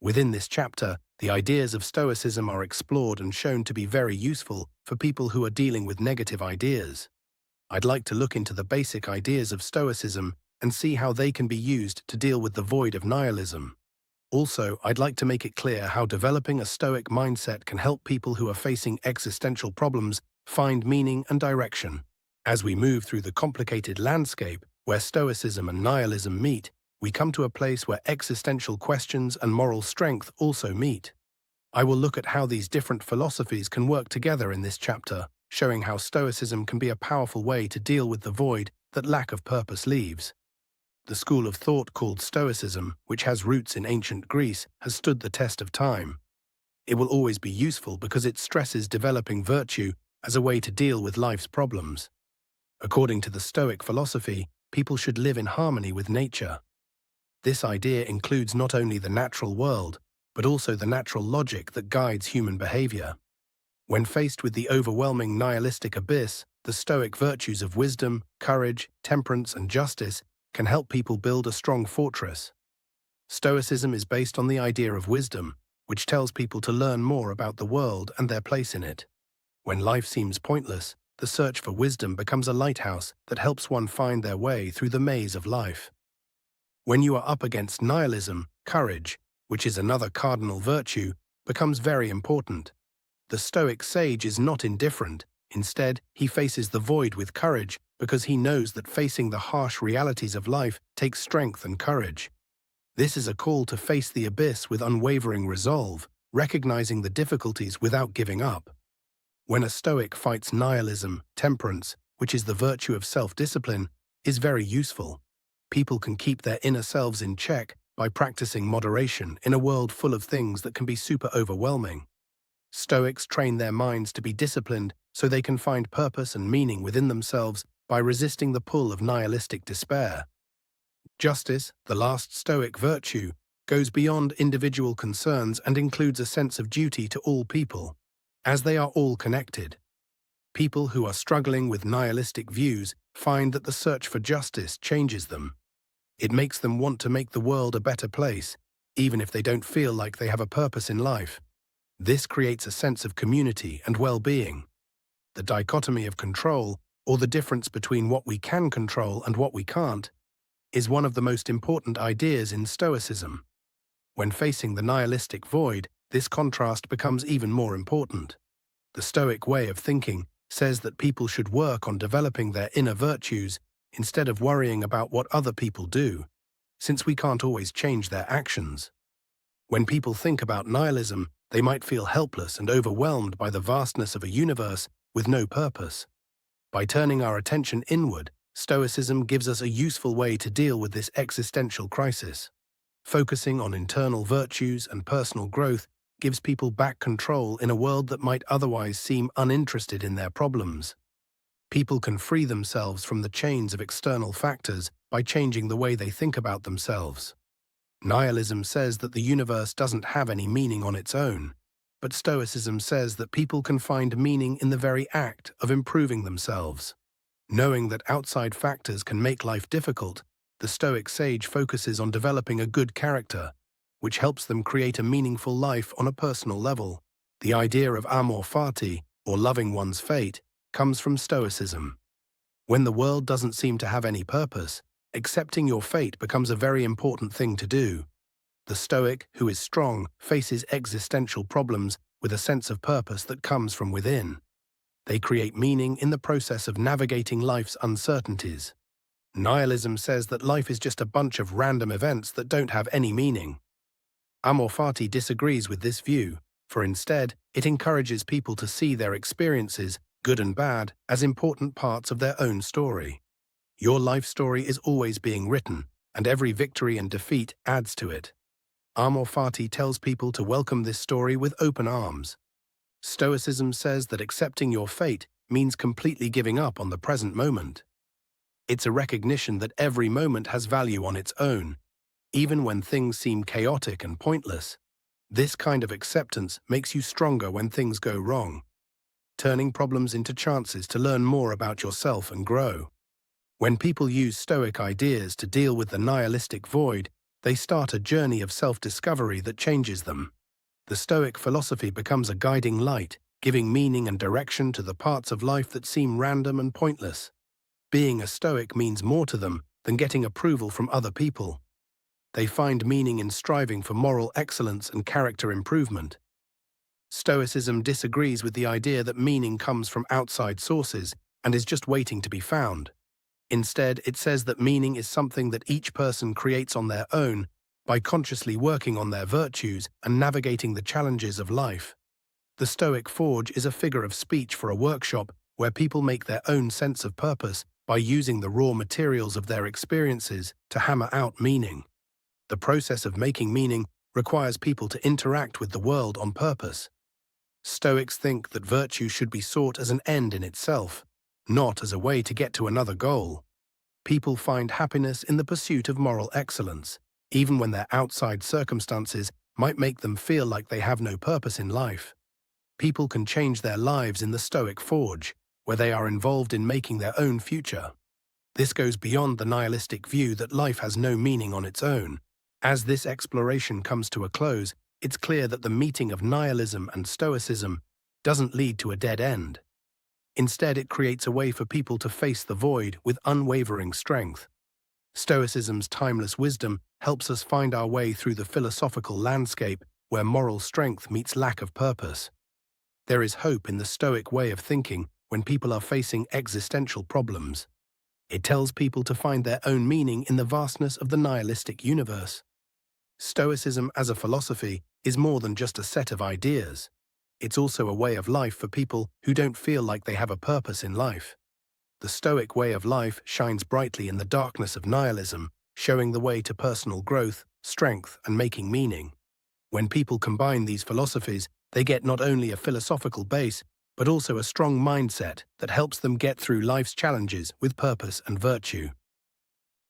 Within this chapter, the ideas of stoicism are explored and shown to be very useful for people who are dealing with negative ideas. I'd like to look into the basic ideas of stoicism and see how they can be used to deal with the void of nihilism. Also, I'd like to make it clear how developing a stoic mindset can help people who are facing existential problems find meaning and direction. As we move through the complicated landscape where stoicism and nihilism meet, we come to a place where existential questions and moral strength also meet. I will look at how these different philosophies can work together in this chapter, showing how stoicism can be a powerful way to deal with the void that lack of purpose leaves. The school of thought called Stoicism, which has roots in ancient Greece, has stood the test of time. It will always be useful because it stresses developing virtue as a way to deal with life's problems. According to the Stoic philosophy, people should live in harmony with nature. This idea includes not only the natural world, but also the natural logic that guides human behavior. When faced with the overwhelming nihilistic abyss, the Stoic virtues of wisdom, courage, temperance, and justice can help people build a strong fortress. Stoicism is based on the idea of wisdom, which tells people to learn more about the world and their place in it. When life seems pointless, the search for wisdom becomes a lighthouse that helps one find their way through the maze of life. When you are up against nihilism, courage, which is another cardinal virtue, becomes very important. The Stoic sage is not indifferent. Instead, he faces the void with courage because he knows that facing the harsh realities of life takes strength and courage. This is a call to face the abyss with unwavering resolve, recognizing the difficulties without giving up. When a Stoic fights nihilism, temperance, which is the virtue of self-discipline, is very useful. People can keep their inner selves in check by practicing moderation in a world full of things that can be super overwhelming. Stoics train their minds to be disciplined so they can find purpose and meaning within themselves by resisting the pull of nihilistic despair. Justice, the last Stoic virtue, goes beyond individual concerns and includes a sense of duty to all people, as they are all connected. People who are struggling with nihilistic views find that the search for justice changes them. It makes them want to make the world a better place, even if they don't feel like they have a purpose in life. This creates a sense of community and well-being. The dichotomy of control, or the difference between what we can control and what we can't, is one of the most important ideas in Stoicism. When facing the nihilistic void, this contrast becomes even more important. The Stoic way of thinking says that people should work on developing their inner virtues instead of worrying about what other people do, since we can't always change their actions. When people think about nihilism, they might feel helpless and overwhelmed by the vastness of a universe with no purpose. By turning our attention inward, Stoicism gives us a useful way to deal with this existential crisis. Focusing on internal virtues and personal growth gives people back control in a world that might otherwise seem uninterested in their problems. People can free themselves from the chains of external factors by changing the way they think about themselves. Nihilism says that the universe doesn't have any meaning on its own, but Stoicism says that people can find meaning in the very act of improving themselves. Knowing that outside factors can make life difficult, the Stoic sage focuses on developing a good character, which helps them create a meaningful life on a personal level. The idea of amor fati, or loving one's fate, comes from Stoicism. When the world doesn't seem to have any purpose, accepting your fate becomes a very important thing to do. The Stoic, who is strong, faces existential problems with a sense of purpose that comes from within. They create meaning in the process of navigating life's uncertainties. Nihilism says that life is just a bunch of random events that don't have any meaning. Amor fati disagrees with this view, for instead, it encourages people to see their experiences, good and bad, as important parts of their own story. Your life story is always being written, and every victory and defeat adds to it. Amor fati tells people to welcome this story with open arms. Stoicism says that accepting your fate means completely giving up on the present moment. It's a recognition that every moment has value on its own, even when things seem chaotic and pointless. This kind of acceptance makes you stronger when things go wrong, turning problems into chances to learn more about yourself and grow. When people use Stoic ideas to deal with the nihilistic void, they start a journey of self-discovery that changes them. The Stoic philosophy becomes a guiding light, giving meaning and direction to the parts of life that seem random and pointless. Being a Stoic means more to them than getting approval from other people. They find meaning in striving for moral excellence and character improvement. Stoicism disagrees with the idea that meaning comes from outside sources and is just waiting to be found. Instead, it says that meaning is something that each person creates on their own by consciously working on their virtues and navigating the challenges of life. The Stoic Forge is a figure of speech for a workshop where people make their own sense of purpose by using the raw materials of their experiences to hammer out meaning. The process of making meaning requires people to interact with the world on purpose. Stoics think that virtue should be sought as an end in itself, not as a way to get to another goal. People find happiness in the pursuit of moral excellence, even when their outside circumstances might make them feel like they have no purpose in life. People can change their lives in the Stoic Forge, where they are involved in making their own future. This goes beyond the nihilistic view that life has no meaning on its own. As this exploration comes to a close, it's clear that the meeting of nihilism and Stoicism doesn't lead to a dead end. Instead, it creates a way for people to face the void with unwavering strength. Stoicism's timeless wisdom helps us find our way through the philosophical landscape where moral strength meets lack of purpose. There is hope in the Stoic way of thinking when people are facing existential problems. It tells people to find their own meaning in the vastness of the nihilistic universe. Stoicism as a philosophy is more than just a set of ideas. It's also a way of life for people who don't feel like they have a purpose in life. The Stoic way of life shines brightly in the darkness of nihilism, showing the way to personal growth, strength, and making meaning. When people combine these philosophies, they get not only a philosophical base, but also a strong mindset that helps them get through life's challenges with purpose and virtue.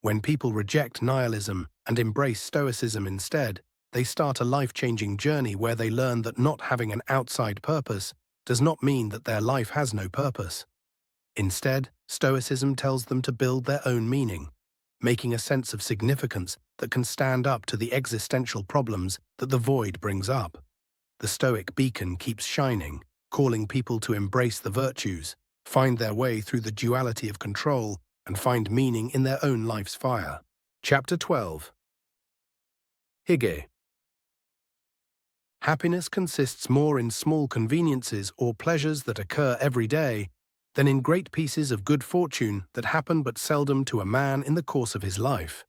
When people reject nihilism and embrace Stoicism instead, they start a life-changing journey where they learn that not having an outside purpose does not mean that their life has no purpose. Instead, Stoicism tells them to build their own meaning, making a sense of significance that can stand up to the existential problems that the void brings up. The Stoic beacon keeps shining, calling people to embrace the virtues, find their way through the duality of control, and find meaning in their own life's fire. Chapter 12. Hygge. Happiness consists more in small conveniences or pleasures that occur every day than in great pieces of good fortune that happen but seldom to a man in the course of his life.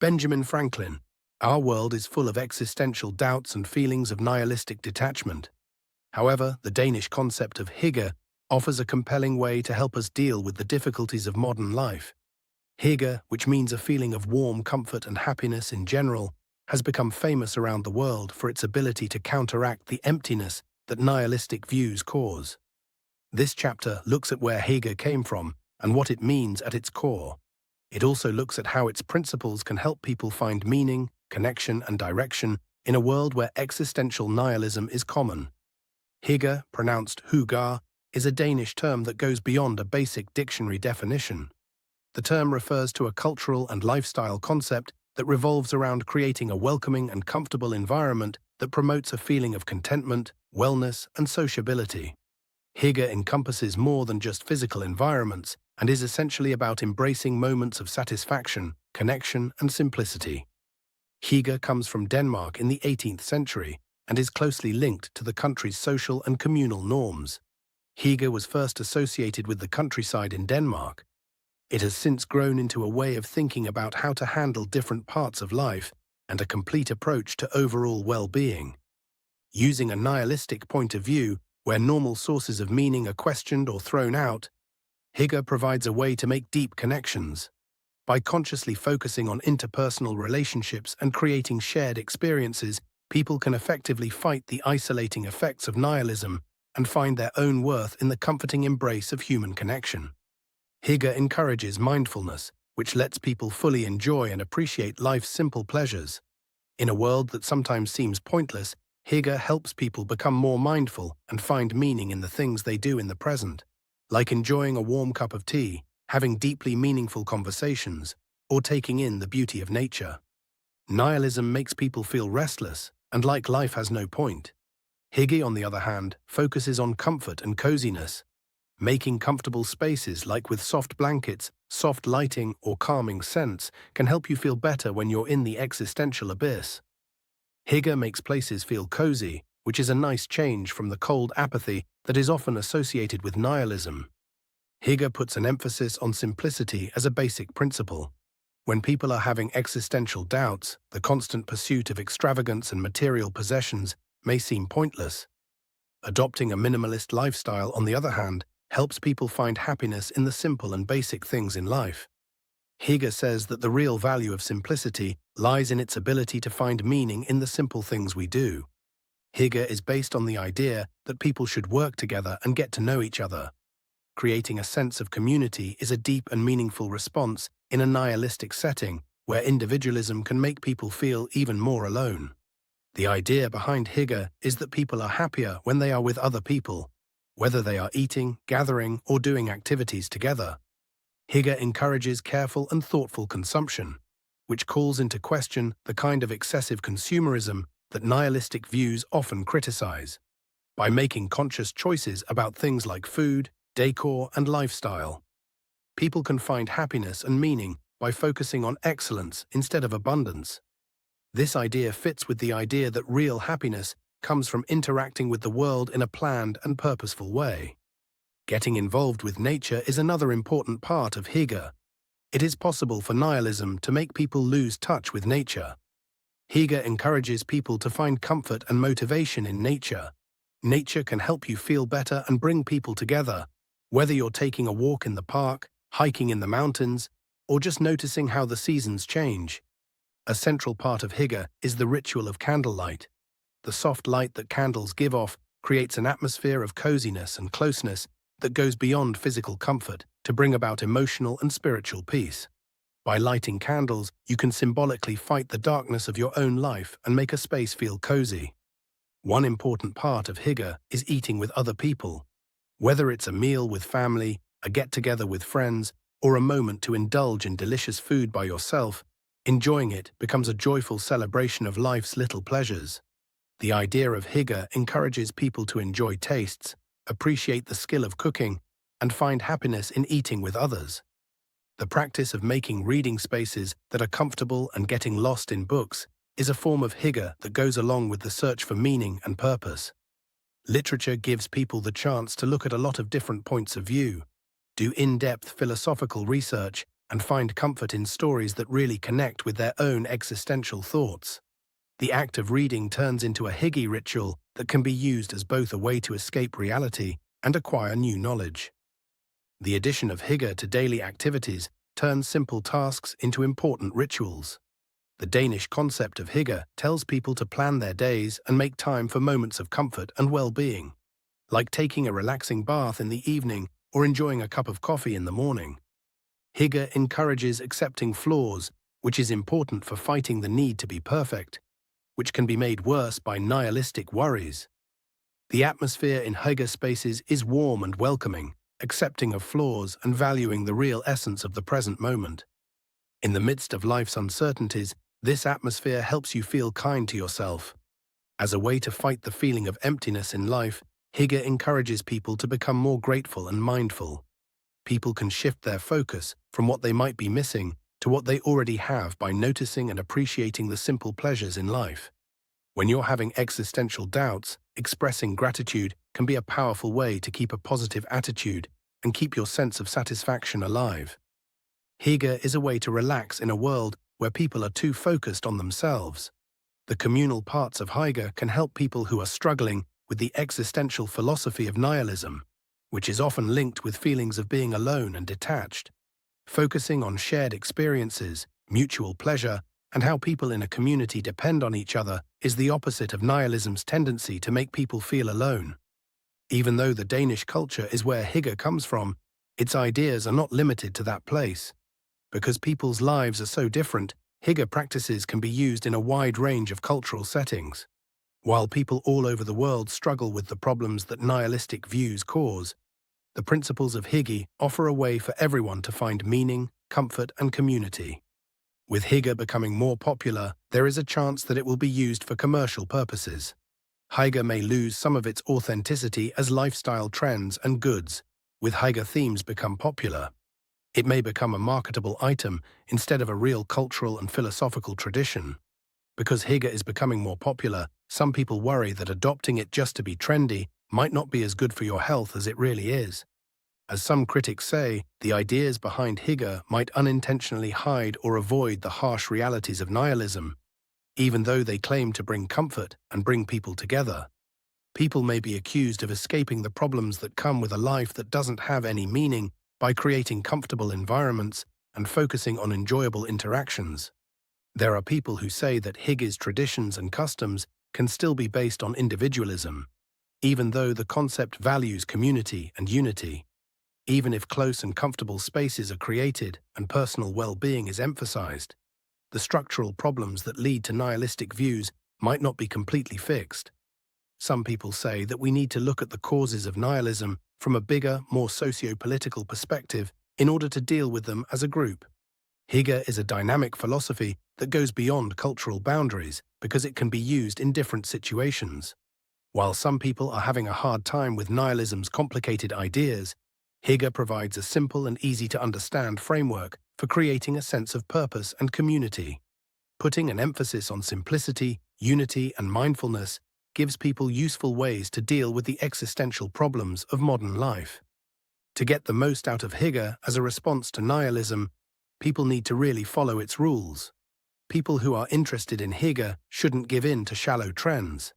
Benjamin Franklin. Our world is full of existential doubts and feelings of nihilistic detachment. However, the Danish concept of hygge offers a compelling way to help us deal with the difficulties of modern life. Hygge, which means a feeling of warm comfort and happiness in general, has become famous around the world for its ability to counteract the emptiness that nihilistic views cause. This chapter looks at where hygge came from and what it means at its core. It also looks at how its principles can help people find meaning, connection, and direction in a world where existential nihilism is common. Hygge, pronounced hygge, is a Danish term that goes beyond a basic dictionary definition. The term refers to a cultural and lifestyle concept that revolves around creating a welcoming and comfortable environment that promotes a feeling of contentment, wellness, and sociability. Hygge encompasses more than just physical environments and is essentially about embracing moments of satisfaction, connection, and simplicity. Hygge comes from Denmark in the 18th century and is closely linked to the country's social and communal norms. Hygge was first associated with the countryside in Denmark. It has since grown into a way of thinking about how to handle different parts of life and a complete approach to overall well-being. Using a nihilistic point of view, where normal sources of meaning are questioned or thrown out, hygge provides a way to make deep connections. By consciously focusing on interpersonal relationships and creating shared experiences, people can effectively fight the isolating effects of nihilism and find their own worth in the comforting embrace of human connection. Hygge encourages mindfulness, which lets people fully enjoy and appreciate life's simple pleasures. In a world that sometimes seems pointless, hygge helps people become more mindful and find meaning in the things they do in the present, like enjoying a warm cup of tea, having deeply meaningful conversations, or taking in the beauty of nature. Nihilism makes people feel restless and like life has no point. Hygge, on the other hand, focuses on comfort and coziness. Making comfortable spaces like with soft blankets, soft lighting, or calming scents can help you feel better when you're in the existential abyss. Hygge makes places feel cozy, which is a nice change from the cold apathy that is often associated with nihilism. Hygge puts an emphasis on simplicity as a basic principle. When people are having existential doubts, the constant pursuit of extravagance and material possessions may seem pointless. Adopting a minimalist lifestyle, on the other hand, helps people find happiness in the simple and basic things in life. Hygge says that the real value of simplicity lies in its ability to find meaning in the simple things we do. Hygge is based on the idea that people should work together and get to know each other. Creating a sense of community is a deep and meaningful response in a nihilistic setting where individualism can make people feel even more alone. The idea behind hygge is that people are happier when they are with other people, whether they are eating, gathering, or doing activities together. Hygge encourages careful and thoughtful consumption, which calls into question the kind of excessive consumerism that nihilistic views often criticize. By making conscious choices about things like food, decor, and lifestyle, people can find happiness and meaning by focusing on excellence instead of abundance. This idea fits with the idea that real happiness comes from interacting with the world in a planned and purposeful way. Getting involved with nature is another important part of hygge. It is possible for nihilism to make people lose touch with nature. Hygge encourages people to find comfort and motivation in nature. Nature can help you feel better and bring people together, whether you're taking a walk in the park, hiking in the mountains, or just noticing how the seasons change. A central part of hygge is the ritual of candlelight. The soft light that candles give off creates an atmosphere of coziness and closeness that goes beyond physical comfort to bring about emotional and spiritual peace. By lighting candles, you can symbolically fight the darkness of your own life and make a space feel cozy. One important part of hygge is eating with other people. Whether it's a meal with family, a get-together with friends, or a moment to indulge in delicious food by yourself, enjoying it becomes a joyful celebration of life's little pleasures. The idea of hygge encourages people to enjoy tastes, appreciate the skill of cooking, and find happiness in eating with others. The practice of making reading spaces that are comfortable and getting lost in books is a form of hygge that goes along with the search for meaning and purpose. Literature gives people the chance to look at a lot of different points of view, do in-depth philosophical research, and find comfort in stories that really connect with their own existential thoughts. The act of reading turns into a hygge ritual that can be used as both a way to escape reality and acquire new knowledge. The addition of hygge to daily activities turns simple tasks into important rituals. The Danish concept of hygge tells people to plan their days and make time for moments of comfort and well-being, like taking a relaxing bath in the evening or enjoying a cup of coffee in the morning. Hygge encourages accepting flaws, which is important for fighting the need to be perfect, which can be made worse by nihilistic worries. The atmosphere in hygge spaces is warm and welcoming, accepting of flaws and valuing the real essence of the present moment. In the midst of life's uncertainties, this atmosphere helps you feel kind to yourself. As a way to fight the feeling of emptiness in life, hygge encourages people to become more grateful and mindful. People can shift their focus from what they might be missing to what they already have by noticing and appreciating the simple pleasures in life. When you're having existential doubts, expressing gratitude can be a powerful way to keep a positive attitude and keep your sense of satisfaction alive. Hygge is a way to relax in a world where people are too focused on themselves. The communal parts of hygge can help people who are struggling with the existential philosophy of nihilism, which is often linked with feelings of being alone and detached. Focusing on shared experiences, mutual pleasure, and how people in a community depend on each other is the opposite of nihilism's tendency to make people feel alone. Even though the Danish culture is where hygge comes from, its ideas are not limited to that place. Because people's lives are so different, hygge practices can be used in a wide range of cultural settings. While people all over the world struggle with the problems that nihilistic views cause, the principles of hygge offer a way for everyone to find meaning, comfort, and community. With hygge becoming more popular, there is a chance that it will be used for commercial purposes. Hygge may lose some of its authenticity as lifestyle trends and goods, with hygge themes become popular. It may become a marketable item instead of a real cultural and philosophical tradition. Because hygge is becoming more popular, some people worry that adopting it just to be trendy might not be as good for your health as it really is. As some critics say, the ideas behind hygge might unintentionally hide or avoid the harsh realities of nihilism, even though they claim to bring comfort and bring people together. People may be accused of escaping the problems that come with a life that doesn't have any meaning by creating comfortable environments and focusing on enjoyable interactions. There are people who say that hygge's traditions and customs can still be based on individualism, even though the concept values community and unity. Even if close and comfortable spaces are created and personal well-being is emphasized, the structural problems that lead to nihilistic views might not be completely fixed. Some people say that we need to look at the causes of nihilism from a bigger, more socio-political perspective in order to deal with them as a group. Hygge is a dynamic philosophy that goes beyond cultural boundaries because it can be used in different situations. While some people are having a hard time with nihilism's complicated ideas, hygge provides a simple and easy-to-understand framework for creating a sense of purpose and community. Putting an emphasis on simplicity, unity, and mindfulness gives people useful ways to deal with the existential problems of modern life. To get the most out of hygge as a response to nihilism, people need to really follow its rules. People who are interested in hygge shouldn't give in to shallow trends.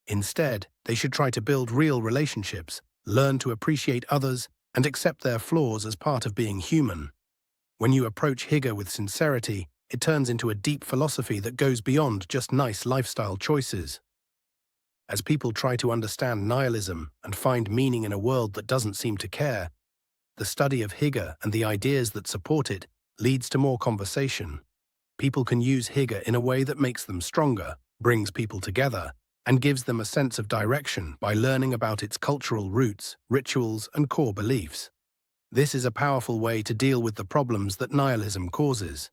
Instead, they should try to build real relationships, learn to appreciate others, and accept their flaws as part of being human. When you approach hygge with sincerity, it turns into a deep philosophy that goes beyond just nice lifestyle choices. As people try to understand nihilism and find meaning in a world that doesn't seem to care, the study of hygge and the ideas that support it leads to more conversation. People can use hygge in a way that makes them stronger, brings people together, and gives them a sense of direction by learning about its cultural roots, rituals, and core beliefs. This is a powerful way to deal with the problems that nihilism causes.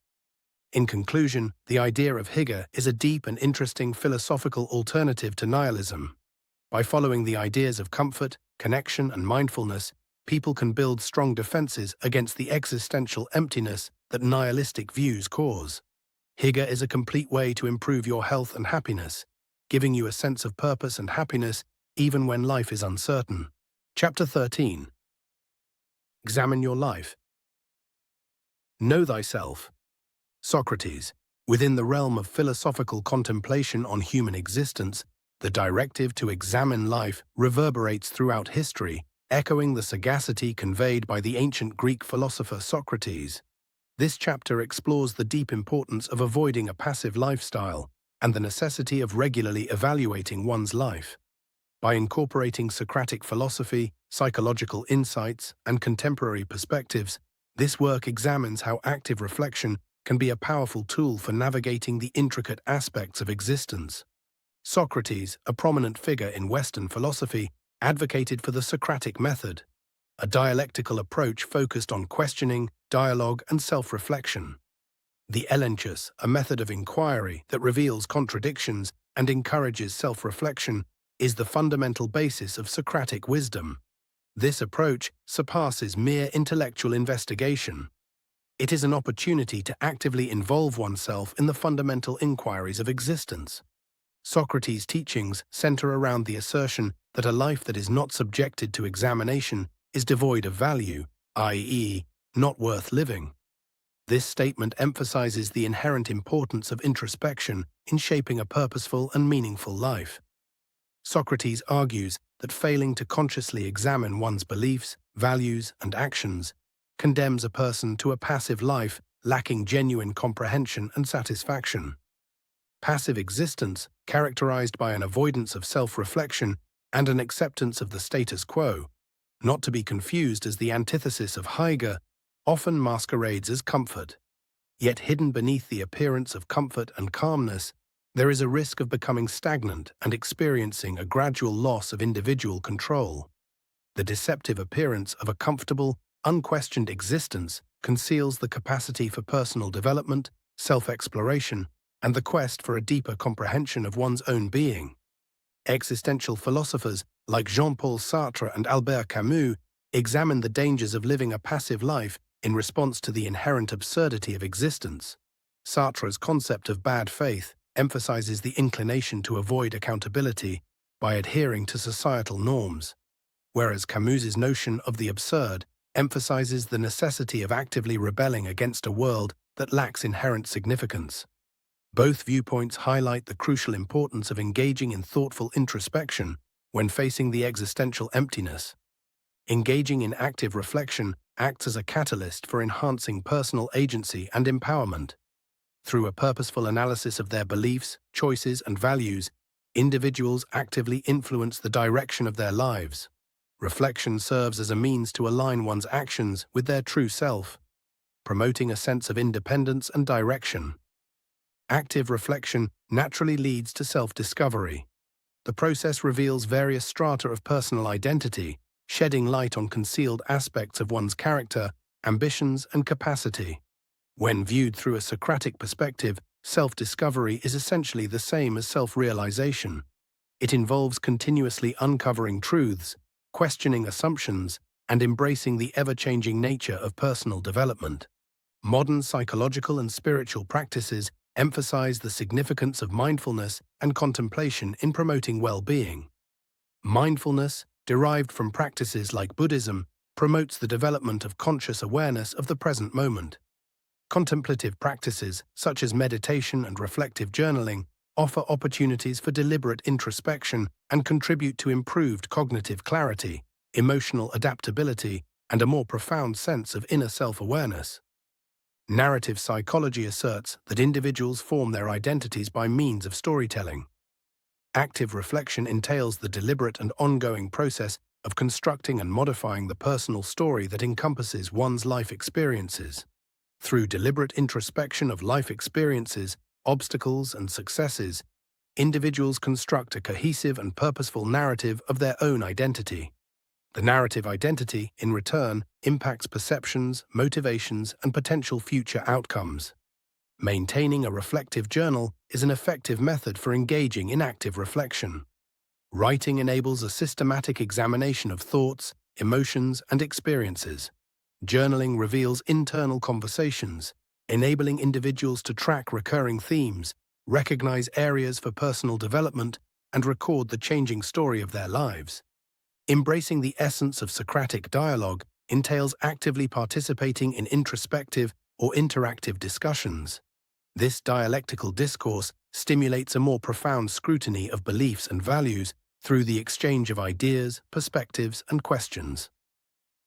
In conclusion, the idea of hygge is a deep and interesting philosophical alternative to nihilism. By following the ideas of comfort, connection, and mindfulness, people can build strong defenses against the existential emptiness that nihilistic views cause. Hygge is a complete way to improve your health and happiness, giving you a sense of purpose and happiness even when life is uncertain. Chapter 13. Examine your life. Know thyself. Socrates. Within the realm of philosophical contemplation on human existence, the directive to examine life reverberates throughout history, echoing the sagacity conveyed by the ancient Greek philosopher Socrates. This chapter explores the deep importance of avoiding a passive lifestyle and the necessity of regularly evaluating one's life. By incorporating Socratic philosophy, psychological insights, and contemporary perspectives, this work examines how active reflection can be a powerful tool for navigating the intricate aspects of existence. Socrates, a prominent figure in Western philosophy, advocated for the Socratic method, a dialectical approach focused on questioning, dialogue, and self-reflection. The elenchus, a method of inquiry that reveals contradictions and encourages self-reflection, is the fundamental basis of Socratic wisdom. This approach surpasses mere intellectual investigation. It is an opportunity to actively involve oneself in the fundamental inquiries of existence. Socrates' teachings center around the assertion that a life that is not subjected to examination is devoid of value, i.e., not worth living. This statement emphasizes the inherent importance of introspection in shaping a purposeful and meaningful life. Socrates argues that failing to consciously examine one's beliefs, values, and actions condemns a person to a passive life lacking genuine comprehension and satisfaction. Passive existence, characterized by an avoidance of self-reflection and an acceptance of the status quo, not to be confused as the antithesis of hygge, often masquerades as comfort. Yet hidden beneath the appearance of comfort and calmness, there is a risk of becoming stagnant and experiencing a gradual loss of individual control. The deceptive appearance of a comfortable, unquestioned existence conceals the capacity for personal development, self-exploration, and the quest for a deeper comprehension of one's own being. Existential philosophers like Jean-Paul Sartre and Albert Camus examine the dangers of living a passive life in response to the inherent absurdity of existence. Sartre's concept of bad faith emphasizes the inclination to avoid accountability by adhering to societal norms, whereas Camus's notion of the absurd emphasizes the necessity of actively rebelling against a world that lacks inherent significance. Both viewpoints highlight the crucial importance of engaging in thoughtful introspection when facing the existential emptiness. Engaging in active reflection acts as a catalyst for enhancing personal agency and empowerment. Through a purposeful analysis of their beliefs, choices, and values, individuals actively influence the direction of their lives. Reflection serves as a means to align one's actions with their true self, promoting a sense of independence and direction. Active reflection naturally leads to self-discovery. The process reveals various strata of personal identity, shedding light on concealed aspects of one's character, ambitions, and capacity. When viewed through a Socratic perspective, self-discovery is essentially the same as self-realization. It involves continuously uncovering truths, questioning assumptions, and embracing the ever-changing nature of personal development. Modern psychological and spiritual practices emphasize the significance of mindfulness and contemplation in promoting well-being. Mindfulness, derived from practices like Buddhism, promotes the development of conscious awareness of the present moment. Contemplative practices, such as meditation and reflective journaling, offer opportunities for deliberate introspection and contribute to improved cognitive clarity, emotional adaptability, and a more profound sense of inner self-awareness. Narrative psychology asserts that individuals form their identities by means of storytelling. Active reflection entails the deliberate and ongoing process of constructing and modifying the personal story that encompasses one's life experiences. Through deliberate introspection of life experiences, obstacles, and successes, individuals construct a cohesive and purposeful narrative of their own identity. The narrative identity, in return, impacts perceptions, motivations, and potential future outcomes. Maintaining a reflective journal is an effective method for engaging in active reflection. Writing enables a systematic examination of thoughts, emotions, and experiences. Journaling reveals internal conversations, enabling individuals to track recurring themes, recognize areas for personal development, and record the changing story of their lives. Embracing the essence of Socratic dialogue entails actively participating in introspective or interactive discussions. This dialectical discourse stimulates a more profound scrutiny of beliefs and values through the exchange of ideas, perspectives, and questions.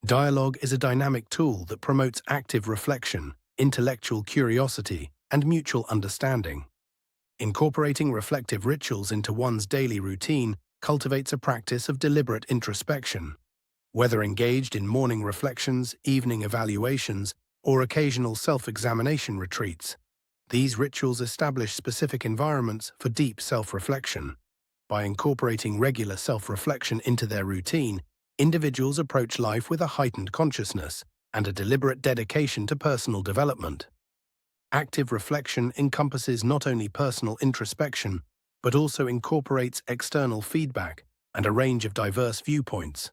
Dialogue is a dynamic tool that promotes active reflection, intellectual curiosity, and mutual understanding. Incorporating reflective rituals into one's daily routine cultivates a practice of deliberate introspection. Whether engaged in morning reflections, evening evaluations, or occasional self-examination retreats, these rituals establish specific environments for deep self-reflection. By incorporating regular self-reflection into their routine, individuals approach life with a heightened consciousness and a deliberate dedication to personal development. Active reflection encompasses not only personal introspection, but also incorporates external feedback and a range of diverse viewpoints.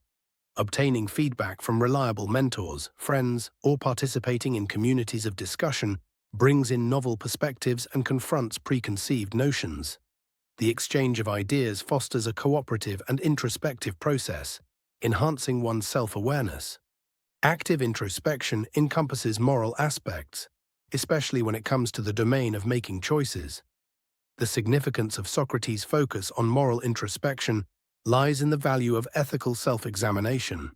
Obtaining feedback from reliable mentors, friends, or participating in communities of discussion brings in novel perspectives and confronts preconceived notions. The exchange of ideas fosters a cooperative and introspective process, enhancing one's self-awareness. Active introspection encompasses moral aspects, especially when it comes to the domain of making choices. The significance of Socrates' focus on moral introspection lies in the value of ethical self-examination.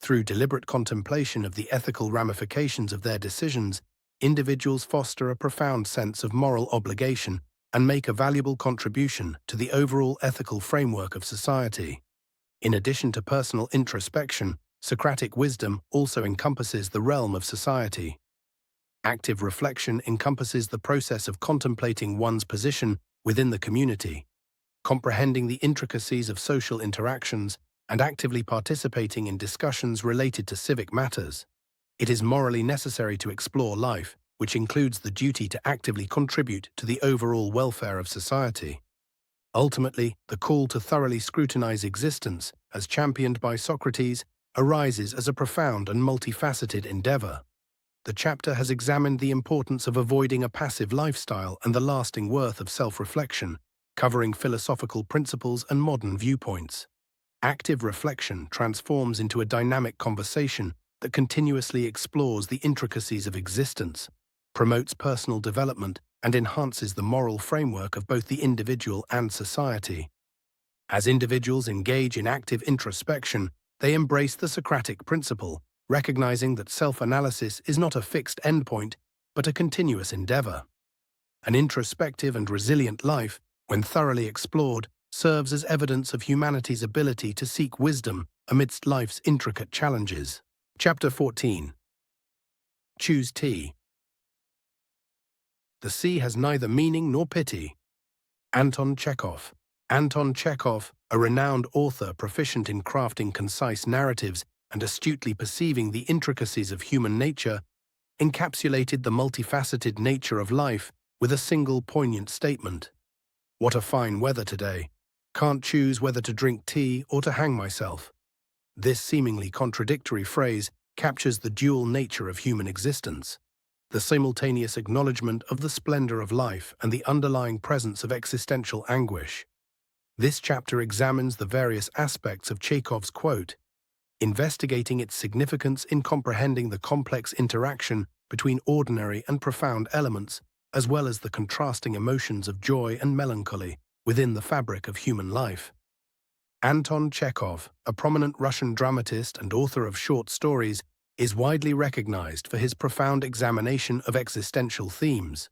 Through deliberate contemplation of the ethical ramifications of their decisions, individuals foster a profound sense of moral obligation and make a valuable contribution to the overall ethical framework of society. In addition to personal introspection, Socratic wisdom also encompasses the realm of society. Active reflection encompasses the process of contemplating one's position within the community, comprehending the intricacies of social interactions, and actively participating in discussions related to civic matters. It is morally necessary to explore life, which includes the duty to actively contribute to the overall welfare of society. Ultimately, the call to thoroughly scrutinize existence, as championed by Socrates, arises as a profound and multifaceted endeavor. The chapter has examined the importance of avoiding a passive lifestyle and the lasting worth of self-reflection, covering philosophical principles and modern viewpoints. Active reflection transforms into a dynamic conversation that continuously explores the intricacies of existence, promotes personal development, and enhances the moral framework of both the individual and society. As individuals engage in active introspection, they embrace the Socratic principle, recognizing that self-analysis is not a fixed endpoint, but a continuous endeavor. An introspective and resilient life, when thoroughly explored, serves as evidence of humanity's ability to seek wisdom amidst life's intricate challenges. Chapter 14. Choose tea. The sea has neither meaning nor pity. Anton Chekhov. Anton Chekhov, a renowned author proficient in crafting concise narratives and astutely perceiving the intricacies of human nature, encapsulated the multifaceted nature of life with a single poignant statement. What a fine weather today. Can't choose whether to drink tea or to hang myself. This seemingly contradictory phrase captures the dual nature of human existence, the simultaneous acknowledgement of the splendor of life and the underlying presence of existential anguish. This chapter examines the various aspects of Chekhov's quote, investigating its significance in comprehending the complex interaction between ordinary and profound elements, as well as the contrasting emotions of joy and melancholy within the fabric of human life. Anton Chekhov, a prominent Russian dramatist and author of short stories, is widely recognized for his profound examination of existential themes.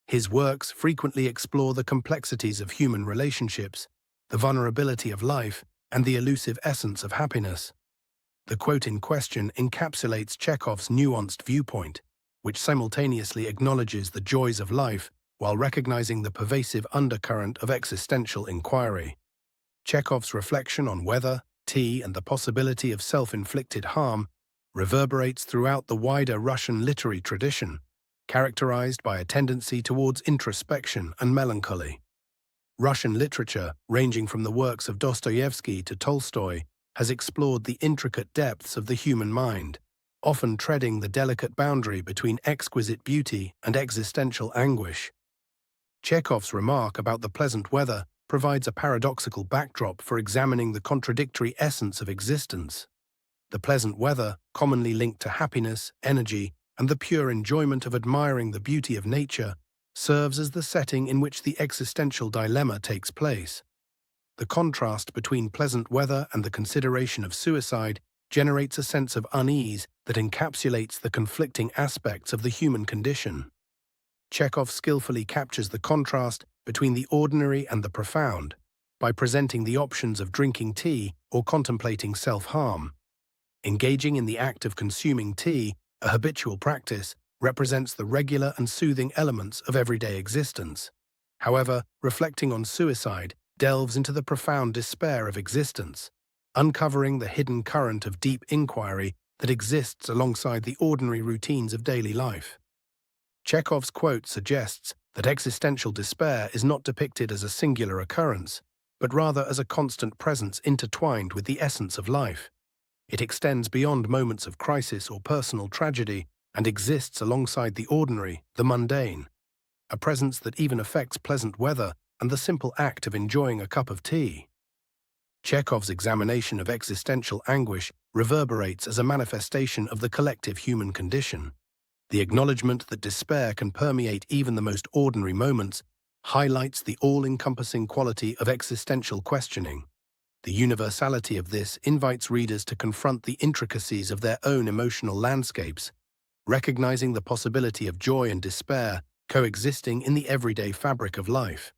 His works frequently explore the complexities of human relationships, the vulnerability of life, and the elusive essence of happiness. The quote in question encapsulates Chekhov's nuanced viewpoint, which simultaneously acknowledges the joys of life while recognizing the pervasive undercurrent of existential inquiry. Chekhov's reflection on weather, tea, and the possibility of self-inflicted harm reverberates throughout the wider Russian literary tradition, characterized by a tendency towards introspection and melancholy. Russian literature, ranging from the works of Dostoevsky to Tolstoy, has explored the intricate depths of the human mind, often treading the delicate boundary between exquisite beauty and existential anguish. Chekhov's remark about the pleasant weather provides a paradoxical backdrop for examining the contradictory essence of existence. The pleasant weather, commonly linked to happiness, energy, and the pure enjoyment of admiring the beauty of nature, serves as the setting in which the existential dilemma takes place. The contrast between pleasant weather and the consideration of suicide generates a sense of unease that encapsulates the conflicting aspects of the human condition. Chekhov skillfully captures the contrast between the ordinary and the profound by presenting the options of drinking tea or contemplating self-harm. Engaging in the act of consuming tea, a habitual practice, represents the regular and soothing elements of everyday existence. However, reflecting on suicide delves into the profound despair of existence, uncovering the hidden current of deep inquiry that exists alongside the ordinary routines of daily life. Chekhov's quote suggests that existential despair is not depicted as a singular occurrence, but rather as a constant presence intertwined with the essence of life. It extends beyond moments of crisis or personal tragedy and exists alongside the ordinary, the mundane, a presence that even affects pleasant weather and the simple act of enjoying a cup of tea. Chekhov's examination of existential anguish reverberates as a manifestation of the collective human condition. The acknowledgement that despair can permeate even the most ordinary moments highlights the all-encompassing quality of existential questioning. The universality of this invites readers to confront the intricacies of their own emotional landscapes, recognizing the possibility of joy and despair coexisting in the everyday fabric of life.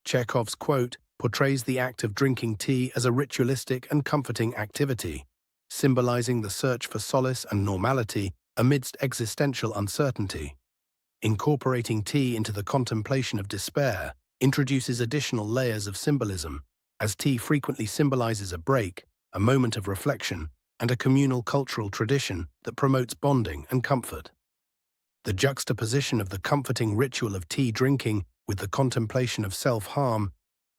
Chekhov's quote portrays the act of drinking tea as a ritualistic and comforting activity, symbolizing the search for solace and normality amidst existential uncertainty. Incorporating tea into the contemplation of despair introduces additional layers of symbolism, as tea frequently symbolizes a break, a moment of reflection, and a communal cultural tradition that promotes bonding and comfort. The juxtaposition of the comforting ritual of tea drinking with the contemplation of self-harm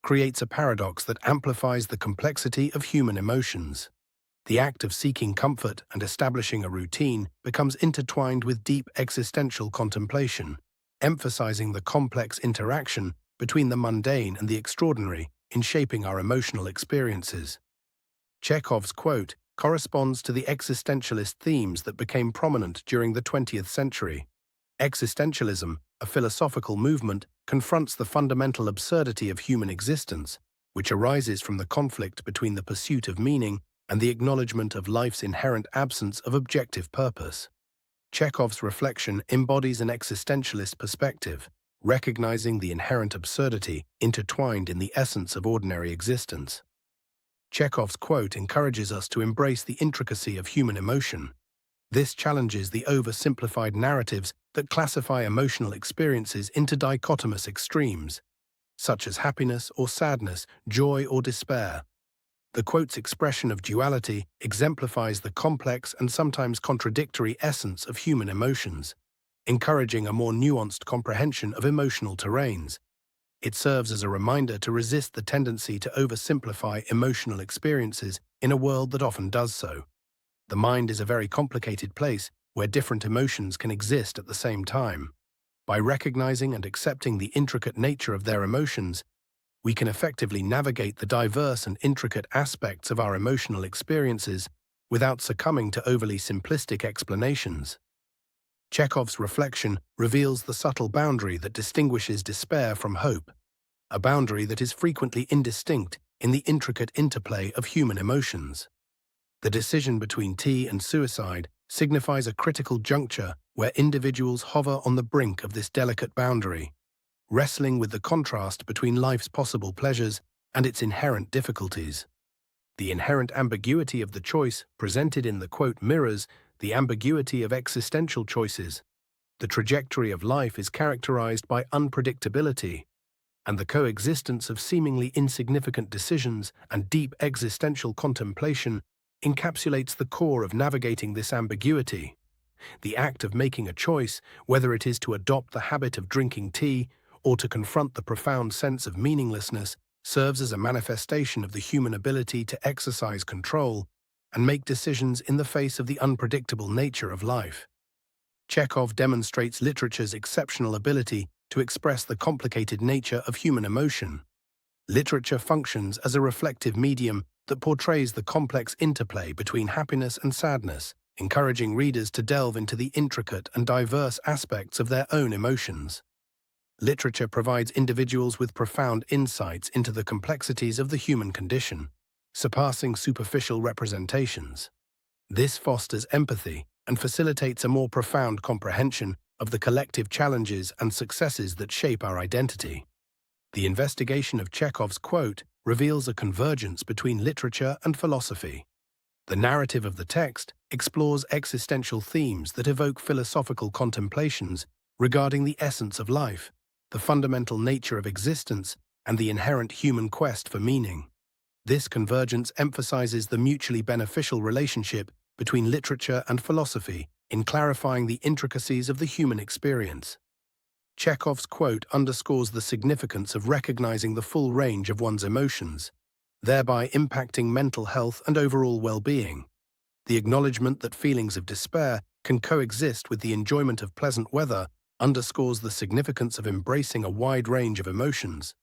creates a paradox that amplifies the complexity of human emotions. The act of seeking comfort and establishing a routine becomes intertwined with deep existential contemplation, emphasizing the complex interaction between the mundane and the extraordinary in shaping our emotional experiences. Chekhov's quote corresponds to the existentialist themes that became prominent during the 20th century. Existentialism, a philosophical movement, confronts the fundamental absurdity of human existence, which arises from the conflict between the pursuit of meaning and the acknowledgement of life's inherent absence of objective purpose. Chekhov's reflection embodies an existentialist perspective, recognizing the inherent absurdity intertwined in the essence of ordinary existence. Chekhov's quote encourages us to embrace the intricacy of human emotion. This challenges the oversimplified narratives that classify emotional experiences into dichotomous extremes, such as happiness or sadness, joy or despair. The quote's expression of duality exemplifies the complex and sometimes contradictory essence of human emotions, encouraging a more nuanced comprehension of emotional terrains. It serves as a reminder to resist the tendency to oversimplify emotional experiences in a world that often does so. The mind is a very complicated place where different emotions can exist at the same time. By recognizing and accepting the intricate nature of their emotions, we can effectively navigate the diverse and intricate aspects of our emotional experiences without succumbing to overly simplistic explanations. Chekhov's reflection reveals the subtle boundary that distinguishes despair from hope, a boundary that is frequently indistinct in the intricate interplay of human emotions. The decision between tea and suicide signifies a critical juncture where individuals hover on the brink of this delicate boundary, wrestling with the contrast between life's possible pleasures and its inherent difficulties. The inherent ambiguity of the choice presented in the quote mirrors the ambiguity of existential choices. The trajectory of life is characterized by unpredictability, and the coexistence of seemingly insignificant decisions and deep existential contemplation encapsulates the core of navigating this ambiguity. The act of making a choice, whether it is to adopt the habit of drinking tea or to confront the profound sense of meaninglessness, serves as a manifestation of the human ability to exercise control and make decisions in the face of the unpredictable nature of life. Chekhov demonstrates literature's exceptional ability to express the complicated nature of human emotion. Literature functions as a reflective medium that portrays the complex interplay between happiness and sadness, encouraging readers to delve into the intricate and diverse aspects of their own emotions. Literature provides individuals with profound insights into the complexities of the human condition, surpassing superficial representations. This fosters empathy and facilitates a more profound comprehension of the collective challenges and successes that shape our identity. The investigation of Chekhov's quote reveals a convergence between literature and philosophy. The narrative of the text explores existential themes that evoke philosophical contemplations regarding the essence of life, the fundamental nature of existence, and the inherent human quest for meaning. This convergence emphasizes the mutually beneficial relationship between literature and philosophy in clarifying the intricacies of the human experience. Chekhov's quote underscores the significance of recognizing the full range of one's emotions, thereby impacting mental health and overall well-being. The acknowledgement that feelings of despair can coexist with the enjoyment of pleasant weather underscores the significance of embracing a wide range of emotions.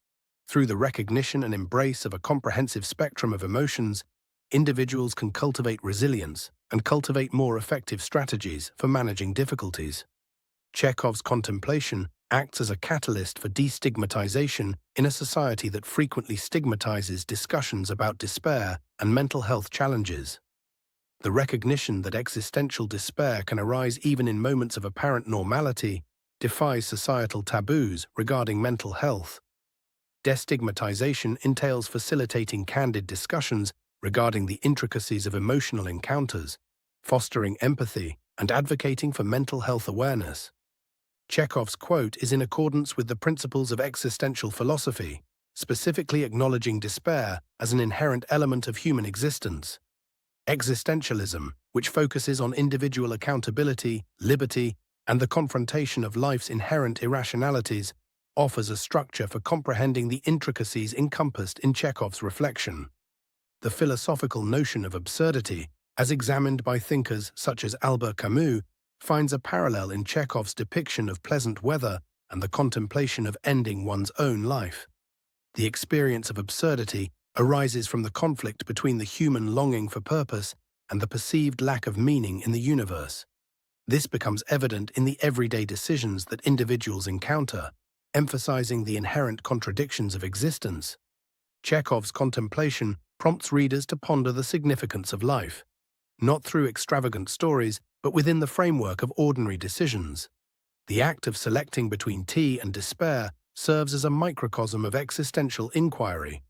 Through the recognition and embrace of a comprehensive spectrum of emotions, individuals can cultivate resilience and cultivate more effective strategies for managing difficulties. Chekhov's contemplation acts as a catalyst for destigmatization in a society that frequently stigmatizes discussions about despair and mental health challenges. The recognition that existential despair can arise even in moments of apparent normality defies societal taboos regarding mental health. Destigmatization entails facilitating candid discussions regarding the intricacies of emotional encounters, fostering empathy, and advocating for mental health awareness. Chekhov's quote is in accordance with the principles of existential philosophy, specifically acknowledging despair as an inherent element of human existence. Existentialism, which focuses on individual accountability, liberty, and the confrontation of life's inherent irrationalities, offers a structure for comprehending the intricacies encompassed in Chekhov's reflection. The philosophical notion of absurdity, as examined by thinkers such as Albert Camus, finds a parallel in Chekhov's depiction of pleasant weather and the contemplation of ending one's own life. The experience of absurdity arises from the conflict between the human longing for purpose and the perceived lack of meaning in the universe. This becomes evident in the everyday decisions that individuals encounter, emphasizing the inherent contradictions of existence. Chekhov's contemplation prompts readers to ponder the significance of life, not through extravagant stories, but within the framework of ordinary decisions. The act of selecting between tea and despair serves as a microcosm of existential inquiry,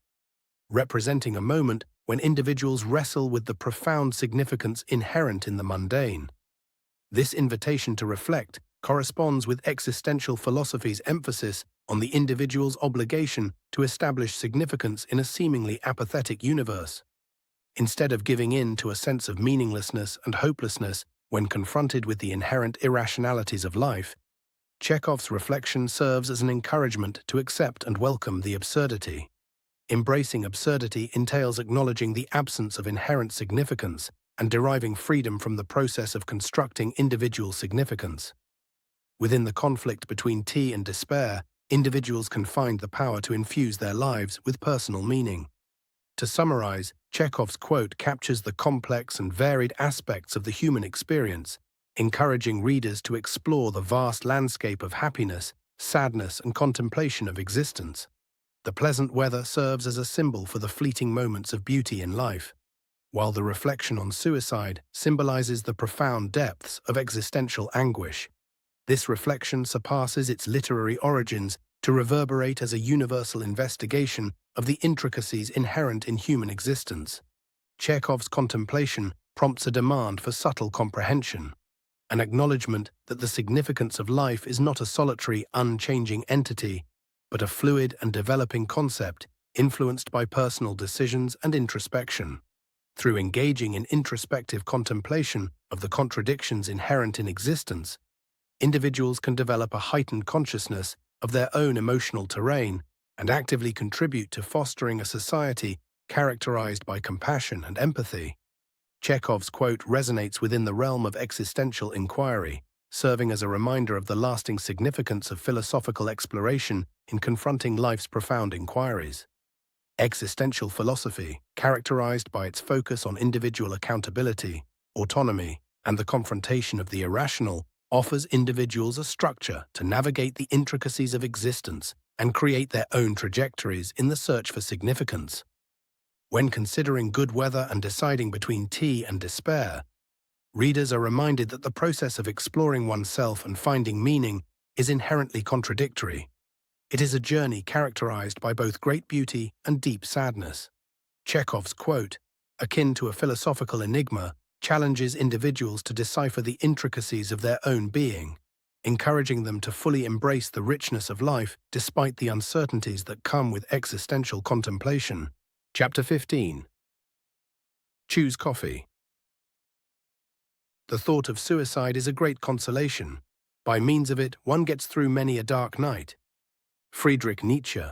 representing a moment when individuals wrestle with the profound significance inherent in the mundane. This invitation to reflect corresponds with existential philosophy's emphasis on the individual's obligation to establish significance in a seemingly apathetic universe. Instead of giving in to a sense of meaninglessness and hopelessness when confronted with the inherent irrationalities of life, Chekhov's reflection serves as an encouragement to accept and welcome the absurdity. Embracing absurdity entails acknowledging the absence of inherent significance and deriving freedom from the process of constructing individual significance. Within the conflict between tea and despair, individuals can find the power to infuse their lives with personal meaning. To summarize, Chekhov's quote captures the complex and varied aspects of the human experience, encouraging readers to explore the vast landscape of happiness, sadness, and contemplation of existence. The pleasant weather serves as a symbol for the fleeting moments of beauty in life, while the reflection on suicide symbolizes the profound depths of existential anguish. This reflection surpasses its literary origins to reverberate as a universal investigation of the intricacies inherent in human existence. Chekhov's contemplation prompts a demand for subtle comprehension, an acknowledgement that the significance of life is not a solitary, unchanging entity, but a fluid and developing concept influenced by personal decisions and introspection. Through engaging in introspective contemplation of the contradictions inherent in existence, individuals can develop a heightened consciousness of their own emotional terrain and actively contribute to fostering a society characterized by compassion and empathy. Chekhov's quote resonates within the realm of existential inquiry, serving as a reminder of the lasting significance of philosophical exploration in confronting life's profound inquiries. Existential philosophy, characterized by its focus on individual accountability, autonomy, and the confrontation of the irrational, offers individuals a structure to navigate the intricacies of existence and create their own trajectories in the search for significance. When considering good weather and deciding between tea and despair, readers are reminded that the process of exploring oneself and finding meaning is inherently contradictory. It is a journey characterized by both great beauty and deep sadness. Chekhov's quote, akin to a philosophical enigma, challenges individuals to decipher the intricacies of their own being, encouraging them to fully embrace the richness of life despite the uncertainties that come with existential contemplation. Chapter 15. Choose coffee. The thought of suicide is a great consolation. By means of it, one gets through many a dark night. Friedrich Nietzsche.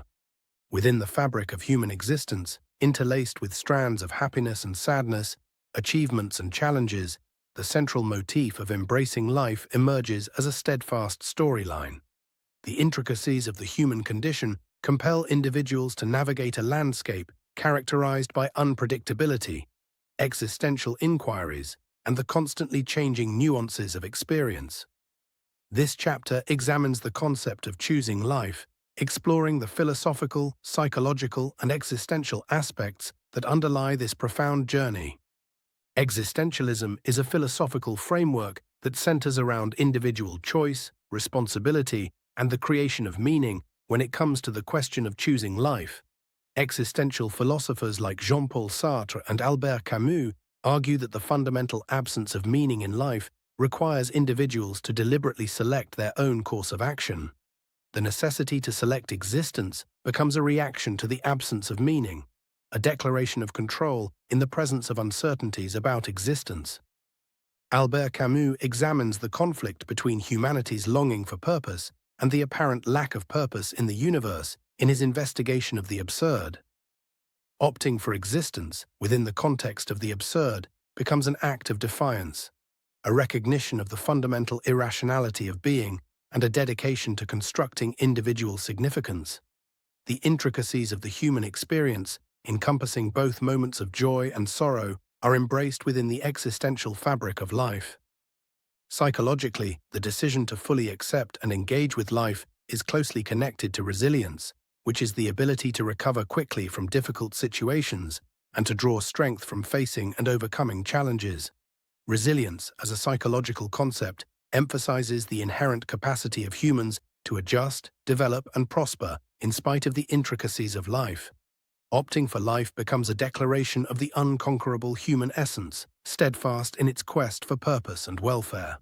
Within the fabric of human existence, interlaced with strands of happiness and sadness, achievements and challenges, the central motif of embracing life emerges as a steadfast storyline. The intricacies of the human condition compel individuals to navigate a landscape characterized by unpredictability, existential inquiries, and the constantly changing nuances of experience. This chapter examines the concept of choosing life, exploring the philosophical, psychological, and existential aspects that underlie this profound journey. Existentialism is a philosophical framework that centers around individual choice, responsibility, and the creation of meaning when it comes to the question of choosing life. Existential philosophers like Jean-Paul Sartre and Albert Camus argue that the fundamental absence of meaning in life requires individuals to deliberately select their own course of action. The necessity to select existence becomes a reaction to the absence of meaning, a declaration of control in the presence of uncertainties about existence. Albert Camus examines the conflict between humanity's longing for purpose and the apparent lack of purpose in the universe in his investigation of the absurd. Opting for existence within the context of the absurd becomes an act of defiance, a recognition of the fundamental irrationality of being, and a dedication to constructing individual significance. The intricacies of the human experience, encompassing both moments of joy and sorrow, are embraced within the existential fabric of life. Psychologically, the decision to fully accept and engage with life is closely connected to resilience, which is the ability to recover quickly from difficult situations and to draw strength from facing and overcoming challenges. Resilience, as a psychological concept, emphasizes the inherent capacity of humans to adjust, develop, and prosper in spite of the intricacies of life. Opting for life becomes a declaration of the unconquerable human essence, steadfast in its quest for purpose and welfare.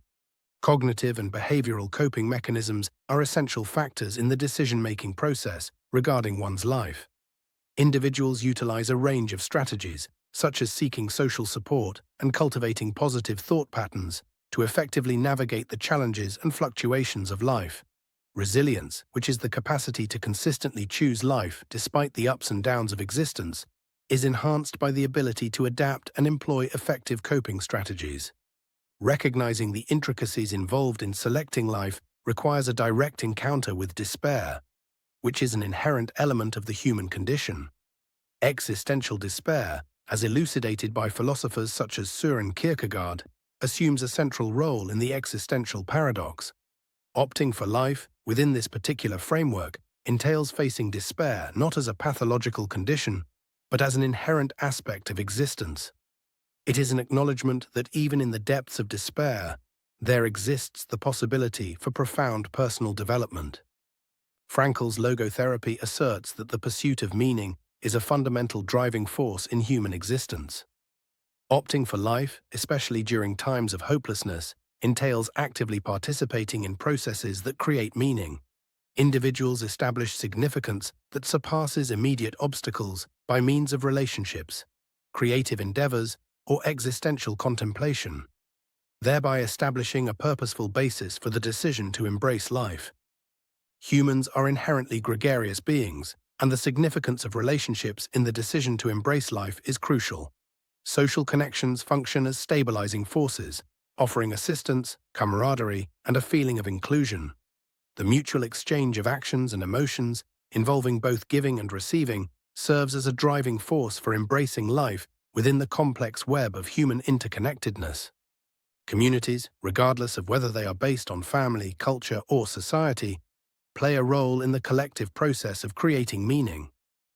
Cognitive and behavioral coping mechanisms are essential factors in the decision-making process regarding one's life. Individuals utilize a range of strategies, such as seeking social support and cultivating positive thought patterns, to effectively navigate the challenges and fluctuations of life. Resilience, which is the capacity to consistently choose life despite the ups and downs of existence, is enhanced by the ability to adapt and employ effective coping strategies. Recognizing the intricacies involved in selecting life requires a direct encounter with despair, which is an inherent element of the human condition. Existential despair, as elucidated by philosophers such as Søren Kierkegaard, assumes a central role in the existential paradox. Opting for life, within this particular framework, entails facing despair not as a pathological condition, but as an inherent aspect of existence. It is an acknowledgement that even in the depths of despair, there exists the possibility for profound personal development. Frankl's logotherapy asserts that the pursuit of meaning is a fundamental driving force in human existence. Opting for life, especially during times of hopelessness, entails actively participating in processes that create meaning. Individuals establish significance that surpasses immediate obstacles by means of relationships, creative endeavors, or existential contemplation, thereby establishing a purposeful basis for the decision to embrace life. Humans are inherently gregarious beings, and the significance of relationships in the decision to embrace life is crucial. Social connections function as stabilizing forces, offering assistance, camaraderie, and a feeling of inclusion. The mutual exchange of actions and emotions, involving both giving and receiving, serves as a driving force for embracing life within the complex web of human interconnectedness. Communities, regardless of whether they are based on family, culture, or society, play a role in the collective process of creating meaning.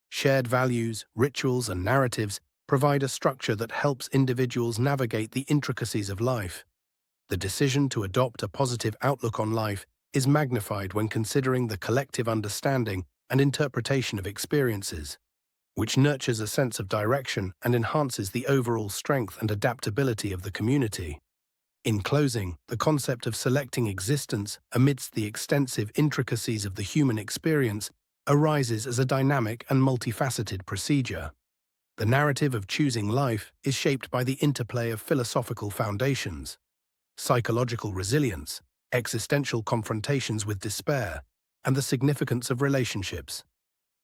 Shared values, rituals, and narratives provide a structure that helps individuals navigate the intricacies of life. The decision to adopt a positive outlook on life is magnified when considering the collective understanding and interpretation of experiences, which nurtures a sense of direction and enhances the overall strength and adaptability of the community. In closing, the concept of selecting existence amidst the extensive intricacies of the human experience arises as a dynamic and multifaceted procedure. The narrative of choosing life is shaped by the interplay of philosophical foundations, psychological resilience, existential confrontations with despair, and the significance of relationships.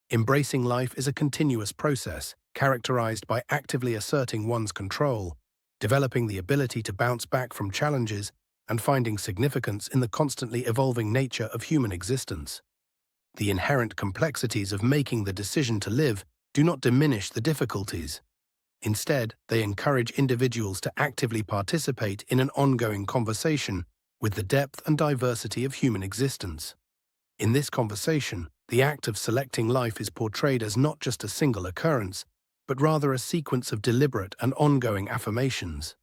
Embracing life is a continuous process, characterized by actively asserting one's control, developing the ability to bounce back from challenges, and finding significance in the constantly evolving nature of human existence. The inherent complexities of making the decision to live do not diminish the difficulties. Instead, they encourage individuals to actively participate in an ongoing conversation with the depth and diversity of human existence. In this conversation, the act of selecting life is portrayed as not just a single occurrence, but rather a sequence of deliberate and ongoing affirmations.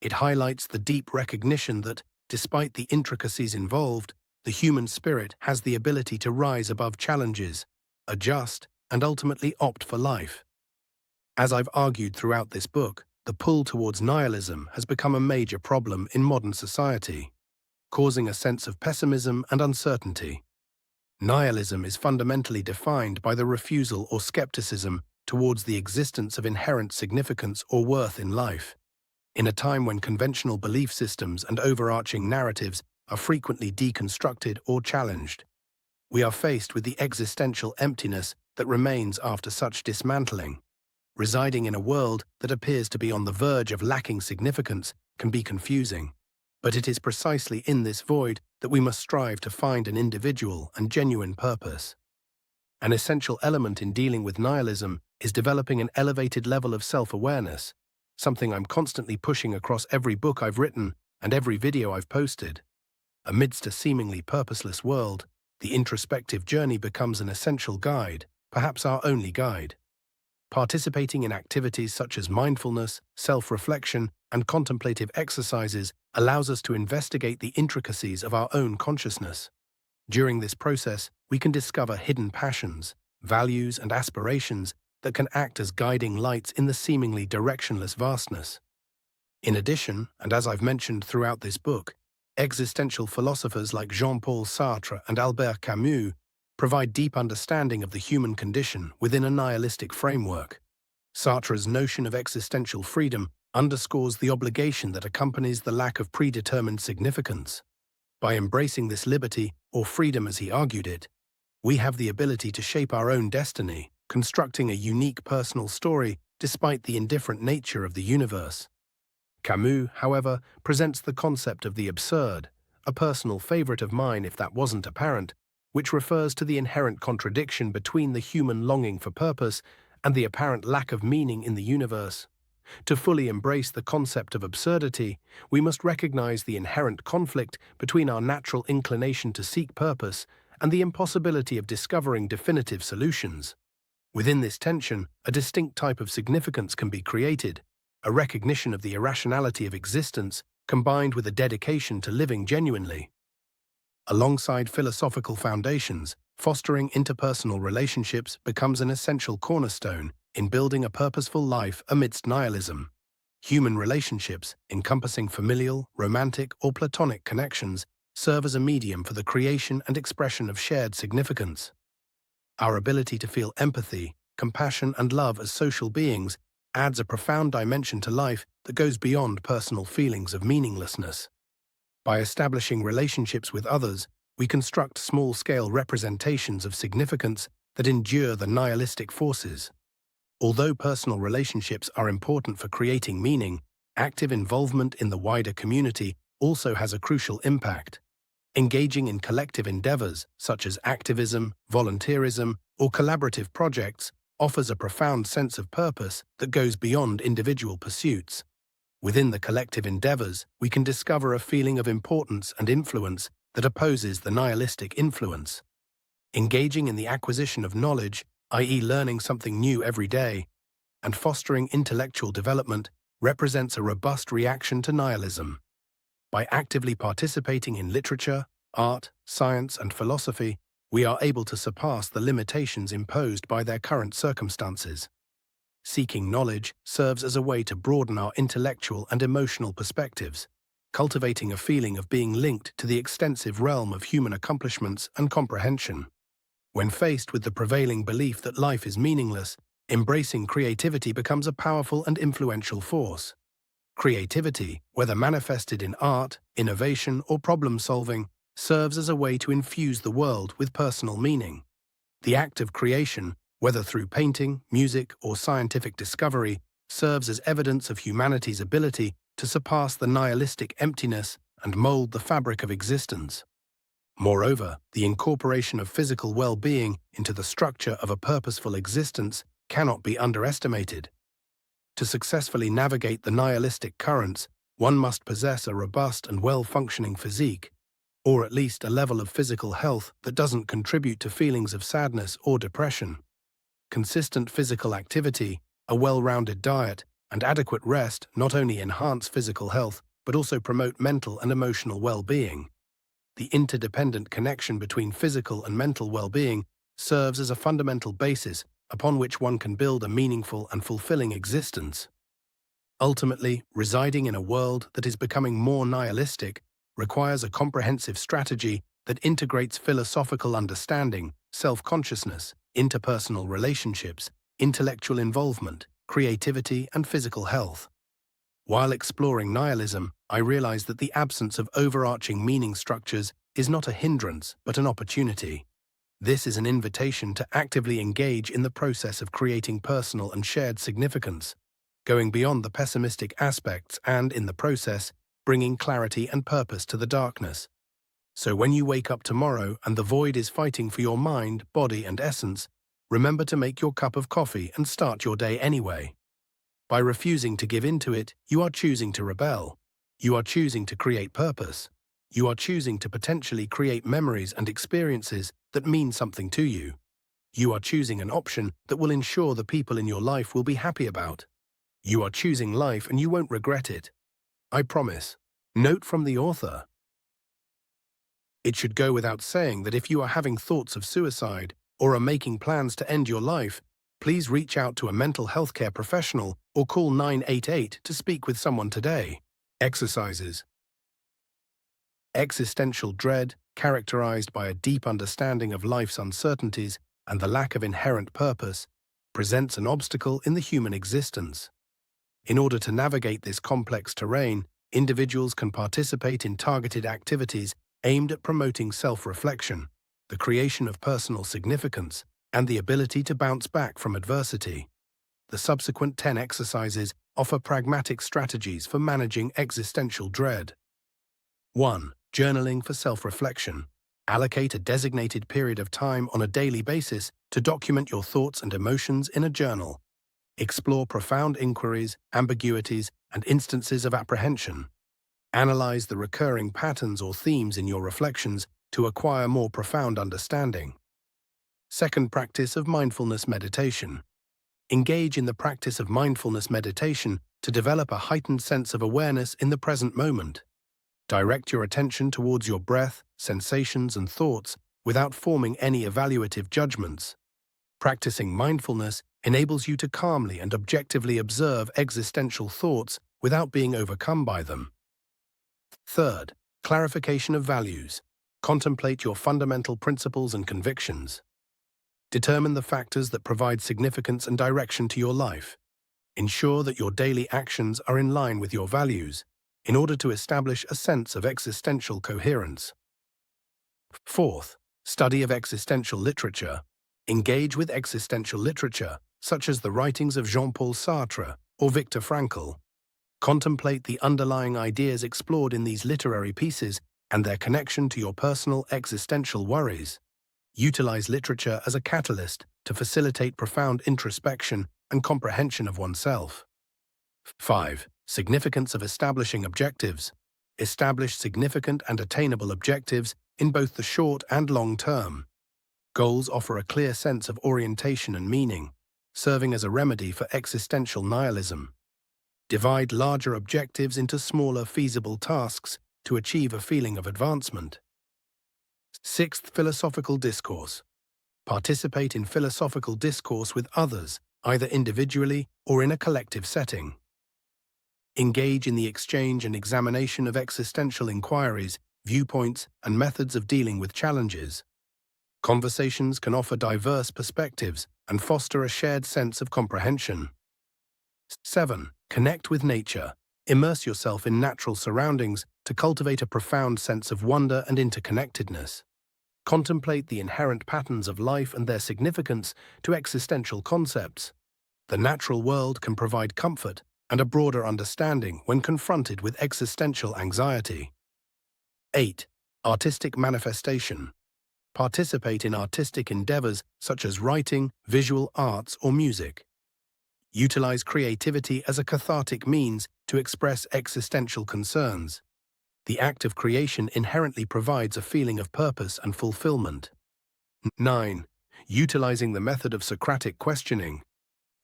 It highlights the deep recognition that, despite the intricacies involved, the human spirit has the ability to rise above challenges, adjust, and ultimately opt for life. As I've argued throughout this book, the pull towards nihilism has become a major problem in modern society, causing a sense of pessimism and uncertainty. Nihilism is fundamentally defined by the refusal or skepticism towards the existence of inherent significance or worth in life. In a time when conventional belief systems and overarching narratives are frequently deconstructed or challenged, we are faced with the existential emptiness that remains after such dismantling. Residing in a world that appears to be on the verge of lacking significance can be confusing, but it is precisely in this void that we must strive to find an individual and genuine purpose. An essential element in dealing with nihilism is developing an elevated level of self-awareness, something I'm constantly pushing across every book I've written and every video I've posted. Amidst a seemingly purposeless world, the introspective journey becomes an essential guide, perhaps our only guide. Participating in activities such as mindfulness, self-reflection, and contemplative exercises allows us to investigate the intricacies of our own consciousness. During this process, we can discover hidden passions, values, and aspirations that can act as guiding lights in the seemingly directionless vastness. In addition, and as I've mentioned throughout this book, existential philosophers like Jean-Paul Sartre and Albert Camus provide deep understanding of the human condition within a nihilistic framework. Sartre's notion of existential freedom underscores the obligation that accompanies the lack of predetermined significance. By embracing this liberty, or freedom as he argued it, we have the ability to shape our own destiny, constructing a unique personal story despite the indifferent nature of the universe. Camus, however, presents the concept of the absurd, a personal favorite of mine if that wasn't apparent, which refers to the inherent contradiction between the human longing for purpose and the apparent lack of meaning in the universe. To fully embrace the concept of absurdity, we must recognize the inherent conflict between our natural inclination to seek purpose and the impossibility of discovering definitive solutions. Within this tension, a distinct type of significance can be created, a recognition of the irrationality of existence combined with a dedication to living genuinely. Alongside philosophical foundations, fostering interpersonal relationships becomes an essential cornerstone in building a purposeful life amidst nihilism. Human relationships, encompassing familial, romantic, or platonic connections, serve as a medium for the creation and expression of shared significance. Our ability to feel empathy, compassion, and love as social beings adds a profound dimension to life that goes beyond personal feelings of meaninglessness. By establishing relationships with others, we construct small-scale representations of significance that endure the nihilistic forces. Although personal relationships are important for creating meaning, active involvement in the wider community also has a crucial impact. Engaging in collective endeavors, such as activism, volunteerism, or collaborative projects, offers a profound sense of purpose that goes beyond individual pursuits. Within the collective endeavors, we can discover a feeling of importance and influence that opposes the nihilistic influence. Engaging in the acquisition of knowledge, i.e. learning something new every day, and fostering intellectual development represents a robust reaction to nihilism. By actively participating in literature, art, science, and philosophy, we are able to surpass the limitations imposed by their current circumstances. Seeking knowledge serves as a way to broaden our intellectual and emotional perspectives, cultivating a feeling of being linked to the extensive realm of human accomplishments and comprehension. When faced with the prevailing belief that life is meaningless, embracing creativity becomes a powerful and influential force. Creativity, whether manifested in art, innovation, or problem-solving, serves as a way to infuse the world with personal meaning. The act of creation, whether through painting, music, or scientific discovery, serves as evidence of humanity's ability to surpass the nihilistic emptiness and mold the fabric of existence. Moreover, the incorporation of physical well-being into the structure of a purposeful existence cannot be underestimated. To successfully navigate the nihilistic currents, one must possess a robust and well-functioning physique, or at least a level of physical health that doesn't contribute to feelings of sadness or depression. Consistent physical activity, a well-rounded diet, and adequate rest not only enhance physical health but also promote mental and emotional well-being. The interdependent connection between physical and mental well-being serves as a fundamental basis upon which one can build a meaningful and fulfilling existence. Ultimately, residing in a world that is becoming more nihilistic requires a comprehensive strategy that integrates philosophical understanding, self-consciousness, interpersonal relationships, intellectual involvement, creativity, and physical health. While exploring nihilism, I realized that the absence of overarching meaning structures is not a hindrance but an opportunity. This is an invitation to actively engage in the process of creating personal and shared significance, going beyond the pessimistic aspects and, in the process, bringing clarity and purpose to the darkness. So when you wake up tomorrow and the void is fighting for your mind, body, and essence, remember to make your cup of coffee and start your day anyway. By refusing to give in to it, you are choosing to rebel. You are choosing to create purpose. You are choosing to potentially create memories and experiences that mean something to you. You are choosing an option that will ensure the people in your life will be happy about. You are choosing life and you won't regret it. I promise. Note from the author. It should go without saying that if you are having thoughts of suicide or are making plans to end your life, please reach out to a mental health care professional or call 988 to speak with someone today. Exercises. Existential dread, characterized by a deep understanding of life's uncertainties and the lack of inherent purpose, presents an obstacle in the human existence. In order to navigate this complex terrain, individuals can participate in targeted activities aimed at promoting self-reflection, the creation of personal significance, and the ability to bounce back from adversity. The subsequent 10 exercises offer pragmatic strategies for managing existential dread. 1. Journaling for self-reflection. Allocate a designated period of time on a daily basis to document your thoughts and emotions in a journal. Explore profound inquiries, ambiguities, and instances of apprehension. Analyze the recurring patterns or themes in your reflections to acquire more profound understanding. Second, practice of mindfulness meditation. Engage in the practice of mindfulness meditation to develop a heightened sense of awareness in the present moment. Direct your attention towards your breath, sensations, and thoughts without forming any evaluative judgments. Practicing mindfulness enables you to calmly and objectively observe existential thoughts without being overcome by them. Third, clarification of values. Contemplate your fundamental principles and convictions. Determine the factors that provide significance and direction to your life. Ensure that your daily actions are in line with your values in order to establish a sense of existential coherence. Fourth, study of existential literature. Engage with existential literature, such as the writings of Jean-Paul Sartre or Viktor Frankl. Contemplate the underlying ideas explored in these literary pieces and their connection to your personal existential worries. Utilize literature as a catalyst to facilitate profound introspection and comprehension of oneself. 5. Significance of establishing objectives. Establish significant and attainable objectives in both the short and long term. Goals offer a clear sense of orientation and meaning, serving as a remedy for existential nihilism. Divide larger objectives into smaller, feasible tasks to achieve a feeling of advancement. 6th, philosophical discourse. Participate in philosophical discourse with others, either individually or in a collective setting. Engage in the exchange and examination of existential inquiries, viewpoints, and methods of dealing with challenges. Conversations can offer diverse perspectives and foster a shared sense of comprehension. 7. Connect with nature. Immerse yourself in natural surroundings to cultivate a profound sense of wonder and interconnectedness. Contemplate the inherent patterns of life and their significance to existential concepts. The natural world can provide comfort and a broader understanding when confronted with existential anxiety. 8. Artistic manifestation. Participate in artistic endeavors such as writing, visual arts, or music. Utilize creativity as a cathartic means to express existential concerns. The act of creation inherently provides a feeling of purpose and fulfillment. 9. Utilizing the method of Socratic questioning.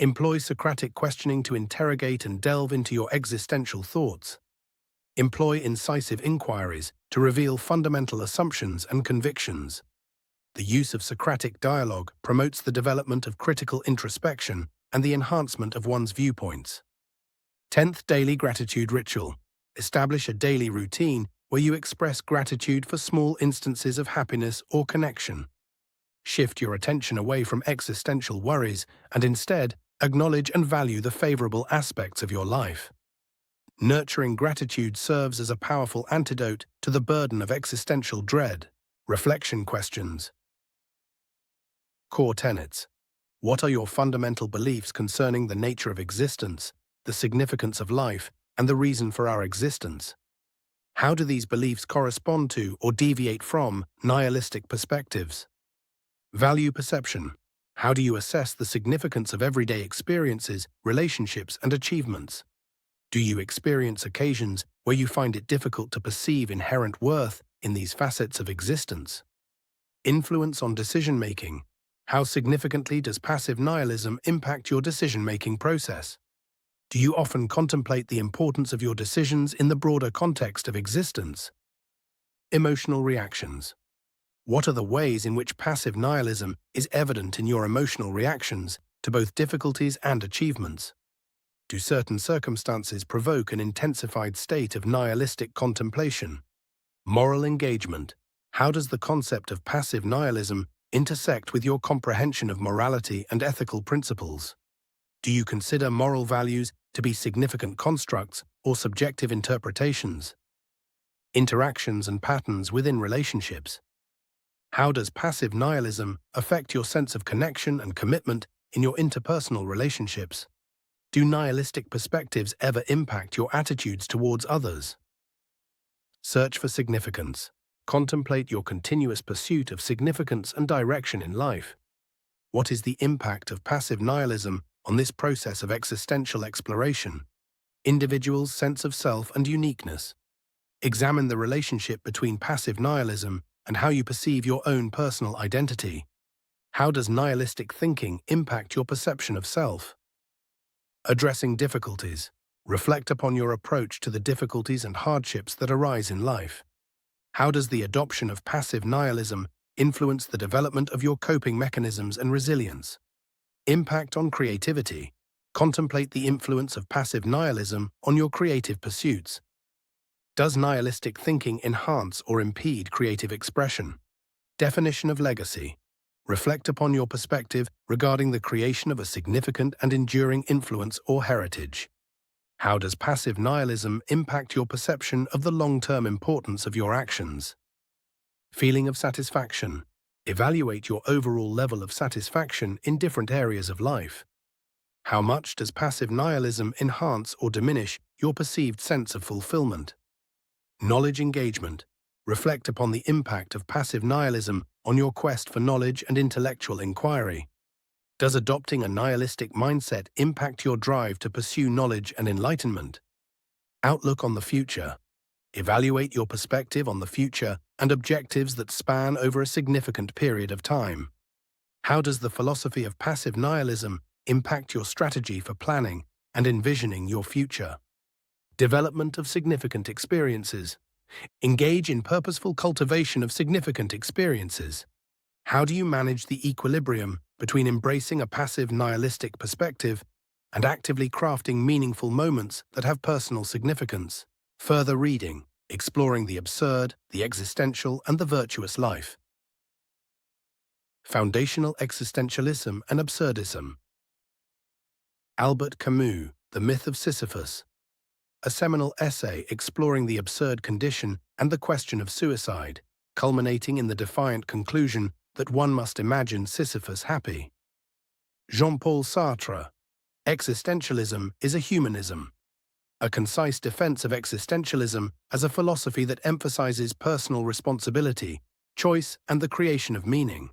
Employ Socratic questioning to interrogate and delve into your existential thoughts. Employ incisive inquiries to reveal fundamental assumptions and convictions. The use of Socratic dialogue promotes the development of critical introspection and the enhancement of one's viewpoints. 10th, daily gratitude ritual. Establish a daily routine where you express gratitude for small instances of happiness or connection. Shift your attention away from existential worries and instead acknowledge and value the favorable aspects of your life. Nurturing gratitude serves as a powerful antidote to the burden of existential dread. Reflection questions. Core tenets. What are your fundamental beliefs concerning the nature of existence, the significance of life, and the reason for our existence? How do these beliefs correspond to or deviate from nihilistic perspectives? Value perception. How do you assess the significance of everyday experiences, relationships, and achievements? Do you experience occasions where you find it difficult to perceive inherent worth in these facets of existence? Influence on decision-making. How significantly does passive nihilism impact your decision-making process? Do you often contemplate the importance of your decisions in the broader context of existence? Emotional reactions. What are the ways in which passive nihilism is evident in your emotional reactions to both difficulties and achievements? Do certain circumstances provoke an intensified state of nihilistic contemplation? Moral engagement. How does the concept of passive nihilism intersect with your comprehension of morality and ethical principles? Do you consider moral values to be significant constructs or subjective interpretations? Interactions and patterns within relationships. How does passive nihilism affect your sense of connection and commitment in your interpersonal relationships? Do nihilistic perspectives ever impact your attitudes towards others? Search for significance. Contemplate your continuous pursuit of significance and direction in life. What is the impact of passive nihilism on this process of existential exploration? Individuals' sense of self and uniqueness. Examine the relationship between passive nihilism and how you perceive your own personal identity. How does nihilistic thinking impact your perception of self? Addressing difficulties. Reflect upon your approach to the difficulties and hardships that arise in life. How does the adoption of passive nihilism influence the development of your coping mechanisms and resilience? Impact on creativity. Contemplate the influence of passive nihilism on your creative pursuits. Does nihilistic thinking enhance or impede creative expression? Definition of legacy. Reflect upon your perspective regarding the creation of a significant and enduring influence or heritage. How does passive nihilism impact your perception of the long-term importance of your actions? Feeling of satisfaction. Evaluate your overall level of satisfaction in different areas of life. How much does passive nihilism enhance or diminish your perceived sense of fulfillment? Knowledge engagement. reflect upon the impact of passive nihilism on your quest for knowledge and intellectual inquiry. Does adopting a nihilistic mindset impact your drive to pursue knowledge and enlightenment? Outlook on the future. Evaluate your perspective on the future and objectives that span over a significant period of time. How does the philosophy of passive nihilism impact your strategy for planning and envisioning your future? Development of significant experiences. Engage in purposeful cultivation of significant experiences. How do you manage the equilibrium between embracing a passive nihilistic perspective and actively crafting meaningful moments that have personal significance? Further reading, exploring the absurd, the existential, and the virtuous life. Foundational Existentialism and Absurdism. Albert Camus, The Myth of Sisyphus. A seminal essay exploring the absurd condition and the question of suicide, culminating in the defiant conclusion that one must imagine Sisyphus happy. Jean-Paul Sartre. Existentialism is a humanism. A concise defense of existentialism as a philosophy that emphasizes personal responsibility, choice, and the creation of meaning.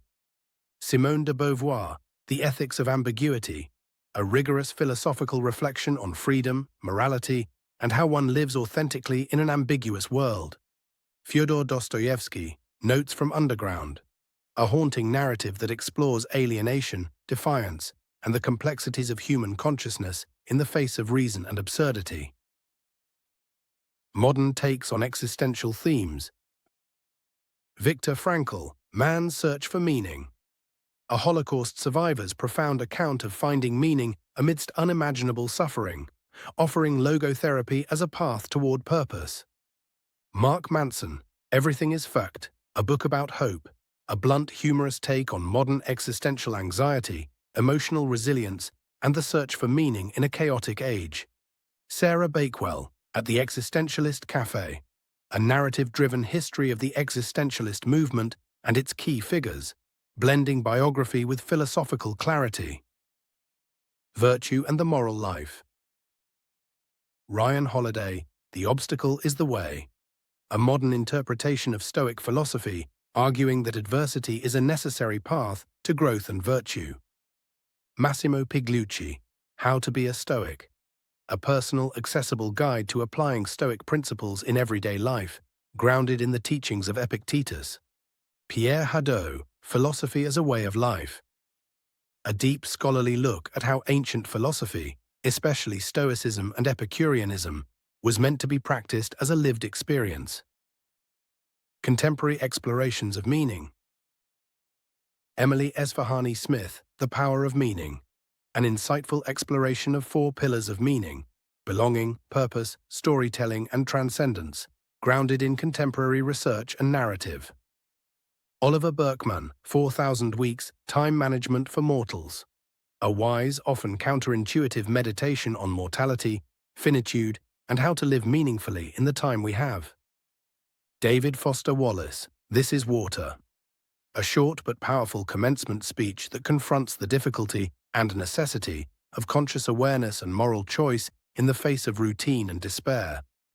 Simone de Beauvoir, The Ethics of Ambiguity, a rigorous philosophical reflection on freedom, morality, and how one lives authentically in an ambiguous world. Fyodor Dostoevsky, Notes from Underground, a haunting narrative that explores alienation, defiance, and the complexities of human consciousness in the face of reason and absurdity. Modern takes on existential themes. Viktor Frankl, Man's Search for Meaning. A Holocaust survivor's profound account of finding meaning amidst unimaginable suffering, offering logotherapy as a path toward purpose. Mark Manson, Everything is Fucked, a book about hope, a blunt, humorous take on modern existential anxiety, emotional resilience, and the search for meaning in a chaotic age. Sarah Bakewell, At the Existentialist Cafe, a narrative-driven history of the existentialist movement and its key figures, blending biography with philosophical clarity. Virtue and the Moral Life. Ryan Holiday, The Obstacle is the Way, a modern interpretation of Stoic philosophy, arguing that adversity is a necessary path to growth and virtue. Massimo Pigliucci, How to be a Stoic, a personal, accessible guide to applying Stoic principles in everyday life, grounded in the teachings of Epictetus. Pierre Hadot, Philosophy as a Way of Life, a deep scholarly look at how ancient philosophy, especially Stoicism and Epicureanism, was meant to be practiced as a lived experience. Contemporary explorations of meaning. Emily Esfahani Smith, The Power of Meaning, an insightful exploration of 4 pillars of meaning: belonging, purpose, storytelling, and transcendence, grounded in contemporary research and narrative. Oliver Burkeman, 4,000 Weeks, Time Management for Mortals, a wise, often counterintuitive meditation on mortality, finitude, and how to live meaningfully in the time we have. David Foster Wallace, This is Water, a short but powerful commencement speech that confronts the difficulty and necessity of conscious awareness and moral choice in the face of routine and despair,